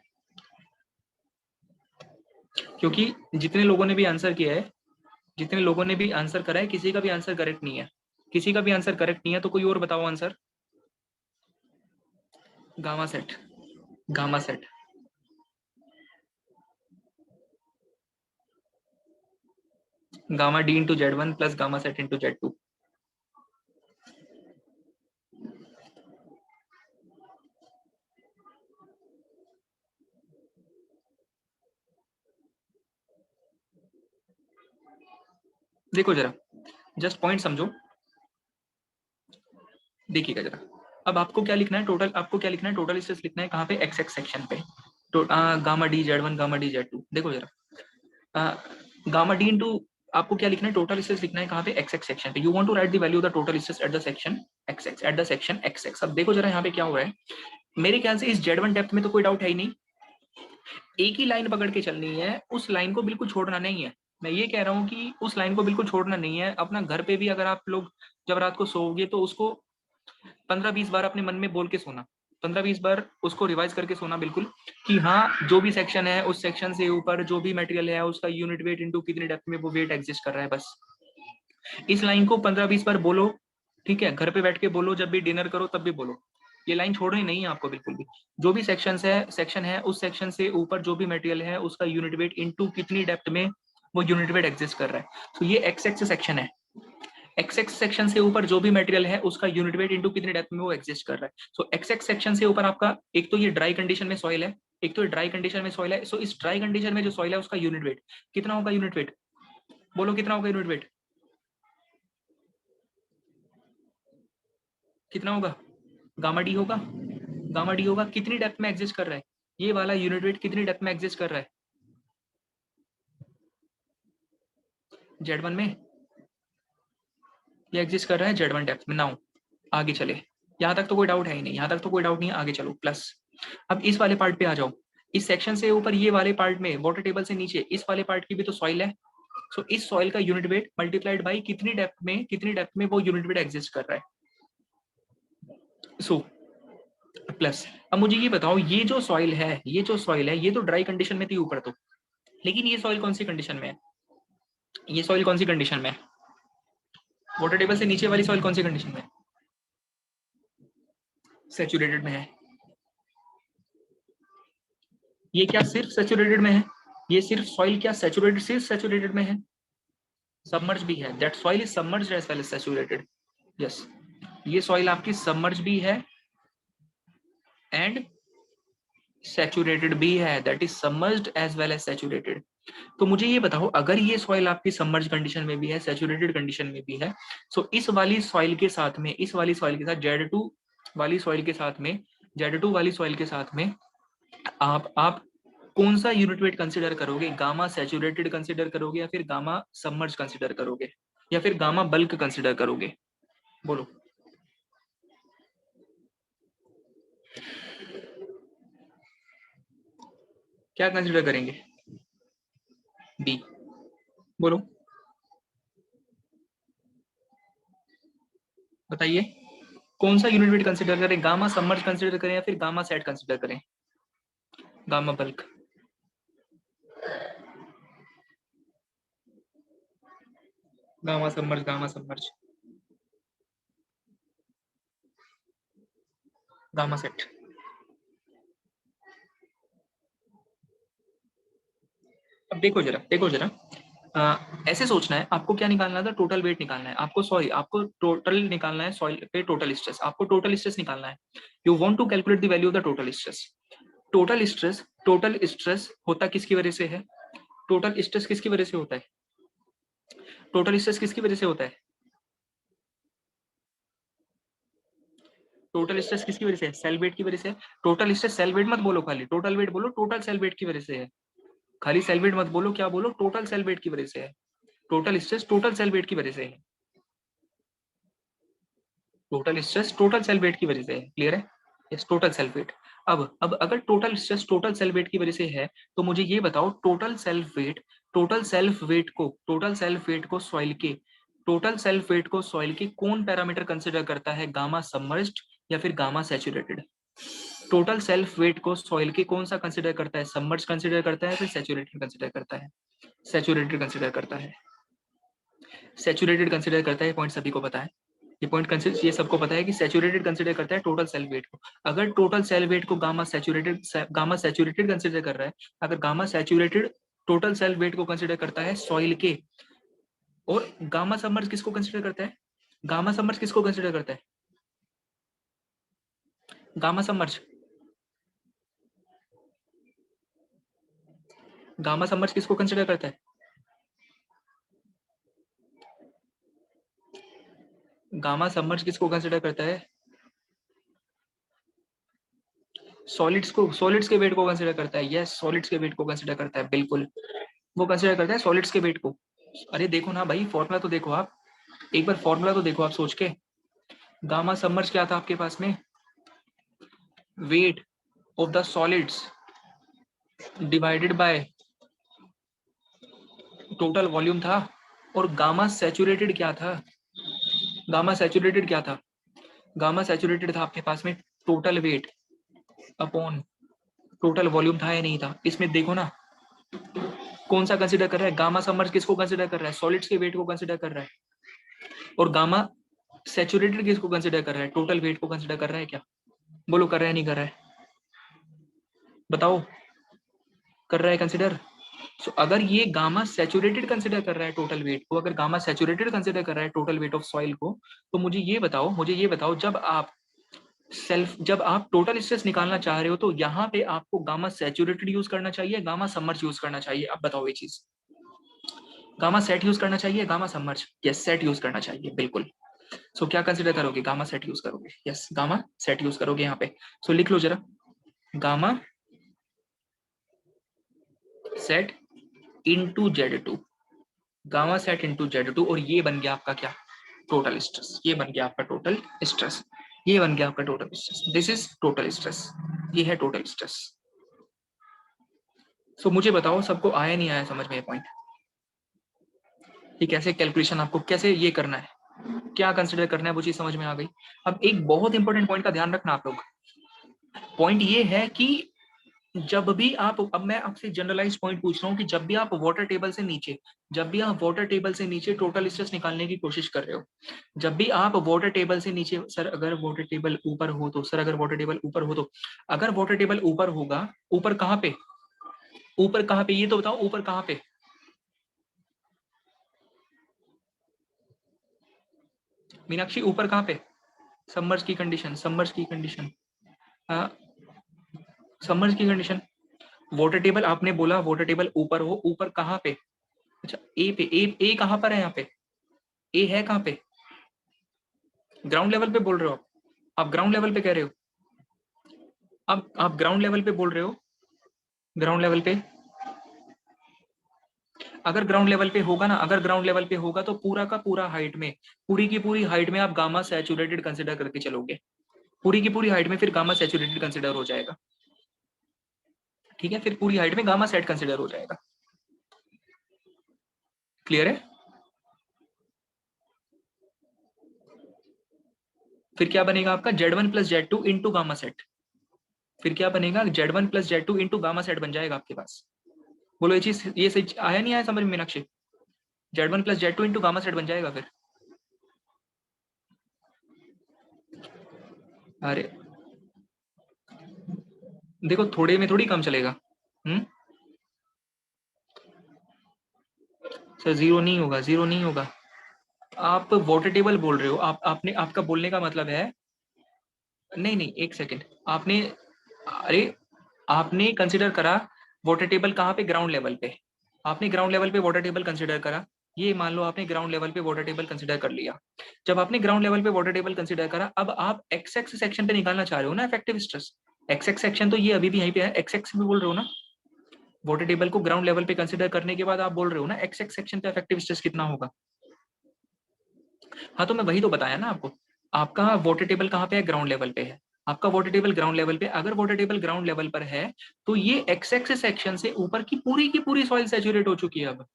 क्योंकि जितने लोगों ने भी आंसर किया है, जितने लोगों ने भी आंसर करा है, किसी का भी आंसर करेक्ट नहीं है, किसी का भी आंसर करेक्ट नहीं है, तो कोई और बताओ answer. Gamma sat, gamma sat. Gamma D into Z1 plus gamma set into Z2। देखो जरा, जस्ट पॉइंट समझो, देखिएगा जरा। अब आपको क्या लिखना है टोटल, आपको क्या लिखना है टोटल स्ट्रेस लिखना है कहाँ पे, एक्स एक्स सेक्शन पे। तो gamma D Z1 gamma D Z2। देखो जरा, गामा डी इंटू, आपको क्या लिखना है टोटल स्ट्रेस लिखना है कहाँ पे, एक्स एक्स सेक्शन पे। You want to write the value of the total stress at the section X X, at the section X X. अब देखो जरा यहाँ पे क्या हो रहा है, मेरे ख्याल से इस Z1 डेप्थ में तो कोई डाउट है ही नहीं, एक ही लाइन पकड़ के चलनी है, उस लाइन को बिल्कुल छोड़ना नहीं है। मैं ये कह रहा हूँ कि उस लाइन को बिल्कुल छोड़ना नहीं है। अपना घर पे भी अगर आप लोग जब रात को सोओगे तो उसको 15-20 बार अपने मन में बोल के सोना, 15-20 बार उसको रिवाइज करके सोना बिल्कुल, कि हाँ जो भी सेक्शन है उस सेक्शन से ऊपर जो भी मटेरियल है उसका यूनिट वेट इनटू कितनी डेप्थ में वो वेट एग्जिस्ट कर रहा है। बस इस लाइन को 15-20 बार बोलो, ठीक है, घर पे बैठ के बोलो, जब भी डिनर करो तब भी बोलो। ये लाइन छोड़नी नहीं है आपको बिल्कुल भी। जो भी सेक्शन है उस सेक्शन से ऊपर जो भी मटेरियल है उसका यूनिट वेट इनटू कितनी डेप्थ में वो यूनिट वेट एग्जिस्ट कर रहा है। तो ये एक्स एक्स सेक्शन है, एक्स एक्स सेक्शन से ऊपर जो भी मटेरियल है उसका यूनिट वेट इनटू कितनी डेप्थ में वो एग्जिस्ट कर रहा है। सो एक्स एक्स सेक्शन से ऊपर आपका एक तो ये ड्राई कंडीशन में सॉइल है, एक तो ड्राई कंडीशन में सॉइल है। सो इस ड्राई कंडीशन में जो सॉइल है उसका यूनिट वेट कितना होगा, यूनिट वेट बोलो कितना होगा, यूनिट वेट कितना होगा, गामा डी होगा, गामा डी होगा। कितनी डेप्थ में एग्जिस्ट कर रहा है ये वाला यूनिट वेट, कितनी डेप्थ में एग्जिस्ट कर रहा है, Z1 में ये एग्जिस्ट कर रहा है Z1 डेप्थ में। नाउ आगे चले, यहाँ तक तो कोई डाउट है ही नहीं, यहाँ तक तो कोई डाउट नहीं है, आगे चलो प्लस। अब इस वाले पार्ट पे आ जाओ, इस सेक्शन से ऊपर ये वाले पार्ट में वाटर टेबल से नीचे इस वाले पार्ट की भी तो सॉइल है। सो इस सॉइल का यूनिट वेट मल्टीप्लाइड बाई कितनी डेप्थ में, कितनी डेप्थ में वो यूनिट वेट एग्जिस्ट कर रहा है। So plus. अब मुझे ये बताओ, ये जो सॉइल है, ये जो सॉइल है ये तो ड्राई कंडीशन में थी ऊपर तो, लेकिन ये सॉइल कौन सी कंडीशन में है, ये सॉइल कौन सी कंडीशन में है, वाटर टेबल से नीचे वाली सॉइल कौन सी कंडीशन में है, सैचुरेटेड में है। ये क्या सिर्फ सैचुरेटेड में है, ये सिर्फ सॉइल क्या सैचुरेटेड, सिर्फ सैचुरेटेड में है, सबमर्ज भी है, that soil is submerged as well as saturated. Yes, ये सॉइल आपकी सबमर्ज भी है एंड सैचुरेटेड भी है, that is submerged as well as saturated. तो मुझे ये बताओ, अगर ये सॉइल आपकी सबमर्ज कंडीशन में भी है, सैचुरेटेड कंडीशन में भी है, सो इस वाली सॉइल के साथ में, इस वाली सॉइल के साथ Z2 वाली सॉइल के साथ में, Z2 वाली सॉइल के साथ में आप कौन सा यूनिट वेट कंसिडर करोगे, गामा सैचुरेटेड कंसिडर करोगे या फिर गामा सबमर्ज कंसिडर करोगे या फिर गामा बल्क कंसिडर करोगे, बोलो। क्या कंसिडर करेंगे, बी, बोलो बताइए, कौन सा यूनिट वेट कंसिडर करें, गामा सबमर्ज कंसिडर करें या फिर गामा सेट कंसिडर करें, gamma bulk. Gamma submerge, gamma submerge, gamma sat. अब देखो जरा, देखो जरा, ऐसे सोचना है आपको, क्या निकालना था, टोटल वेट निकालना है आपको, सॉरी आपको टोटल निकालना है सॉइल पे, टोटल स्ट्रेस, आपको टोटल स्ट्रेस निकालना है। You want to calculate the value of the total stress. Total stress, total stress होता किसकी वजह से है, टोटल स्ट्रेस किसकी वजह से होता है, टोटल स्ट्रेस किसकी वजह से होता है, टोटल स्ट्रेस किसकी वजह से है, सेल वेट की वजह से। टोटल स्ट्रेस सेल वेट मत बोलो, खाली टोटल वेट बोलो, टोटल सेल वेट की वजह से है। खाली सेल वेट मत बोलो, क्या बोलो, टोटल सेल वेट की वजह से है। Total stress total self weight की वजह से है, total stress total self weight की वजह से है, क्लियर है, यस टोटल सेल वेट। अब अगर total stress total self weight की वजह से है, तो मुझे ये बताओ total self weight, total self weight को, टोटल सेल्फ वेट को सॉइल के, टोटल सेल्फ वेट को सॉइल के कौन पैरामीटर कंसिडर करता है, गामा सबमर्ज्ड या फिर gamma saturated, total self weight को सॉइल के कौन सा कंसिडर करता है? सबमर्ज कंसिडर करता है, फिर सैचुरेटेड कंसिडर करता है? सैचुरेटेड कंसिडर करता है, सैचुरेटेड कंसिडर करता है। पॉइंट सभी को पता है, ये पॉइंट कंसिडर, ये सबको पता है कि सैचुरेटेड कंसिडर करता है टोटल सेल वेट को। अगर टोटल सेल वेट को गामा सैचुरेटेड कंसिडर कर रहा है, अगर gamma saturated total self weight को कंसिडर करता है सॉइल के, और गामा सबमर्ज किसको कंसिडर करता है? गामा सबमर्ज किसको कंसिडर करता है? गामा सबमर्ज, गामा सबमर्ज किसको कंसिडर करता है? गामा सबमर्ज किसको कंसिडर करता है? सॉलिड्स को, सॉलिड्स के वेट को कंसिडर करता है। यस, सॉलिड्स के वेट को कंसिडर करता है, बिल्कुल वो कंसिडर करता है सॉलिड्स के वेट को। अरे देखो ना भाई, फॉर्मूला तो देखो आप, एक बार फॉर्मूला तो देखो आप सोच के। गामा सबमर्ज क्या था आपके पास में? Wait of the solids divided by total volume था। और गामा सैचुरेटेड क्या था? गामा सैचुरेटेड क्या था? गामा सैचुरेटेड था आपके पास में total weight upon total volume, था या नहीं था? इसमें देखो ना, कौन सा कंसिडर कर रहा है? गामा सबमर्ज किसको कंसिडर कर रहा है? सॉलिड्स के वेट को कंसिडर कर रहा है। और गामा सैचुरेटेड किसको कंसिडर कर रहा है? टोटल वेट को कंसिडर कर रहा है क्या? बोलो, कर रहा है नहीं कर रहा है? बताओ, कर रहा है कंसिडर? सो अगर ये गामा सैचुरेटेड कंसिडर कर रहा है टोटल वेट को, अगर गामा सैचुरेटेड कंसिडर कर रहा है टोटल वेट ऑफ सॉइल को, तो मुझे ये बताओ जब आप टोटल स्ट्रेस निकालना चाह रहे हो, तो यहाँ पे आपको गामा सैचुरेटेड यूज करना चाहिए, गामा सबमर्ज यूज करना चाहिए? अब बताओ ये चीज, गामा सेट यूज करना चाहिए, gamma submerge? Yes, set use करना चाहिए, बिल्कुल। सो क्या कंसिडर करोगे? गामा सेट यूज करोगे। यस, गामा सेट यूज करोगे यहाँ पे। सो लिख लो जरा, gamma sat into Z2, gamma sat into Z2, और ये बन गया आपका क्या? Total stress. ये बन गया आपका टोटल स्ट्रेस, ये बन गया आपका total stress. This is total stress, ये है टोटल स्ट्रेस। सो मुझे बताओ, सबको आया नहीं आया समझ में ये पॉइंट? ये कैसे कैलकुलेशन आपको कैसे ये करना है, क्या कंसिडर करना है, वो चीज समझ में आ गई? अब एक बहुत इंपॉर्टेंट पॉइंट का ध्यान रखना आप लोग। पॉइंट ये है कि जब भी आप, अब मैं आपसे जनरलाइज पॉइंट पूछ रहा हूँ कि जब भी आप वाटर टेबल से नीचे, जब भी आप वाटर टेबल से नीचे टोटल स्ट्रेस निकालने की कोशिश कर रहे हो, जब भी आप वाटर टेबल से नीचे, सर अगर वाटर टेबल ऊपर हो तो, सर अगर वाटर टेबल ऊपर हो तो, अगर वाटर टेबल ऊपर होगा, ऊपर कहाँ पे? ऊपर कहाँ पे ये तो बताओ, ऊपर कहाँ पे? मीनाक्षी ऊपर कहाँ पे? सबमर्ज की कंडीशन, सबमर्ज की कंडीशन, सबमर्ज की कंडीशन। वाटर टेबल आपने बोला वाटर टेबल ऊपर हो, ऊपर कहाँ पे? अच्छा ए पे, ए कहाँ पर है? यहाँ पे ए है कहाँ पे? ग्राउंड लेवल पे बोल रहे हो आप ग्राउंड लेवल पे कह रहे हो? अब आप ग्राउंड लेवल पे बोल रहे हो? ग्राउंड लेवल पे, अगर ग्राउंड लेवल पे होगा ना, अगर ग्राउंड लेवल पे होगा तो पूरा का पूरा हाइट में, पूरी की पूरी हाइट में आप गामा सैचुरेटेड कंसिडर करके चलोगे, पूरी की पूरी हाइट में फिर गामा सैचुरेटेड कंसिडर हो जाएगा। ठीक है, फिर पूरी हाइट में गामा सेट कंसिडर हो जाएगा। क्लियर है? फिर क्या बनेगा आपका? Z1 plus Z2 into gamma sat. फिर क्या बनेगा? Z1 plus Z2 into gamma sat बन जाएगा आपके पास। बोलो ये चीज, ये सही आया नहीं आया समझ में Meenakshi? Z1 plus Z2 into gamma sat बन जाएगा फिर। अरे देखो, थोड़े में थोड़ी कम चलेगा। सर जीरो नहीं होगा, जीरो नहीं होगा। आप वाटर टेबल बोल रहे हो, आपने, आपका बोलने का मतलब है, नहीं नहीं एक सेकेंड, आपने, अरे आपने कंसिडर करा वाटर टेबल कहाँ पे? ग्राउंड लेवल पे। आपने ग्राउंड लेवल पे वाटर टेबल कंसिडर करा, ये मान लो आपने ग्राउंड लेवल पे वाटर टेबल कंसिडर कर लिया। जब आपने ग्राउंड लेवल पे वाटर टेबल कंसिडर करा, अब आप एक्स एक्स सेक्शन पे निकालना चाह रहे हो ना effective stress. X X section तो ये अभी भी यहीं पे है, एक्स एक्स भी बोल रहे हो ना? वाटर टेबल को ग्राउंड लेवल पे कंसिडर करने के बाद आप बोल रहे हो ना एक्स एक्स सेक्शन पे इफेक्टिव स्ट्रेस कितना होगा? हाँ तो मैं वही तो बताया ना आपको। आपका वाटर टेबल कहाँ पे है? ग्राउंड लेवल पे है। आपका वाटर टेबल ग्राउंड लेवल पे, अगर वाटर टेबल ग्राउंड लेवल पर है, तो ये एक्स एक्स सेक्शन से ऊपर की पूरी सॉइल सैचुरेट हो चुकी है अब।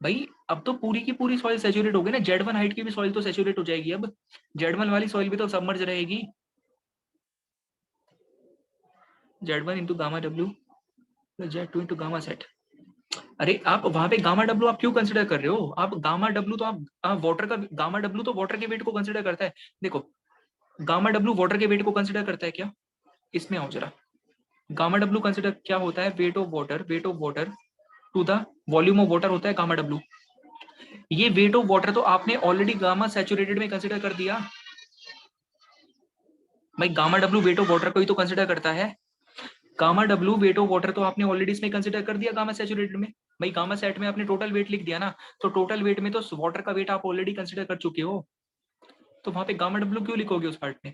भाई अब तो पूरी की पूरी सॉइल सैचुरेट हो गई ना, Z1 हाइट की भी सॉइल तो सैचुरेट हो जाएगी अब। Z1 वाली सॉइल भी तो सबमर्ज रहेगी। Z1 into gamma W plus Z2 into gamma sat. अरे आप वहां पे गामा डब्ल्यू आप क्यों कंसिडर कर रहे हो? आप गामा डब्ल्यू तो आप वाटर का गामा डब्ल्यू तो वाटर के वेट को कंसिडर करता है। देखो गामा डब्ल्यू वाटर के वेट को कंसिडर करता है क्या? इसमें आओ जरा। गामा डब्ल्यू कंसिडर क्या होता है? Weight of water to the volume of water होता है गामा डब्ल्यू। ये वेट ऑफ वाटर तो आपने ऑलरेडी गामा सैचुरेटेड में कंसिडर कर दिया भाई। Gamma W weight of water को ही तो कंसिडर करता है। Gamma W weight of water तो आपने ऑलरेडी इसमें कंसिडर कर दिया गामा सैचुरेटेड में। भाई गामा सेट में आपने टोटल वेट लिख दिया ना, तो टोटल वेट में तो वाटर का वेट आप ऑलरेडी कंसिडर कर चुके हो, तो वहां पे गामा डब्ल्यू क्यों लिखोगे उस पार्ट में?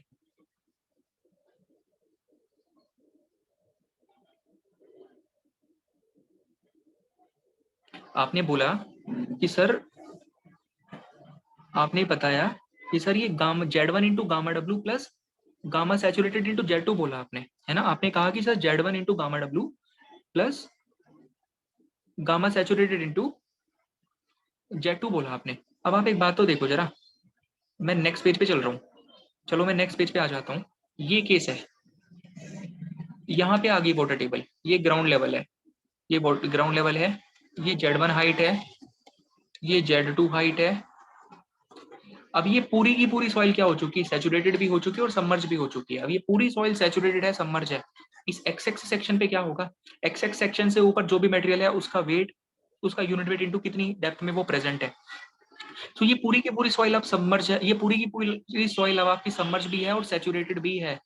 आपने बोला कि सर, आपने बताया कि सर ये gamma Z1 into gamma W plus gamma saturated into Z2 बोला आपने, है ना? आपने कहा कि sir Z1 into gamma W plus gamma saturated into Z2 बोला आपने। अब आप एक बात तो देखो जरा, मैं नेक्स्ट पेज पे चल रहा हूँ, चलो मैं नेक्स्ट पेज पे आ जाता हूँ। ये केस है, यहाँ पे आ गई वाटर टेबल, ये ग्राउंड लेवल है, ये ग्राउंड लेवल है, ये Z1 हाइट है, ये Z2 हाइट है। अब ये पूरी की पूरी सॉइल क्या हो चुकी है? सैचुरेटेड भी हो चुकी है और सबमर्ज भी हो चुकी है। अब ये पूरी सॉइल सैचुरेटेड है, सबमर्ज है। इस एक्स एक्स सेक्शन पे क्या होगा? एक्स एक्स सेक्शन से ऊपर जो भी मटेरियल है उसका वेट, उसका यूनिट वेट इनटू कितनी डेप्थ में वो प्रेजेंट है। तो ये पूरी की पूरी सॉइल अब सबमर्ज है, ये पूरी की पूरी सॉइल अब आपकी सबमर्ज भी है और सैचुरेटेड भी है।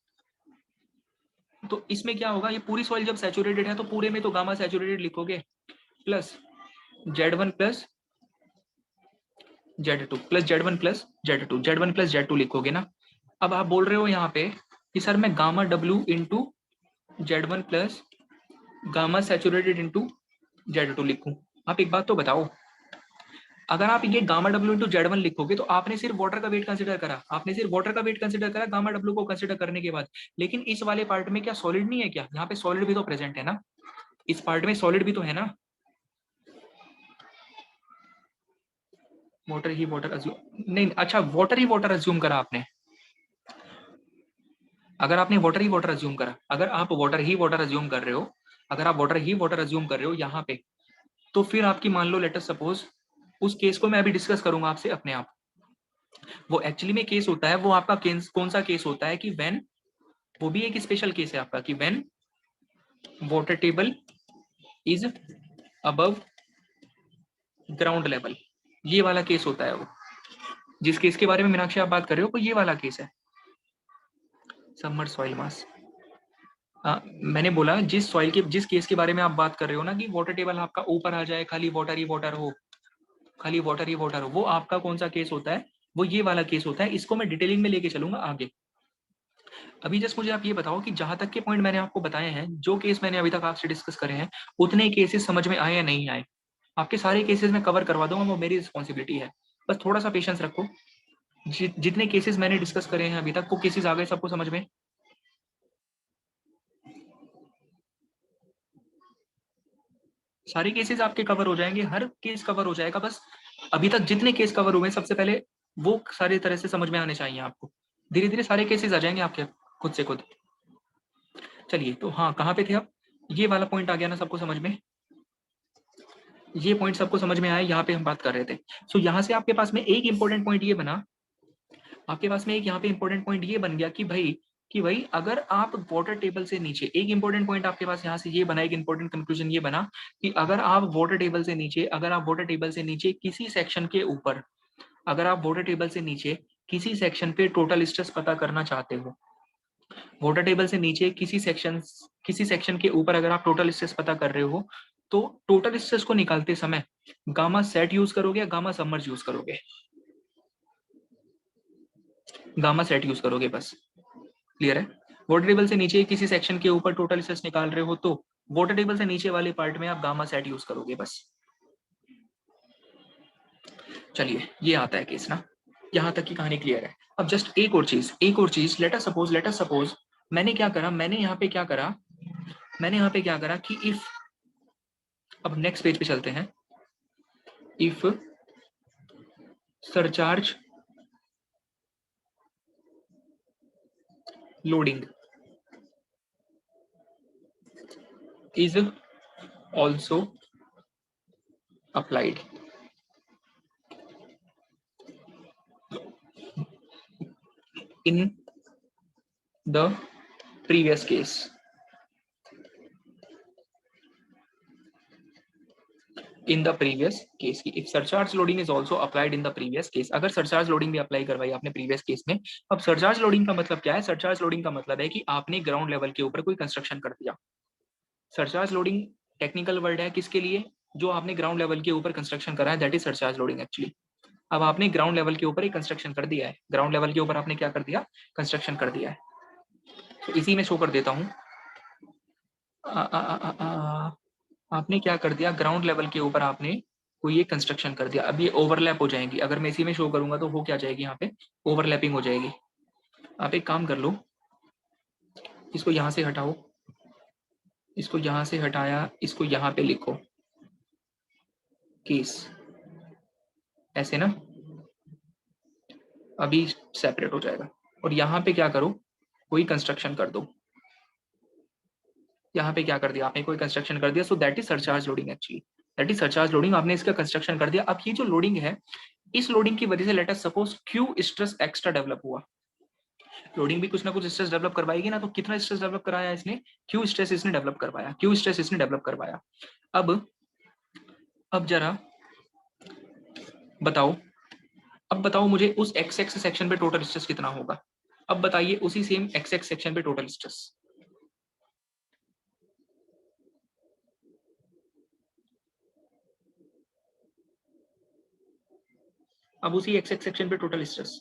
तो इसमें क्या होगा? ये पूरी सॉइल जब सैचुरेटेड है तो पूरे में तो गामा सैचुरेटेड लिखोगे plus Z1 plus Z2 plus Z1 plus Z2, Z1 plus Z2 लिखोगे ना। अब आप बोल रहे हो यहाँ पे कि सर मैं gamma W into Z1 plus gamma saturated into Z2 लिखूं। आप एक बात तो बताओ, अगर आप ये गामा डब्ल्यू इंटू Z1 लिखोगे तो आपने सिर्फ वाटर का वेट कंसिडर करा, आपने सिर्फ वाटर का वेट कंसिडर करा गामा डब्ल्यू को कंसिडर करने के बाद। लेकिन इस वाले पार्ट में क्या सॉलिड नहीं है क्या? यहाँ पे सॉलिड भी तो प्रेजेंट है ना, इस पार्ट में सॉलिड भी तो है ना। वाटर ही वाटर अज्यूम नहीं, अच्छा वाटर ही वाटर अज्यूम करा आपने। अगर आपने वाटर ही वाटर अज्यूम करा, अगर आप वाटर ही वाटर अज्यूम कर रहे हो, अगर आप वाटर ही वाटर अज्यूम कर रहे हो यहाँ पे, तो फिर आपकी मान लो लेटर सपोज, उस केस को मैं अभी डिस्कस करूंगा आपसे अपने आप। वो एक्चुअली में केस होता है, वो आपका कौन सा केस होता है कि व्हेन, वो भी एक स्पेशल केस है आपका कि when water table is above ground level. ये वाला केस होता है वो, जिस केस के बारे में मीनाक्षी आप बात कर रहे हो, वो ये वाला केस है, सबमर्ज सॉइल मास। मैंने बोला जिस सॉइल के, जिस केस के बारे में आप बात कर रहे हो ना कि वाटर टेबल आपका ऊपर आ जाए, खाली वाटर ही वाटर हो, खाली वाटर ही वाटर हो, वो आपका कौन सा केस होता है? वो ये वाला केस होता है। इसको मैं डिटेलिंग में लेके चलूंगा आगे। अभी जस्ट मुझे आप ये बताओ कि जहां तक के पॉइंट मैंने आपको बताए हैं, जो केस मैंने अभी तक आपसे डिस्कस करे हैं, उतने केसेस समझ में आए या नहीं आए? आपके सारे केसेस मैं कवर करवा दूंगा, वो मेरी रिस्पॉन्सिबिलिटी है। बस थोड़ा सा पेशेंस रखो। जितने केसेस मैंने डिस्कस करे हैं अभी तक, वो केसेस आ गए सबको समझ में? सारे केसेस आपके कवर हो जाएंगे, हर केस कवर हो जाएगा। बस अभी तक जितने केस कवर हुए सबसे पहले वो सारे तरह से समझ में आने चाहिए आपको। धीरे धीरे सारे केसेस आ जाएंगे आपके खुद से खुद। चलिए, तो हाँ कहाँ पे थे आप? ये वाला पॉइंट आ गया ना सबको समझ में? ये पॉइंट सबको समझ में आया, यहाँ पे हम बात कर रहे थे। सो यहाँ से आपके पास में एक इंपॉर्टेंट पॉइंट ये बना, आपके पास में एक यहाँ पे इंपॉर्टेंट पॉइंट ये बन गया कि भाई अगर आप वाटर टेबल से नीचे, एक इंपॉर्टेंट पॉइंट आपके पास यहाँ से ये बना, एक इंपॉर्टेंट कंक्लूजन ये बना कि अगर आप वाटर टेबल से नीचे, अगर आप वाटर टेबल से नीचे किसी सेक्शन के ऊपर, अगर आप वाटर टेबल से नीचे किसी सेक्शन पे टोटल स्ट्रेस पता करना चाहते हो, वाटर टेबल से नीचे किसी सेक्शन के ऊपर अगर आप टोटल स्ट्रेस पता कर रहे हो, तो टोटल स्ट्रेस को निकालते समय गामा सेट यूज करोगे या गामा सबमर्ज यूज करोगे? गामा सेट यूज करोगे बस। क्लियर है? वाटर टेबल से नीचे किसी सेक्शन के ऊपर टोटल स्ट्रेस निकाल रहे हो तो वाटर टेबल से नीचे वाले पार्ट में आप गामा सेट यूज करोगे बस। चलिए, ये आता है केस ना, यहाँ तक की कहानी क्लियर है। अब जस्ट एक और चीज, लेट अस सपोज मैंने क्या करा, मैंने यहाँ पे क्या करा कि इफ, अब नेक्स्ट पेज पे चलते हैं। If surcharge loading, is also applied in the previous case. In the previous case, if surcharge loading is also applied in the previous case, अगर surcharge loading भी अप्लाई करवाई आपने previous case में, अब surcharge loading का मतलब क्या है? surcharge loading का मतलब है कि आपने ground level के ऊपर कोई construction कर दिया. surcharge loading technical word है किसके लिए? जो आपने ground level के ऊपर construction करा है, that is surcharge loading actually. अब आपने ground level के ऊपर एक construction कर दिया है, ground level के ऊपर आपने क्या कर दिया? construction कर दिया है. तो इसी में show कर देता हूँ. आपने क्या कर दिया? ग्राउंड लेवल के ऊपर आपने कोई एक कंस्ट्रक्शन कर दिया. अब ये ओवरलैप हो जाएंगी. अगर मैं इसी में शो करूंगा तो हो क्या जाएगी? यहाँ पे ओवरलैपिंग हो जाएगी. आप एक काम कर लो, इसको यहां से हटाओ, इसको यहां से हटाया, इसको यहां पे लिखो केस, ऐसे ना, अभी सेपरेट हो जाएगा. और यहाँ पे क्या करो, कोई कंस्ट्रक्शन कर दो. यहाँ पे क्या कर दिया आपने? कोई कंस्ट्रक्शन कर दिया. So that is surcharge loading actually. That is surcharge loading. आपने इसका कंस्ट्रक्शन कर दिया. अब ये जो लोडिंग है, इस लोडिंग की वजह से let us suppose Q stress extra develop हुआ. लोडिंग भी कुछ ना कुछ स्ट्रेस डेवलप करवाएगी ना. तो कितना स्ट्रेस डेवलप कराया इसने? क्यू स्ट्रेस इसने डेवलप करवाया. क्यू स्ट्रेस इसने डेवलप करवाया. अब जरा बताओ, अब बताओ मुझे उस एक्स एक्स सेक्शन पे टोटल स्ट्रेस कितना होगा. अब बताइए उसी सेम एक्स एक्स सेक्शन पे टोटल स्ट्रेस. अब उसी एक्स एक्स सेक्शन पे total stress.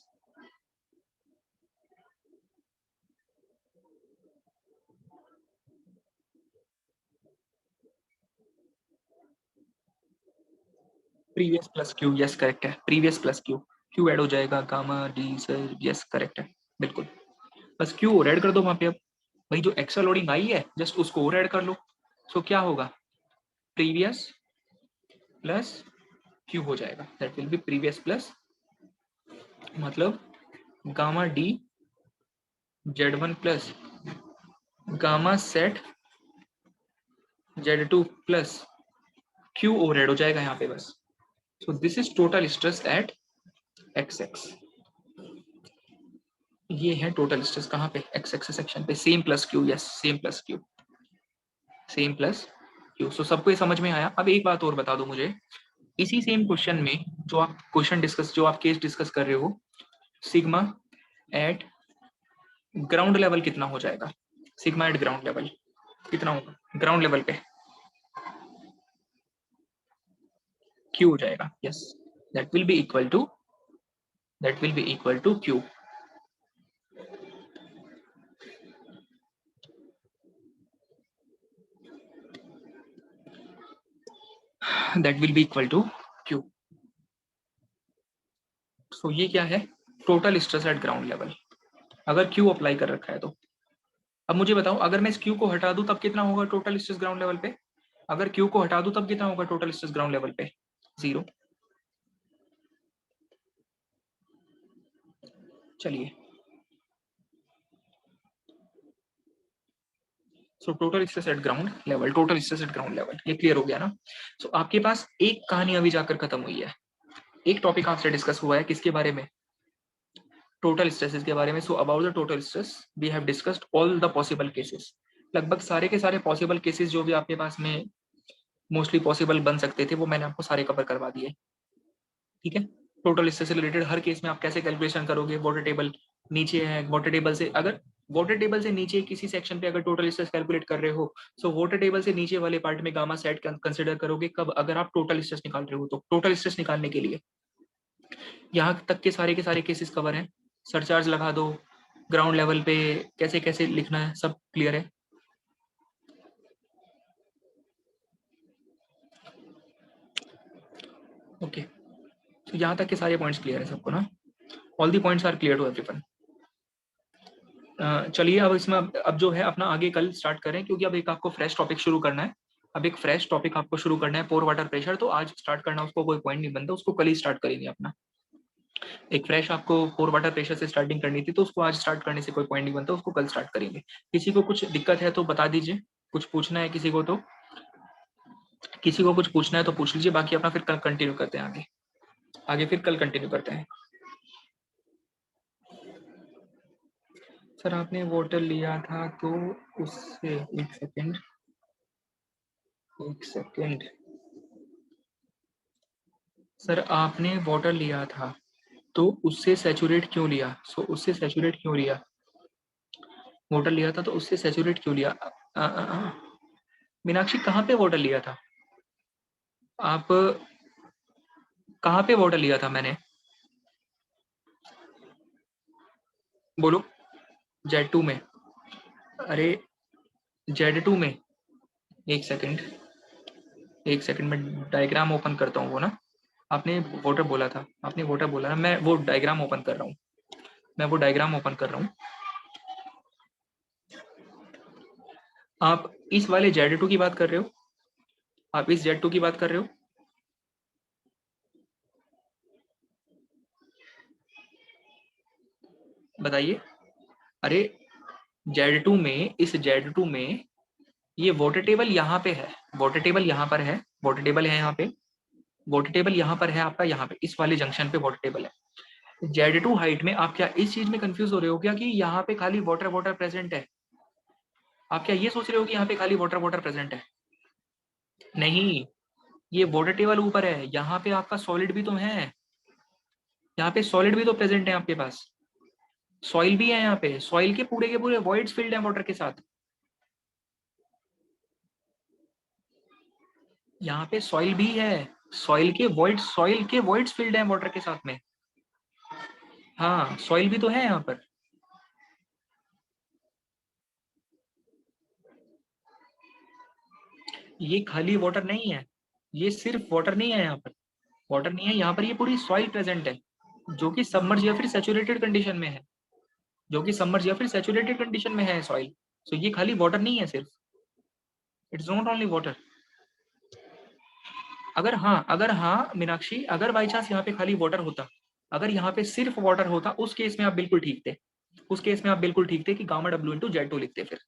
Previous plus Q. Yes correct है. Previous plus Q. Q add हो जाएगा. Gamma D sir. Yes correct है बिल्कुल. बस क्यू और ऐड कर दो वहां पे. अब भाई जो एक्स्ट्रा लोडिंग आई है जस्ट उसको और ऐड कर लो. सो क्या होगा? प्रीवियस प्लस क्यू हो जाएगा. That will be previous plus, मतलब gamma D Z1 plus gamma sat Z2 plus Q और ऐड हो जाएगा यहाँ पे बस. So this is total stress at X X. ये है टोटल स्ट्रेस कहाँ पे? एक्स एक्स सेक्शन पे. Same plus Q. Yes same plus Q. Same plus Q. So सबको ये समझ में आया. अब एक बात और बता दो मुझे, इसी सेम क्वेश्चन में जो आप क्वेश्चन डिस्कस, जो आप केस डिस्कस कर रहे हो, सिग्मा एट ग्राउंड लेवल कितना हो जाएगा? सिग्मा एट ग्राउंड लेवल कितना होगा? ग्राउंड लेवल पे क्यू हो जाएगा. Yes that will be equal to, that will be equal to Q. That will be equal to Q. So ये क्या है? Total stress at ground level. अगर Q apply कर रखा है तो. अब मुझे बताओ, अगर मैं इस क्यू को हटा दूं तब कितना होगा टोटल स्ट्रेस ग्राउंड लेवल पे? अगर क्यू को हटा दूं तब कितना होगा टोटल स्ट्रेस ग्राउंड लेवल पे? 0. चलिए, so total stress at ground level, total stress at ground level, ये क्लियर हो गया ना. सो आपके पास एक कहानी अभी जाकर खत्म हुई है. एक टॉपिक आपसे डिस्कस हुआ है किसके बारे में? टोटल स्ट्रेसेस के बारे में. So about the total stress we have discussed all the possible cases. लगभग सारे के सारे पॉसिबल केसेस जो भी आपके पास में मोस्टली पॉसिबल बन सकते थे वो मैंने आपको सारे कवर करवा दिए. ठीक है. टोटल स्ट्रेस से रिलेटेड हर केस में आप कैसे कैलकुलेशन करोगे, वाटर टेबल नीचे है, वाटर टेबल से अगर वाटर टेबल से नीचे किसी सेक्शन पे अगर टोटल स्ट्रेस कैलकुलेट कर रहे हो, सो वाटर टेबल से नीचे वाले पार्ट में गामा सेट कंसीडर करोगे कब? अगर आप टोटल स्ट्रेस निकाल रहे हो तो. टोटल स्ट्रेस निकालने के लिए यहाँ तक के सारे केसेस कवर हैं. सरचार्ज लगा दो, ग्राउंड लेवल पे कैसे कैसे लिखना है, सब क्लियर है. ओके, तो यहाँ तक के सारे पॉइंट्स क्लियर है सबको ना? All the points are clear to everyone. चलिए अब इसमें अब जो है अपना आगे कल स्टार्ट करें, क्योंकि अब एक आपको फ्रेश टॉपिक शुरू करना है. अब एक फ्रेश टॉपिक आपको शुरू करना है, पोर वाटर प्रेशर. तो आज स्टार्ट करना उसको कोई पॉइंट नहीं बनता, उसको कल ही स्टार्ट करेंगे अपना. एक फ्रेश आपको पोर वाटर प्रेशर से स्टार्टिंग करनी थी तो उसको आज स्टार्ट करने से कोई पॉइंट नहीं बनता, उसको कल स्टार्ट करेंगे. किसी को कुछ दिक्कत है तो बता दीजिए. कुछ पूछना है किसी को? तो किसी को कुछ पूछना है तो पूछ लीजिए, बाकी अपना फिर कल कंटिन्यू करते हैं आगे फिर कल कंटिन्यू करते हैं। सर आपने वाटर लिया था तो उससे, एक सेकेंड सर आपने वाटर लिया था तो उससे सैचुरेट क्यों लिया? उससे सैचुरेट क्यों लिया? वाटर लिया था तो उससे सैचुरेट क्यों लिया? मीनाक्षी कहाँ पे वाटर लिया था? आप कहाँ पे वाटर लिया था मैंने? बोलो। Z2 में। अरे Z2 में, एक सेकंड मैं डायग्राम ओपन करता हूँ वो ना। आपने वाटर बोला था, आपने वाटर बोला ना, मैं वो डायग्राम ओपन कर रहा हूँ, आप इस वाले Z2 की बात कर रहे हो? आप इस Z2 की बात कर रहे हो? बताइए। अरे Z2 में, इस Z2 में ये वाटर टेबल यहाँ पे है, वाटर टेबल यहाँ पर है, वाटर टेबल है यहाँ पे, वाटर टेबल यहाँ पर है आपका, यहाँ पे इस वाले जंक्शन पे वाटर टेबल है। Z2 हाइट में आप क्या इस चीज में कंफ्यूज हो रहे हो क्या कि यहाँ पे खाली वाटर वाटर प्रेजेंट है? आप क्या ये सोच रहे हो कि यहाँ पे खाली वाटर वाटर प्रेजेंट है? नहीं, ये वाटर टेबल ऊपर है, यहाँ पे आपका सॉलिड भी तो है, यहाँ पे सॉलिड भी तो प्रेजेंट है आपके पास, सॉइल भी है यहाँ पे, सॉइल के पूरे वॉइड्स फिल्ड है वाटर के साथ। यहाँ पे सॉइल भी है, सॉइल के वॉइड्स फिल्ड है वाटर के साथ में। हाँ, सॉइल भी तो है यहाँ पर। ये खाली वाटर नहीं है, ये सिर्फ वाटर नहीं है यहाँ पर, वाटर नहीं है यहाँ पर, ये पूरी सॉइल प्रेजेंट है, जो कि सबमर्ज या फिर सैचुरेटेड कंडीशन में है, सॉइल। सो ये खाली वाटर नहीं है सिर्फ, इट्स नॉट ओनली वाटर। अगर हाँ मीनाक्षी, अगर बाई चांस यहाँ पे खाली वाटर होता, अगर यहाँ पे सिर्फ वाटर होता, उस केस में आप बिल्कुल ठीक थे, कि गामा डब्ल्यू इंटू Z2 लिखते। फिर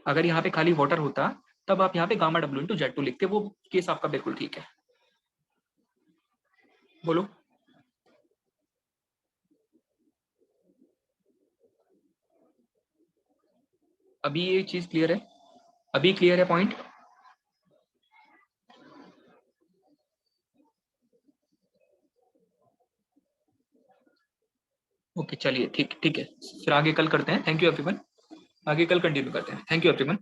अगर यहाँ पे खाली वाटर होता तब आप यहाँ पे गामा डब्ल्यू इंटू Z2 लिखते, वो केस आपका बिल्कुल ठीक है। बोलो। अभी ये चीज क्लियर है? अभी क्लियर है पॉइंट? ओके चलिए, ठीक ठीक है, फिर आगे कल करते हैं। थैंक यू एवरीवन, आगे कल कंटिन्यू करते हैं। Thank you everyone.